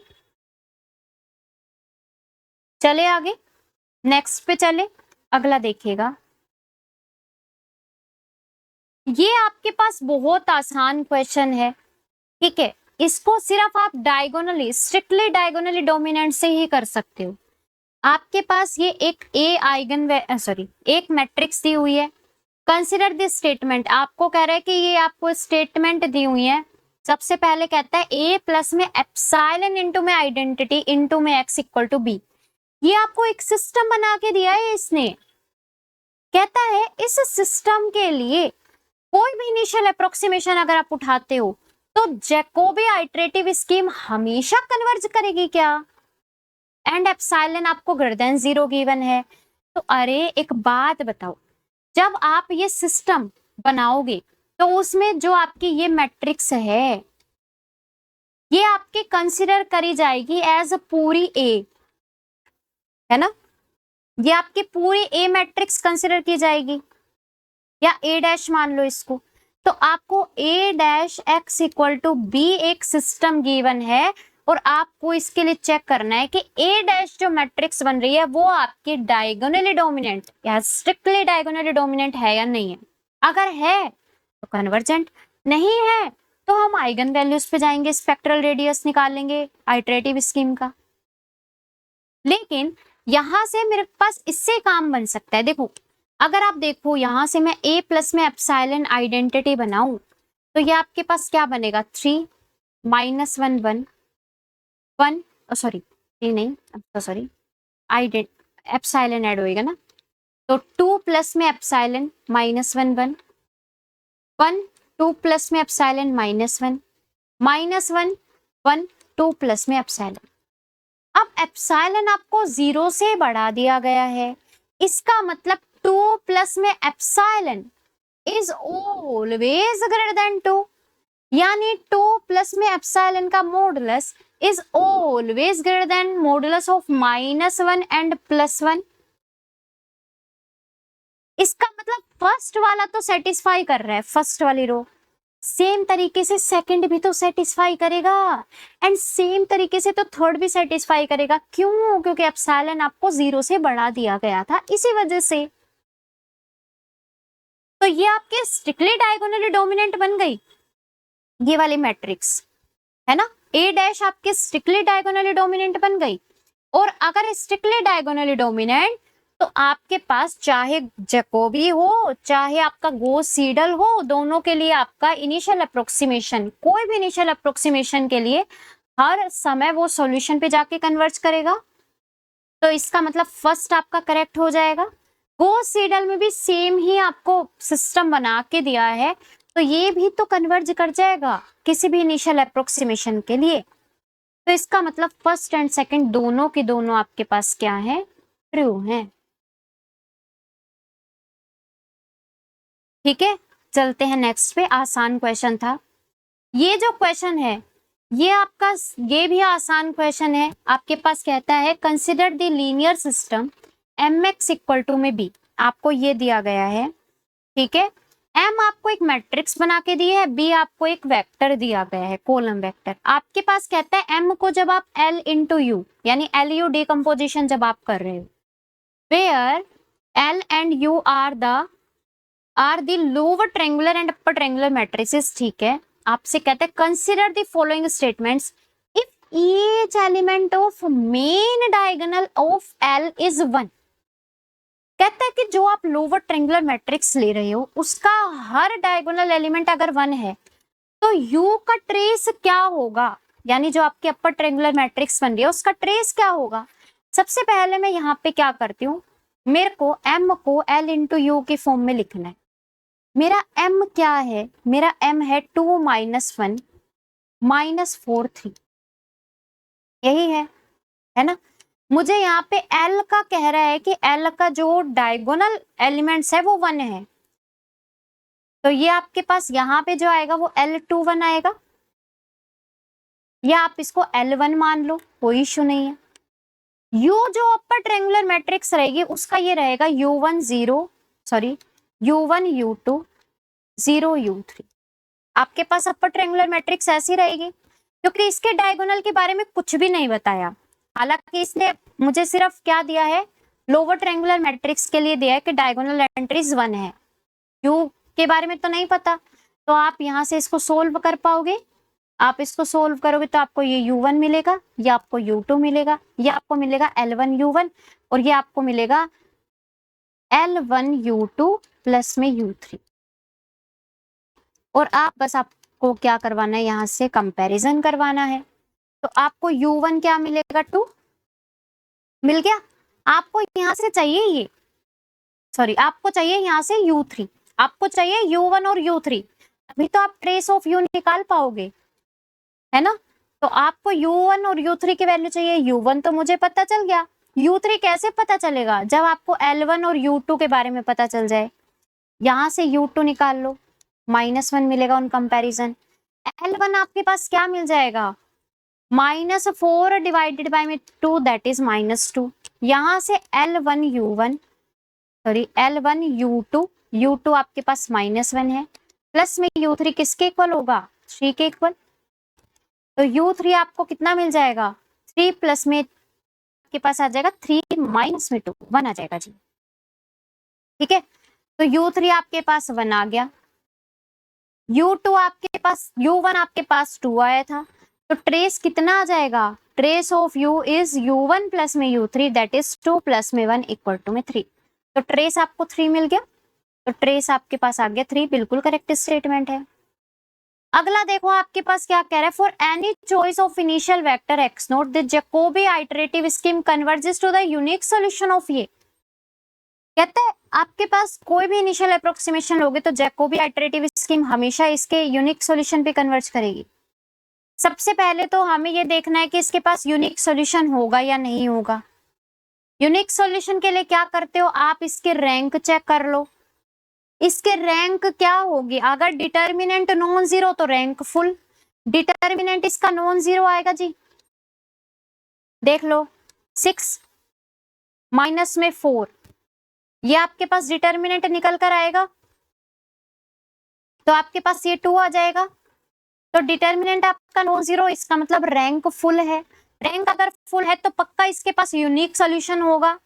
चले आगे, नेक्स्ट पे चले, अगला देखिएगा। ये आपके पास बहुत आसान क्वेश्चन है, ठीक है। इसको सिर्फ आप डायगोनली, स्ट्रिक्टली डायगोनली डोमिनेंट से ही कर सकते हो। आपके पास ये एक एक मैट्रिक्स दी हुई है। कंसिडर दिस स्टेटमेंट, आपको कह रहा है कि ये आपको स्टेटमेंट दी हुई है। सबसे पहले कहता है ए प्लस में एप्सिलॉन इनटू में आइडेंटिटी इनटू में एक्स इक्वल टू बी। ये आपको एक सिस्टम बना के दिया है इसने। कहता है इस सिस्टम के लिए कोई भी इनिशियल अप्रोक्सीमेशन अगर आप उठाते हो तो जैकोबी आइटरेटिव स्कीम हमेशा कन्वर्ज करेगी क्या? एंड एप्सिलॉन आपको ग्रेटर देन 0 गिवन है। तो अरे एक बात बताओ, जब आप ये सिस्टम बनाओगे तो उसमें जो आपकी ये मैट्रिक्स है ये आपके कंसिडर करी जाएगी एज पूरी ए, है ना? ये आपकी पूरी ए मैट्रिक्स कंसिडर की जाएगी, या ए डैश मान लो इसको। तो आपको a dash x equal to b एक सिस्टम गिवन है और आपको इसके लिए चेक करना है कि ए डैश जो मैट्रिक्स बन रही है वो आपकी डायगोनली डोमिनेंट या स्ट्रिक्टली डायगोनली डोमिनेंट है या नहीं है। अगर है तो कन्वर्जेंट, नहीं है तो हम आइगन वैल्यूज पे जाएंगे, स्पेक्ट्रल रेडियस निकालेंगे आइटरेटिव स्कीम का। लेकिन यहां से मेरे पास इससे काम बन सकता है। देखो अगर आप देखो यहां से मैं a प्लस में एप्सिलॉन आइडेंटिटी बनाऊं तो ये आपके पास क्या बनेगा, 3 माइनस 1 1 1, सॉरी ये नहीं, सॉरी एप्सिलॉन ऐड होएगा ना, तो 2 प्लस में एप्सिलॉन माइनस 1 1 1 2 प्लस में एप्सिलॉन माइनस 1 माइनस 1 1 2 प्लस में एप्सिलॉन। अब एप्सिलॉन आपको 0 से बढ़ा दिया गया है, इसका मतलब 2 प्लस में epsilon is always greater than 2, यानी 2 प्लस में एप्सिलॉन का modulus is always greater than modulus of -1 and +1। इसका मतलब फर्स्ट वाला तो सेटिस्फाई कर रहा है, फर्स्ट वाली रो, सेम तरीके से सेकंड भी तो सेटिस्फाई करेगा एंड सेम तरीके से तो थर्ड भी सेटिस्फाई करेगा। क्यों? क्योंकि एप्सिलॉन आपको 0 से बढ़ा दिया गया था, इसी वजह से। तो ये आपके स्ट्रिक्टली डायगोनली डोमिनेंट बन गई ये वाली मैट्रिक्स, है ना? ए डैश आपके स्ट्रिक्टली डायगोनली डोमिनेंट बन गई। और अगर स्ट्रिक्टली डायगोनली डोमिनेंट तो आपके पास चाहे जैकोबी हो चाहे आपका गॉस सीडल हो, दोनों के लिए आपका इनिशियल अप्रोक्सीमेशन, कोई भी इनिशियल अप्रोक्सीमेशन के लिए हर समय वो सॉल्यूशन पे जाके कन्वर्ज करेगा। तो इसका मतलब फर्स्ट आपका करेक्ट हो जाएगा। गॉस सीडल में भी सेम ही आपको सिस्टम बना के दिया है, तो ये भी तो कन्वर्ज कर जाएगा किसी भी इनिशियल अप्रोक्सीमेशन के लिए। तो इसका मतलब फर्स्ट एंड सेकंड दोनों के दोनों आपके पास क्या है, ट्रू है। ठीक है, चलते हैं नेक्स्ट पे। आसान क्वेश्चन था ये जो क्वेश्चन है, ये आपका ये भी आसान क्वेश्चन है। आपके पास कहता है consider the linear system mx equal to में b, आपको ये दिया गया है। ठीक है, m आपको एक मैट्रिक्स बना के दी है, b आपको एक वेक्टर दिया गया है, कॉलम वेक्टर। आपके पास कहता है m को जब आप l इंटू यू यानी LU डिकम्पोजिशन जब आप कर रहे हो, where l and u are the lower triangular and upper triangular matrices. ठीक है, आपसे कहते हैं consider the following statements if each element of main diagonal of L is 1। कहता है कि जो आप लोअर ट्रायंगुलर मैट्रिक्स ले रहे हो उसका हर डायगोनल एलिमेंट अगर 1 है तो U का ट्रेस क्या होगा, यानी जो आपके अपर ट्रायंगुलर मैट्रिक्स बन रही है उसका ट्रेस क्या होगा। सबसे पहले मैं यहाँ पे क्या करती हूँ, मेरे को M को L इंटू यू के फॉर्म में लिखना है। मेरा m क्या है, मेरा m है 2 माइनस 1 माइनस 4 3, यही है ना? मुझे यहाँ पे l का कह रहा है कि l का जो डायगोनल एलिमेंट्स है वो 1 है, तो ये आपके पास यहाँ पे जो आएगा वो L21 आएगा, या आप इसको L1 मान लो, कोई इशू नहीं है। U जो अपर ट्रायंगुलर मैट्रिक्स रहेगी उसका ये रहेगा U1 U2 0 U3। आपके पास अपर ट्रायंगुलर मैट्रिक्स ऐसी रहेगी, क्योंकि इसके डायगोनल के बारे में कुछ भी नहीं बताया। हालांकि इसने मुझे सिर्फ क्या दिया है, लोअर ट्रायंगुलर मैट्रिक्स के लिए दिया है कि डायगोनल एंट्रीज 1 है, U के बारे में तो नहीं पता। तो आप यहाँ से इसको सोल्व कर पाओगे आप इसको सोल्व करोगे तो आपको ये u1 मिलेगा, या आपको u2 मिलेगा, या आपको मिलेगा L1 u1, और ये आपको मिलेगा L1 u2 प्लस में u3। और आप बस आपको क्या करवाना है, यहाँ से कंपैरिजन करवाना है। तो आपको u1 क्या मिलेगा, 2 मिल गया। आपको यहाँ से चाहिए ये, सॉरी आपको चाहिए यहाँ से u3, आपको चाहिए u1 और u3, अभी तो आप ट्रेस ऑफ u निकाल पाओगे, है ना। तो आपको u1 और u3 की वैल्यू चाहिए। u1 तो मुझे पता चल गया, u3 कैसे पता चलेगा, जब आपको L1 और u2 के बारे में पता चल जाए। यहाँ से u2 निकाल लो, -1 मिलेगा ऑन कंपैरिजन। L1 आपके पास क्या मिल जाएगा, -4 डिवाइडेड बाय में 2 दैट इज -2। यहाँ से L1 u1 sorry L1 u2, u2 आपके पास -1 है, प्लस में u3 किसके इक्वल होगा, 3 के इक्वल। तो u3 आपको कितना मिल जाएगा, 3 प्लस में आपके पास आ जाएगा 3 माइनस में 2, 1 आ जाएगा जी। ठीक है, तो u3 आपके पास 1 आ गया, u2 आपके पास, u1 आपके पास 2 आया था, तो ट्रेस कितना आ जाएगा, trace of u is u1 plus में u3 दैट इज 2 प्लस में 1 इक्वल टू में 3। तो ट्रेस आपको 3 मिल गया, तो ट्रेस आपके पास आ गया 3, बिल्कुल करेक्ट स्टेटमेंट है। अगला देखो आपके पास क्या कह रहा है, for any choice of initial vector x not the Jacobi iterative scheme converges to the unique solution of ये। कहते हैं आपके पास कोई भी इनिशियल अप्रोक्सीमेशन लोगे तो जैकोबी आइटरेटिव स्कीम हमेशा इसके यूनिक सॉल्यूशन पे कन्वर्ज करेगी। सबसे पहले तो हमें ये देखना है कि इसके पास यूनिक सॉल्यूशन होगा या नहीं होगा। यूनिक सॉल्यूशन के लिए क्या करते हो आप, इसके रैंक चेक कर लो, इसके रैंक क्या होगी। अगर डिटर्मिनेंट नॉन जीरो तो रैंक फुल, डिटर्मिनेंट इसका नॉन जीरो आएगा जी, देख लो 6 माइनस में 4, ये आपके पास डिटर्मिनेंट निकल कर आएगा, तो आपके पास ये 2 आ जाएगा। तो डिटर्मिनेंट आपका नॉन जीरो, इसका मतलब रैंक फुल है। रैंक अगर फुल है तो पक्का इसके पास यूनिक सॉल्यूशन होगा,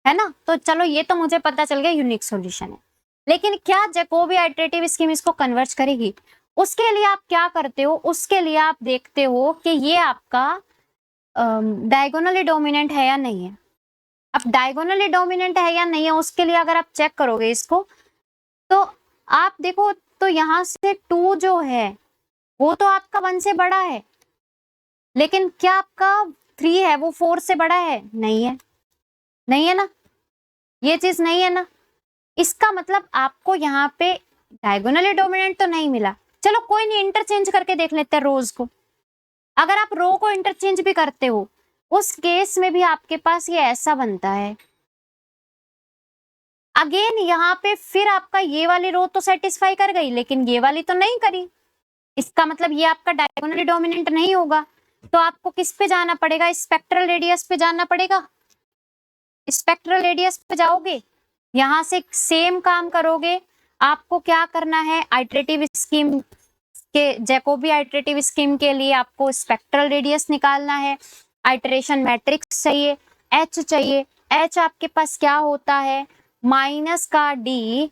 है ना। तो चलो ये तो मुझे पता चल गया यूनिक सॉल्यूशन है, लेकिन क्या जैकोबी आइटरेटिव स्कीम इसको कन्वर्ज करेगी। उसके लिए आप क्या करते हो, उसके लिए आप देखते हो कि ये आपका डायगोनली डोमिनेंट है या नहीं है। अब डायगोनली डोमिनेंट है या नहीं है उसके लिए अगर आप चेक करोगे इसको, तो आप देखो तो यहाँ से 2 जो है वो तो आपका 1 से बड़ा है, लेकिन क्या आपका 3 है वो 4 से बड़ा है, नहीं है, नहीं है ना, ये चीज नहीं है ना। इसका मतलब आपको यहाँ पे डायगोनली डोमिनेंट तो नहीं मिला। चलो कोई नहीं, इंटरचेंज करके देख लेते हैं रोज को। अगर आप रो को इंटरचेंज भी करते हो उस केस में भी आपके पास ये ऐसा बनता है। अगेन यहाँ पे फिर आपका ये वाली रो तो सेटिस्फाई कर गई, लेकिन ये वाली तो नहीं करी, इसका मतलब ये आपका डायगोनली डोमिनेंट नहीं होगा। तो आपको किस पे जाना पड़ेगा, स्पेक्ट्रल रेडियस पे जाना पड़ेगा। स्पेक्ट्रल रेडियस पे जाओगे, यहाँ से सेम काम करोगे। आपको क्या करना है, आइटरेटिव स्कीम के, जैकोबी आइटरेटिव स्कीम के लिए आपको स्पेक्ट्रल रेडियस निकालना है। आइटरेशन मैट्रिक्स चाहिए, एच चाहिए। एच आपके पास क्या होता है, माइनस का डी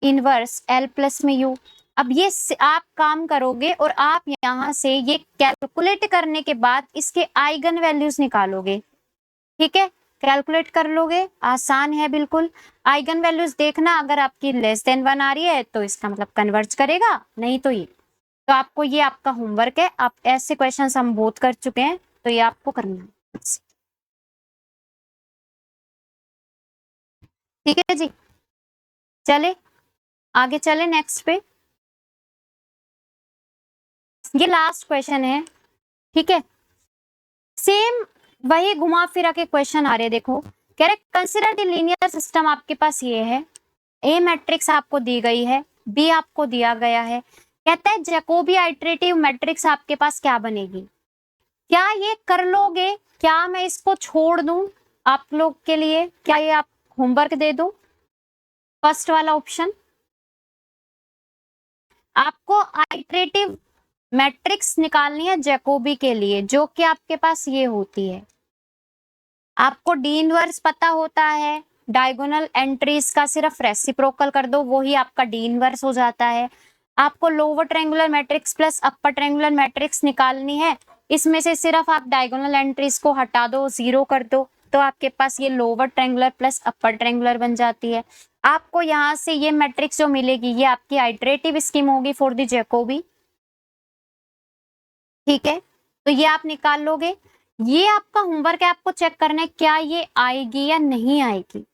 इनवर्स एल प्लस में यू। अब ये आप काम करोगे और आप यहाँ से ये कैलकुलेट करने के बाद इसके आइगन वैल्यूज निकालोगे। ठीक है, कैलकुलेट कर लोगे, आसान है बिल्कुल। आइगन वैल्यूज देखना, अगर आपकी लेस देन 1 आ रही है तो इसका मतलब कन्वर्ज करेगा, नहीं तो ये। तो आपको ये आपका होमवर्क है, आप ऐसे क्वेश्चंस हम बहुत कर चुके हैं तो ये आपको करना है। ठीक है जी, चले आगे चले नेक्स्ट पे। ये लास्ट क्वेश्चन है, ठीक है। सेम वही घुमा फिरा के क्वेश्चन आ रहे हैं। देखो कह रहे कंसिडर द लीनियर सिस्टम, आपके पास ये है, ए मैट्रिक्स आपको दी गई है, बी आपको दिया गया है। कहता है जैकोबी आइटरेटिव मैट्रिक्स आपके पास क्या बनेगी। क्या ये कर लोगे, क्या मैं इसको छोड़ दूं आप लोग के लिए, क्या ये आप होमवर्क दे दूं। फर्स्ट वाला ऑप्शन, आपको आइटरेटिव मैट्रिक्स निकालनी है जैकोबी के लिए, जो कि आपके पास ये होती है। आपको डी इनवर्स पता होता है, डायगोनल एंट्रीज का सिर्फ रेसिप्रोकल कर दो, वही आपका डी इनवर्स हो जाता है। आपको lower triangular matrix plus upper triangular matrix निकालनी है। इसमें से सिर्फ आप डायगोनल एंट्रीज को हटा दो, 0 कर दो, तो आपके पास ये lower triangular plus upper triangular बन जाती है। आपको यहाँ से ये मैट्रिक्स जो मिलेगी ये आपकी आइटरेटिव स्कीम होगी फॉर द जैकोबी। ठीक है, तो ये आप निकाल लोगे। ये आपका होमवर्क है, आपको चेक करना है क्या ये आएगी या नहीं आएगी।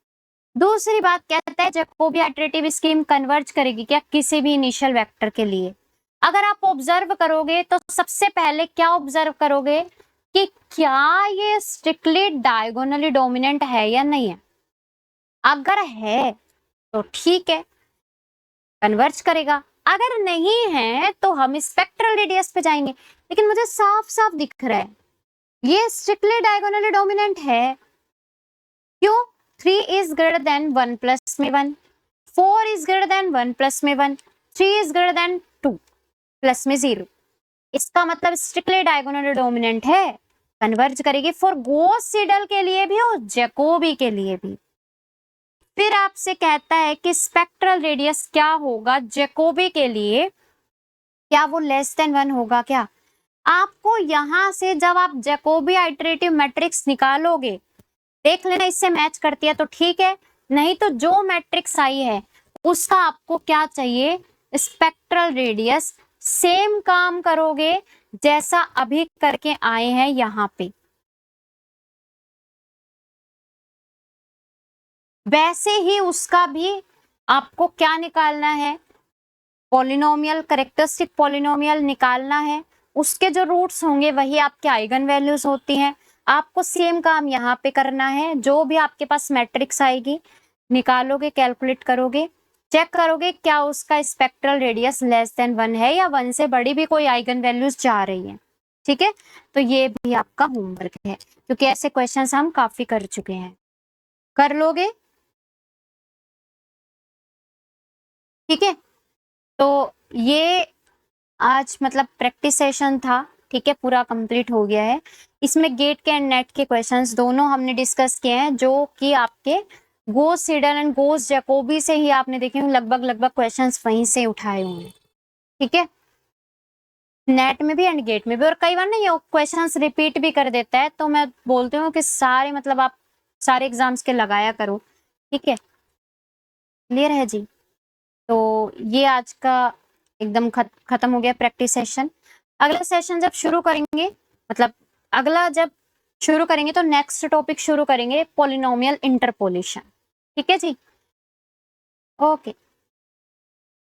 दूसरी बात कहता है जैकोबी आइटरेटिव स्कीम कन्वर्ज करेगी क्या किसी भी इनिशियल वेक्टर के लिए। अगर आप ऑब्जर्व करोगे तो सबसे पहले क्या ऑब्जर्व करोगे कि क्या ये स्ट्रिक्टली डायगोनली डोमिनेंट है या नहीं है। अगर है तो ठीक है, कन्वर्ज करेगा। अगर नहीं है तो हम स्पेक्ट्रल रेडियस पे जाएंगे। लेकिन मुझे साफ साफ दिख रहा है ये स्ट्रिक्टली डायगोनली डोमिनेंट है। क्यों? 3 इज ग्रेटर देन 1 प्लस में 1, 4 इज ग्रेटर देन 1 प्लस में 1, 3 इज ग्रेटर देन 2 प्लस में 0। इसका मतलब स्ट्रिक्टली डायगोनली डोमिनेंट है, कन्वर्ज करेगी फॉर गॉस सीडल के लिए भी और जैकोबी के लिए भी। फिर आपसे कहता है कि स्पेक्ट्रल रेडियस क्या होगा जैकोबी के लिए, क्या वो लेस देन 1 होगा क्या। आपको यहां से जब आप जैकोबी आइटरेटिव मैट्रिक्स निकालोगे देख लेना इससे मैच करती है तो ठीक है, नहीं तो जो मैट्रिक्स आई है उसका आपको क्या चाहिए, स्पेक्ट्रल रेडियस। सेम काम करोगे जैसा अभी करके आए हैं यहां पे, वैसे ही उसका भी आपको क्या निकालना है, पॉलिनोमियल, करेक्टरिस्टिक पॉलिनोमियल निकालना है। उसके जो रूट्स होंगे वही आपके आइगन वैल्यूज होती हैं। आपको सेम काम यहाँ पे करना है, जो भी आपके पास मैट्रिक्स आएगी निकालोगे, कैलकुलेट करोगे, चेक करोगे क्या उसका स्पेक्ट्रल रेडियस लेस देन 1 है या 1 से बड़ी भी कोई आइगन वैल्यूज जा रही है। ठीक है, तो ये भी आपका होमवर्क है क्योंकि ऐसे क्वेश्चंस हम काफी कर चुके हैं। कर लोगे? ठीक है, तो ये आज मतलब प्रैक्टिस सेशन था। ठीक है, पूरा कंप्लीट हो गया है। इसमें गेट के एंड नेट के क्वेश्चंस दोनों हमने डिस्कस किए हैं, जो कि आपके Gauss Seidel and Gauss Jacobi से ही आपने देखे होंगे, लगभग क्वेश्चंस वहीं से उठाए होंगे। ठीक है, नेट में भी एंड गेट में भी। और कई बार ना ये क्वेश्चंस रिपीट भी कर देता है, तो मैं बोलती हूँ कि सारे मतलब आप सारे एग्जाम्स के लगाया करो। ठीक है, क्लियर है जी। तो ये आज का एकदम खत्म हो गया प्रैक्टिस सेशन। अगला सेशन जब शुरू करेंगे, मतलब अगला जब शुरू करेंगे तो नेक्स्ट टॉपिक शुरू करेंगे पॉलिनोमियल इंटरपोलेशन। ठीक है जी, ओके।